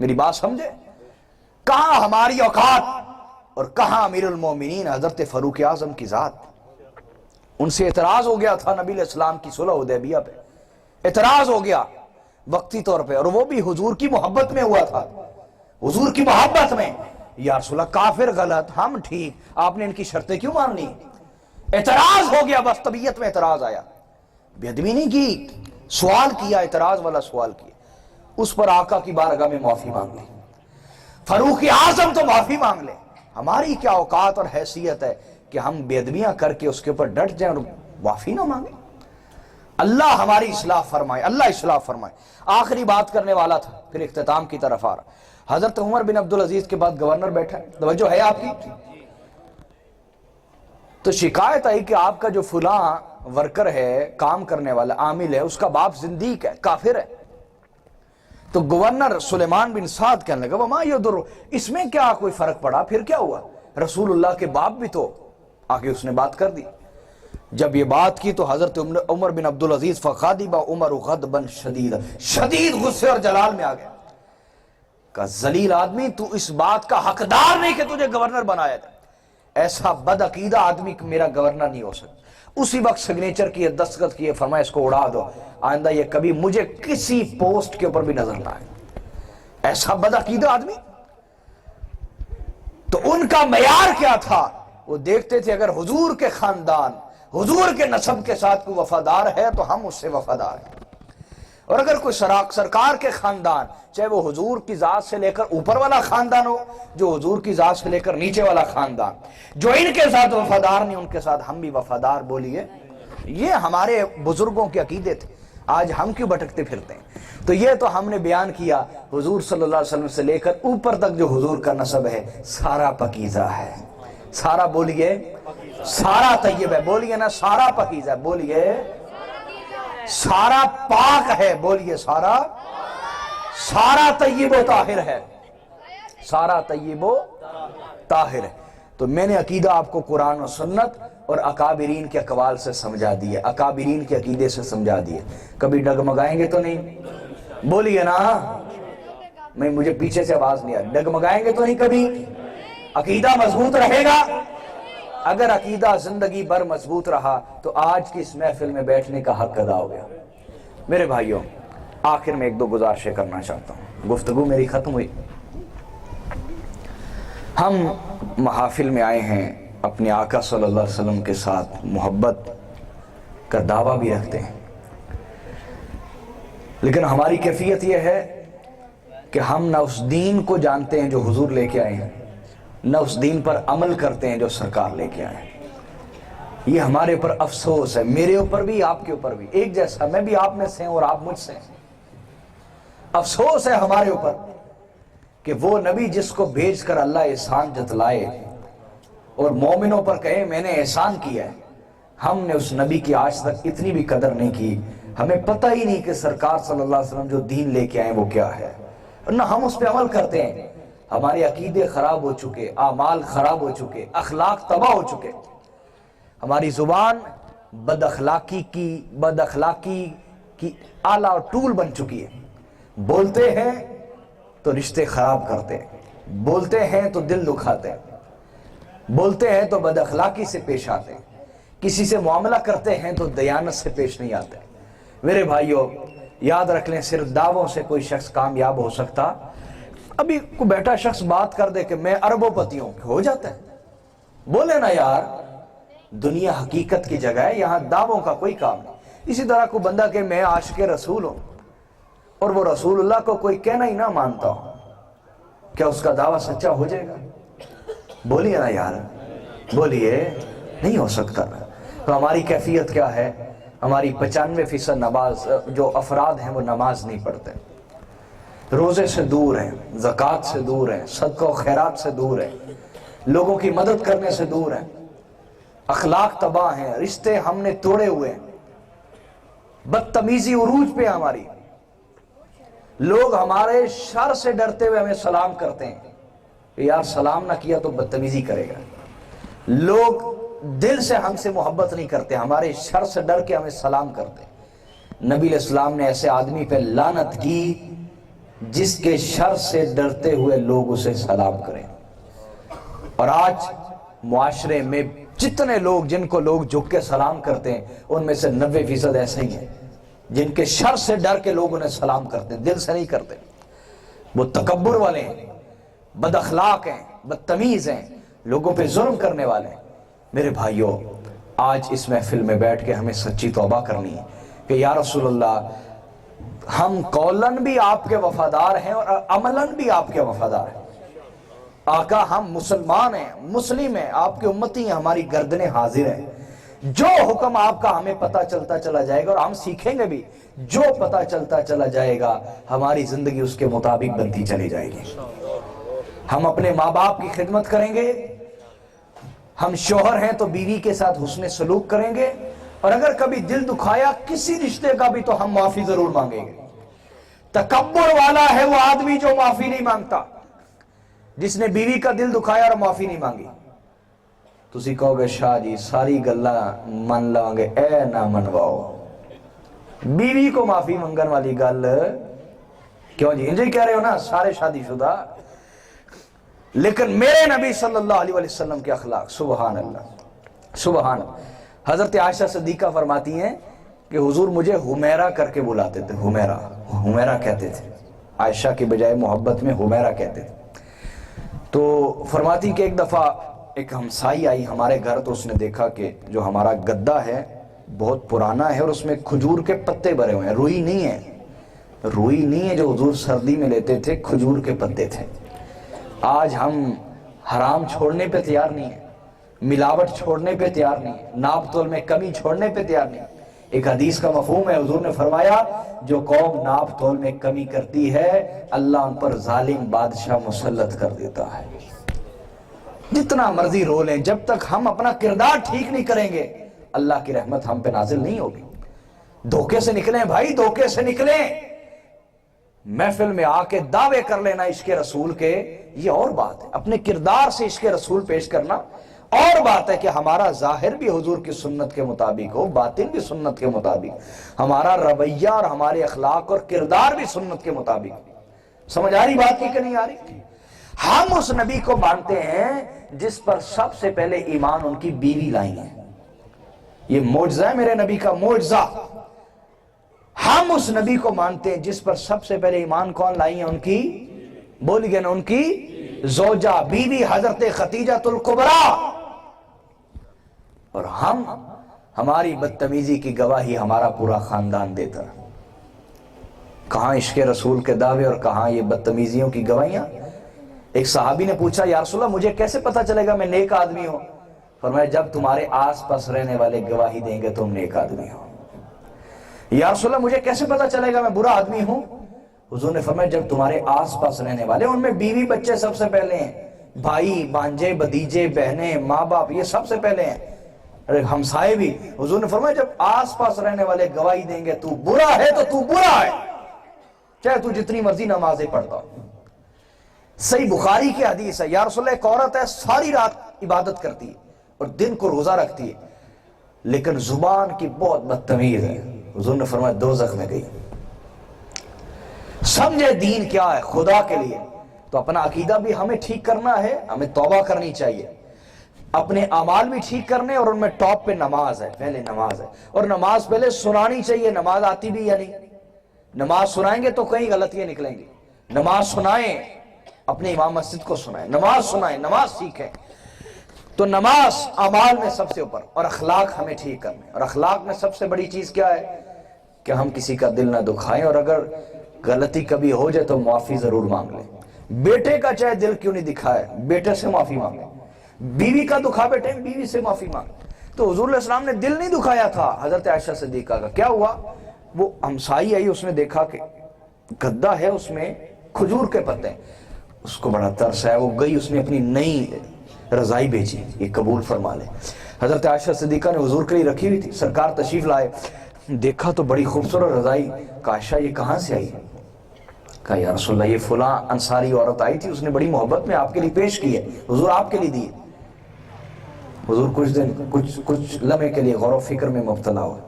میری بات سمجھے؟ کہاں ہماری اوقات اور کہاں امیر المومنین حضرت فاروق اعظم کی ذات. ان سے اعتراض ہو گیا تھا نبی علیہ السلام کی صلح حدیبیہ پہ، اعتراض ہو گیا وقتی طور پہ، اور وہ بھی حضور کی محبت میں ہوا تھا، حضور کی محبت میں. یا رسول اللہ کافر غلط، ہم ٹھیک، آپ نے ان کی شرطیں کیوں ماننی؟ اعتراض ہو گیا، بس طبیعت میں اعتراض آیا، بے ادبی نہیں کی، سوال کیا، اعتراض والا سوال کیا. اس پر آقا کی بارگاہ میں معافی مانگ لی. فاروق اعظم تو معافی مانگ لے، ہماری کیا اوقات اور حیثیت ہے کہ ہم بے ادبیاں کر کے اس کے اوپر ڈٹ جائیں اور معافی نہ مانگیں. اللہ ہماری اصلاح فرمائے، اللہ اصلاح فرمائے. آخری بات کرنے والا تھا، پھر اختتام کی طرف آ رہا. حضرت عمر بن عبدالعزیز کے بعد گورنر بیٹھا، توجہ ہے آپ کی؟ تو شکایت آئی کہ آپ کا جو فلاں ورکر ہے، کام کرنے والا عامل ہے، اس کا باپ زندیق ہے، کافر ہے. تو گورنر سلیمان بن سعد کہنے لگا وما یضر، اس میں کیا کوئی فرق پڑا، پھر کیا ہوا، رسول اللہ کے باپ بھی تو. آگے اس نے بات کر دی. جب یہ بات کی تو حضرت عمر بن عبدالعزیز فغضب عمر غضبا شدیدا، شدید غصے اور جلال میں آ گیا. کہا ذلیل آدمی، تو اس بات کا حقدار نہیں کہ تجھے گورنر بنایا تھا. ایسا بد عقیدہ آدمی میرا گورنر نہیں ہو سکتا. اسی وقت سگنیچر کیے، دستخط کیے، فرمایا اس کو اڑا دو، آئندہ یہ کبھی مجھے کسی پوسٹ کے اوپر بھی نظر نہ آئے. ایسا بد عقیدہ آدمی. تو ان کا معیار کیا تھا؟ وہ دیکھتے تھے اگر حضور کے خاندان، حضور کے نسب کے ساتھ کوئی وفادار ہے تو ہم اس سے وفادار ہیں، اور اگر کوئی سرکار کے خاندان، چاہے وہ حضور کی ذات سے لے کر اوپر والا خاندان ہو، جو حضور کی ذات سے لے کر نیچے والا خاندان، جو ان کے ساتھ وفادار نہیں ان کے ساتھ ہم بھی وفادار. بولیے، یہ ہمارے بزرگوں کے عقیدے تھے. آج ہم کیوں بھٹکتے پھرتے ہیں؟ تو یہ تو ہم نے بیان کیا، حضور صلی اللہ علیہ وسلم سے لے کر اوپر تک جو حضور کا نسب ہے سارا پاکیزہ ہے. سارا، بولیے، سارا طیب ہے. بولیے نا، سارا پاکیزہ ہے. بولیے، سارا پاک ہے. بولیے، سارا طیب و طاہر ہے. سارا طیب و طاہر ہے. تو میں نے عقیدہ آپ کو قرآن و سنت اور اکابرین کے اقوال سے سمجھا دیے، اکابرین کے عقیدے سے سمجھا دیے. کبھی ڈگمگائیں گے تو نہیں؟ بولیے نا، میں مجھے پیچھے سے آواز نہیں آ رہی. ڈگمگائیں گے تو نہیں کبھی؟ عقیدہ مضبوط رہے گا. اگر عقیدہ زندگی بھر مضبوط رہا تو آج کی اس محفل میں بیٹھنے کا حق ادا ہو گیا. میرے بھائیوں، آخر میں ایک دو گزارشیں کرنا چاہتا ہوں، گفتگو میری ختم ہوئی. ہم محافل میں آئے ہیں، اپنے آقا صلی اللہ علیہ وسلم کے ساتھ محبت کا دعویٰ بھی رکھتے ہیں، لیکن ہماری کیفیت یہ ہے کہ ہم نہ اس دین کو جانتے ہیں جو حضور لے کے آئے ہیں، نہ اس دین پر عمل کرتے ہیں جو سرکار لے کے آئے ہیں. یہ ہمارے اوپر افسوس ہے، میرے اوپر بھی، آپ کے اوپر بھی، ایک جیسا. میں بھی آپ میں سے ہوں اور آپ مجھ سے ہیں. افسوس ہے ہمارے اوپر کہ وہ نبی جس کو بھیج کر اللہ احسان جتلائے اور مومنوں پر کہے میں نے احسان کیا ہے، ہم نے اس نبی کی آج تک اتنی بھی قدر نہیں کی. ہمیں پتہ ہی نہیں کہ سرکار صلی اللہ علیہ وسلم جو دین لے کے آئے وہ کیا ہے، نہ ہم اس پہ عمل کرتے ہیں. ہمارے عقیدے خراب ہو چکے، اعمال خراب ہو چکے، اخلاق تباہ ہو چکے. ہماری زبان بد اخلاقی کی آلہ اور ٹول بن چکی ہے. بولتے ہیں تو رشتے خراب کرتے ہیں، بولتے ہیں تو دل دکھاتے ہیں، بولتے ہیں تو بد اخلاقی سے پیش آتے ہیں، کسی سے معاملہ کرتے ہیں تو دیانت سے پیش نہیں آتے. میرے بھائیوں، یاد رکھ لیں، صرف دعووں سے کوئی شخص کامیاب ہو سکتا. ابھی کوئی بیٹھا شخص بات کر دے کہ میں اربوں پتی ہوں، ہو جاتا ہے. بولے نا یار، دنیا حقیقت کی جگہ ہے، یہاں دعووں کا کوئی کام نہیں. اسی طرح کوئی بندہ کہ میں عاشق رسول ہوں اور وہ رسول اللہ کو کوئی کہنا ہی نہ مانتا ہوں، کیا اس کا دعویٰ سچا ہو جائے گا؟ بولیے نا یار، بولیے، نہیں ہو سکتا. تو ہماری کیفیت کیا ہے؟ ہماری 95% نماز جو افراد ہیں وہ نماز نہیں پڑھتے، روزے سے دور ہیں، زکوٰۃ سے دور ہیں، صدقہ و خیرات سے دور ہیں، لوگوں کی مدد کرنے سے دور ہیں، اخلاق تباہ ہیں، رشتے ہم نے توڑے ہوئے ہیں، بدتمیزی عروج پہ ہماری. لوگ ہمارے شر سے ڈرتے ہوئے ہمیں سلام کرتے ہیں کہ یار سلام نہ کیا تو بدتمیزی کرے گا. لوگ دل سے ہم سے محبت نہیں کرتے، ہمارے شر سے ڈر کے ہمیں سلام کرتے. نبی علیہ السلام نے ایسے آدمی پہ لعنت کی جس کے شر سے ڈرتے ہوئے لوگ اسے سلام کریں. اور آج معاشرے میں جتنے لوگ جن کو لوگ جھک کے سلام کرتے ہیں ان میں سے 90% ایسے ہی ہیں جن کے شر سے ڈر کے لوگ انہیں سلام کرتے ہیں, دل سے نہیں کرتے. وہ تکبر والے ہیں, بد اخلاق ہیں, بدتمیز ہیں, لوگوں پہ ظلم کرنے والے ہیں. میرے بھائیوں, آج اس محفل میں بیٹھ کے ہمیں سچی توبہ کرنی ہے کہ یا رسول اللہ, ہم قولن بھی آپ کے وفادار ہیں اور عملاً بھی آپ کے وفادار ہیں. آقا ہم مسلمان ہیں, مسلم ہیں, آپ کے امتی ہیں, ہماری گردنیں حاضر ہیں. جو حکم آپ کا ہمیں پتہ چلتا چلا جائے گا اور ہم سیکھیں گے بھی, جو پتہ چلتا چلا جائے گا ہماری زندگی اس کے مطابق بنتی چلی جائے گی. ہم اپنے ماں باپ کی خدمت کریں گے, ہم شوہر ہیں تو بیوی کے ساتھ حسن سلوک کریں گے, اور اگر کبھی دل دکھایا کسی رشتے کا بھی تو ہم معافی ضرور مانگیں گے. تکبر والا ہے وہ آدمی جو معافی نہیں مانگتا, جس نے بیوی کا دل دکھایا اور معافی نہیں مانگی. تسی کہو گے شاہ جی ساری گلاں من لواں گے, اے نہ منواؤ, بیوی کو معافی منگن والی گل کیوں جی, انجھے کہہ رہے ہو نا سارے شادی شدہ. لیکن میرے نبی صلی اللہ علیہ وسلم کے اخلاق, سبحان اللہ سبحان اللہ. حضرت عائشہ صدیقہ فرماتی ہیں کہ حضور مجھے حمیرہ کر کے بلاتے تھے, حمیرہ کہتے تھے, عائشہ کی بجائے محبت میں حمیرہ کہتے تھے. تو فرماتی کہ ایک دفعہ ایک ہمسائی آئی ہمارے گھر, تو اس نے دیکھا کہ جو ہمارا گدا ہے بہت پرانا ہے اور اس میں کھجور کے پتے بھرے ہوئے ہیں, روئی نہیں ہے جو حضور سردی میں لیتے تھے, کھجور کے پتے تھے. آج ہم حرام چھوڑنے پہ تیار نہیں ہیں, ملاوٹ چھوڑنے پہ تیار نہیں ہیں, ناپ تول میں کمی چھوڑنے پہ تیار نہیں. ایک حدیث کا مفہوم ہے, حضور نے فرمایا جو قوم ناپ تول میں کمی کرتی ہے اللہ ان پر ظالم بادشاہ مسلط کر دیتا ہے. جتنا مرضی رو لیں, جب تک ہم اپنا کردار ٹھیک نہیں کریں گے اللہ کی رحمت ہم پہ نازل نہیں ہوگی. دھوکے سے نکلیں بھائی, دھوکے سے نکلیں. محفل میں آ کے دعوے کر لینا عشق رسول کے, یہ اور بات ہے. اپنے کردار سے عشق رسول پیش کرنا اور بات ہے کہ ہمارا ظاہر بھی حضور کی سنت کے مطابق ہو, باطن بھی سنت کے مطابق, ہمارا رویہ اور ہمارے اخلاق اور کردار بھی سنت کے مطابق. سمجھ آ رہی بات کی کہ نہیں آ رہی؟ ہم اس نبی کو مانتے ہیں جس پر سب سے پہلے ایمان ان کی بیوی لائی ہے. یہ معجزہ ہے میرے نبی کا, معجزہ. ہم اس نبی کو مانتے ہیں جس پر سب سے پہلے ایمان کون لائی ہیں, ان کی, بولی گئے نا, ان کی زوجہ بیوی حضرت خدیجہ الکبریٰ. اور ہماری بدتمیزی کی گواہی ہمارا پورا خاندان دیتا. کہاں عشق رسول کے دعوے اور کہاں یہ بدتمیزیوں کی گواہیاں. ایک صحابی نے پوچھا یا رسول اللہ مجھے کیسے پتا چلے گا میں نیک آدمی ہوں؟ فرمایا جب تمہارے آس پاس رہنے والے گواہی دیں گے تم نیک آدمی ہو. یا رسول اللہ مجھے کیسے پتا چلے گا میں برا آدمی ہوں؟ حضور نے فرمایا جب تمہارے آس پاس رہنے والے, ان میں بیوی بچے سب سے پہلے ہیں, بھائی بانجے بھتیجے بہنیں ماں باپ یہ سب سے پہلے ہیں, ہمسائے بھی. حضور نے فرمایا جب آس پاس رہنے والے گواہی دیں گے تو برا ہے تو تو برا ہے, چاہے تو جتنی مرضی نمازیں پڑھتا ہو. صحیح بخاری کی حدیث ہے, یا رسول اللہ ایک عورت ہے ساری رات عبادت کرتی ہے اور دن کو روزہ رکھتی ہے لیکن زبان کی بہت بدتمیز ہے. حضور نے فرمایا دوزخ میں گئی. سمجھے دین کیا ہے خدا کے لیے. تو اپنا عقیدہ بھی ہمیں ٹھیک کرنا ہے, ہمیں توبہ کرنی چاہیے, اپنے اعمال بھی ٹھیک کرنے, اور ان میں ٹاپ پہ نماز ہے, پہلے نماز ہے, اور نماز پہلے سنانی چاہیے. نماز آتی بھی یا نہیں, نماز سنائیں گے تو کئی غلطیاں نکلیں گی. نماز سنائیں, اپنے امام مسجد کو سنائیں, نماز سنائیں, نماز سیکھیں. تو نماز اعمال میں سب سے اوپر, اور اخلاق ہمیں ٹھیک کرنے. اور اخلاق میں سب سے بڑی چیز کیا ہے کہ ہم کسی کا دل نہ دکھائیں, اور اگر غلطی کبھی ہو جائے تو معافی ضرور مانگ لیں. بیٹے کا چاہے دل کیوں نہیں دکھائے, بیٹے سے معافی مانگیں. بیوی کا دکھا بیٹے, بیوی سے معافی مانگیں. تو حضور علیہ السلام نے دل نہیں دکھایا تھا حضرت عائشہ صدیقہ کا. کیا ہوا, وہ ہمسائی آئی, اس نے دیکھا کہ گدا ہے اس میں کھجور کے پتے, اس کو بڑا ترس ہے, وہ گئی, اس نے اپنی نئی رضائی بھیجی, یہ قبول فرما لے. حضرت عائشہ صدیقہ نے حضور کے لیے رکھی ہوئی تھی, سرکار تشریف لائے, دیکھا تو بڑی خوبصورت رضائی. کہا عائشہ یہ کہاں سے آئی؟ کہا یا رسول اللہ یہ فلاں انصاری عورت آئی تھی, اس نے بڑی محبت میں آپ کے لیے پیش کی ہے, حضور آپ کے لیے دی. حضور کچھ لمحے کے لیے غور و فکر میں مبتلا ہوئے,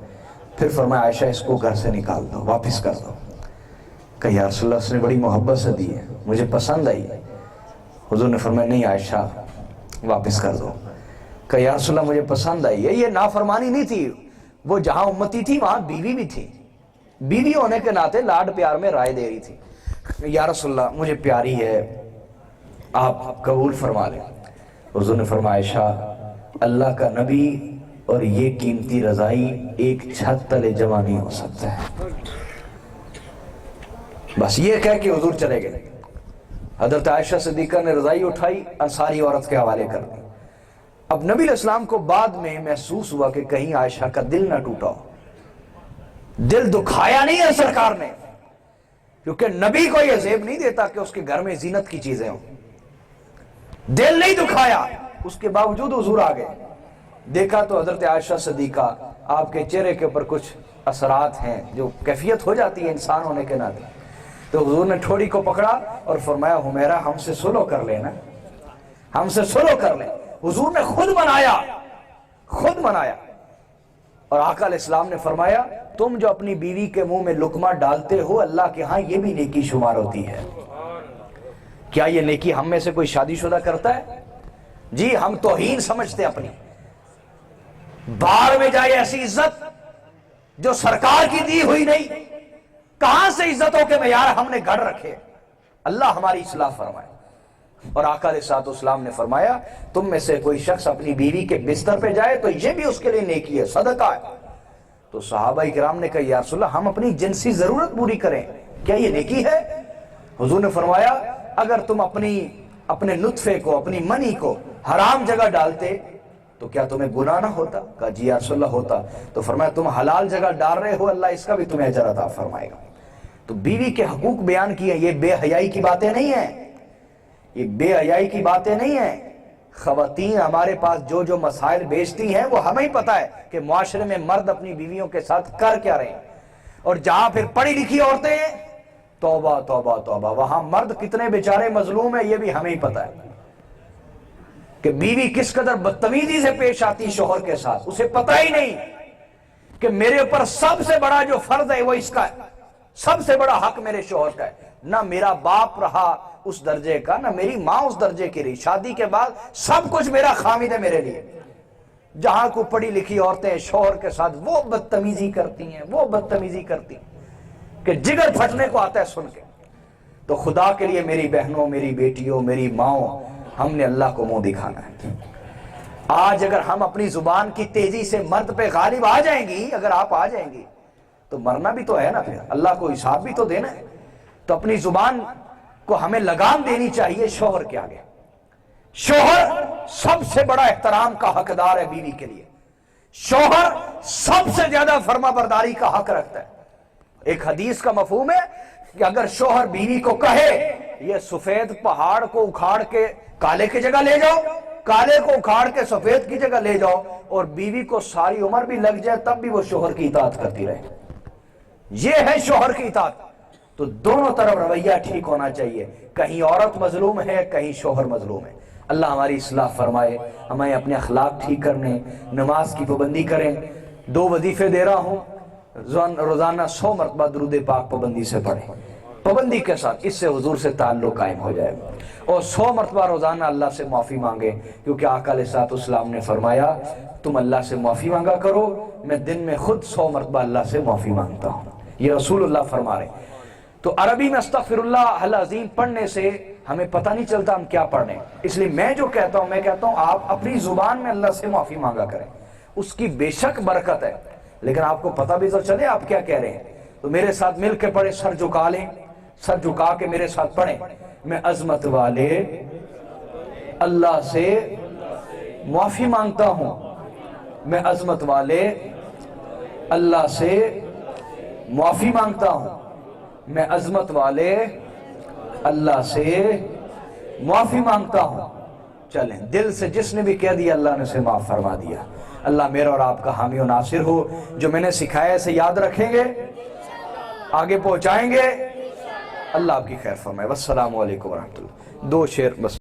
پھر فرمایا عائشہ اس کو گھر سے نکال دو, واپس کر دو. کہ یا رسول اللہ، اس نے بڑی محبت سے دی ہے، مجھے پسند آئی۔ حضور نے فرمایا نہیں عائشہ واپس کر دو۔ کہ یا رسول اللہ مجھے پسند آئی ہے۔ یہ نافرمانی نہیں تھی، وہ جہاں امتی تھی وہاں بیوی بھی تھی، بیوی ہونے کے ناطے لاڈ پیار میں رائے دے رہی تھی۔ یا رسول اللہ مجھے پیاری ہے، آپ قبول فرما لیں۔ حضور نے فرمایا عائشہ، اللہ کا نبی اور یہ قیمتی رضائی ایک چھت تلے جمع نہیں ہو سکتا ہے۔ بس یہ کہہ کہ حضور چلے گئے۔ حضرت عائشہ صدیقہ نے رضائی اٹھائی، انصاری عورت کے حوالے کر دی۔ اب نبی علیہ السلام کو بعد میں محسوس ہوا کہ کہیں عائشہ کا دل نہ ٹوٹا ہو۔ دل دکھایا نہیں ہے سرکار نے، کیونکہ نبی کو یہ زیب نہیں دیتا کہ اس کے گھر میں زینت کی چیزیں ہوں۔ دل نہیں دکھایا، اس کے باوجود حضور آ گئے۔ دیکھا تو حضرت عائشہ صدیقہ، آپ کے چہرے کے اوپر کچھ اثرات ہیں جو کیفیت ہو جاتی ہے انسان ہونے کے ناطے۔ تو حضور نے ٹھوڑی کو پکڑا اور فرمایا حمیرہ ہم سے سلو کر لینا، ہم سے سلو کر لیں۔ حضور نے خود منایا۔ اور آقا علیہ السلام نے فرمایا تم جو اپنی بیوی کے منہ میں لقمہ ڈالتے ہو، اللہ کے ہاں یہ بھی نیکی شمار ہوتی ہے۔ کیا یہ نیکی ہم میں سے کوئی شادی شدہ کرتا ہے؟ جی ہم توہین سمجھتے اپنی، باہر میں جائے ایسی عزت جو سرکار کی دی ہوئی نہیں، کہاں سے عزتوں کے معیار ہم نے گھڑ رکھے۔ اللہ ہماری اصلاح فرمائے۔ اور آقا علیہ السلام نے فرمایا تم میں سے کوئی شخص اپنی بیوی کے بستر پہ جائے تو یہ بھی اس کے لیے نیکی ہے، صدقہ ہے۔ تو صحابہ کرام نے کہا یا رسول اللہ ہم اپنی جنسی ضرورت پوری کریں، کیا یہ نیکی ہے؟ حضور نے فرمایا اگر تم اپنے نطفے کو، اپنی منی کو حرام جگہ ڈالتے تو کیا تمہیں گناہ نہ ہوتا؟ کہا جی یا رسول اللہ ہوتا۔ تو فرمایا تم حلال جگہ ڈال رہے ہو، اللہ اس کا بھی تمہیں اجر عطا فرمائے گا۔ تو بیوی کے حقوق بیان کیے، یہ بے حیائی کی باتیں نہیں ہیں، یہ بے حیائی کی باتیں نہیں ہیں۔ خواتین ہمارے پاس جو مسائل بیچتی ہیں وہ ہمیں ہی پتا ہے کہ معاشرے میں مرد اپنی بیویوں کے ساتھ کر کیا رہے ہیں، اور جہاں پھر پڑھی لکھی عورتیں ہیں توبہ توبہ توبہ، وہاں مرد کتنے بیچارے مظلوم ہیں یہ بھی ہمیں ہی پتا ہے کہ بیوی کس قدر بدتمیزی سے پیش آتی شوہر کے ساتھ، اسے پتہ ہی نہیں کہ میرے اوپر سب سے بڑا جو فرض ہے وہ اس کا ہے، سب سے بڑا حق میرے شوہر کا ہے۔ نہ میرا باپ رہا اس درجے کا، نہ میری ماں اس درجے کی رہی، شادی کے بعد سب کچھ میرا خامد ہے میرے لیے۔ جہاں کو پڑھی لکھی عورتیں شوہر کے ساتھ وہ بدتمیزی کرتی ہیں کہ جگر پھٹنے کو آتا ہے سن کے۔ تو خدا کے لیے میری بہنوں، میری بیٹیوں، میری ماؤں، ہم نے اللہ کو منہ دکھانا ہے۔ آج اگر ہم اپنی زبان کی تیزی سے مرد پہ غالب آ جائیں گی، اگر آپ آ جائیں گی تو مرنا بھی تو ہے نا، پھر اللہ کو حساب بھی تو دینا ہے۔ تو اپنی زبان کو ہمیں لگام دینی چاہیے شوہر کے آگے۔ شوہر سب سے بڑا احترام کا حقدار ہے بیوی کے لیے، شوہر سب سے زیادہ فرما برداری کا حق رکھتا ہے۔ ایک حدیث کا مفہوم ہے کہ اگر شوہر بیوی کو کہے یہ سفید پہاڑ کو اکھاڑ کے کالے کی جگہ لے جاؤ، کالے کو اکھاڑ کے سفید کی جگہ لے جاؤ، اور بیوی کو ساری عمر بھی لگ جائے تب بھی وہ شوہر کی اطاعت کرتی رہے، یہ ہے شوہر کی اطاعت۔ تو دونوں طرف رویہ ٹھیک ہونا چاہیے، کہیں عورت مظلوم ہے، کہیں شوہر مظلوم ہے۔ اللہ ہماری اصلاح فرمائے، ہمیں اپنے اخلاق ٹھیک کرنے، نماز کی پابندی کریں۔ 2 وظیفے دے رہا ہوں، روزانہ 100 مرتبہ درود پاک پابندی سے پڑھیں، پابندی کے ساتھ، اس سے حضور سے تعلق قائم ہو جائے گا۔ اور 100 مرتبہ روزانہ اللہ سے معافی مانگے، کیونکہ آقا علیہ السلام نے فرمایا تم اللہ سے معافی مانگا کرو، میں دن میں خود 100 مرتبہ اللہ سے معافی مانگتا ہوں، یہ رسول اللہ فرما رہے ہیں۔ تو عربی میں استغفر اللہ العظیم پڑھنے سے ہمیں پتہ نہیں چلتا ہم کیا پڑھ رہے ہیں، اس لیے میں کہتا ہوں آپ اپنی زبان میں اللہ سے معافی مانگا کریں، اس کی بے شک برکت ہے، لیکن آپ کو پتہ بھی تو چلے آپ کیا کہہ رہے ہیں۔ تو میرے ساتھ مل کے پڑھیں، سر جھکا لیں، سر جھکا کے میرے ساتھ پڑھیں، میں عظمت والے اللہ سے معافی مانگتا ہوں، میں عظمت والے اللہ سے معافی مانگتا ہوں، میں عظمت والے اللہ سے معافی مانگتا ہوں۔ چلیں، دل سے جس نے بھی کہہ دیا اللہ نے اسے معاف فرما دیا۔ اللہ میرا اور آپ کا حامی و ناصر ہو، جو میں نے سکھایا اسے یاد رکھیں گے، آگے پہنچائیں گے، اللہ آپ کی خیر فرمائے۔ والسلام علیکم ورحمۃ اللہ۔ 2 شعر بس۔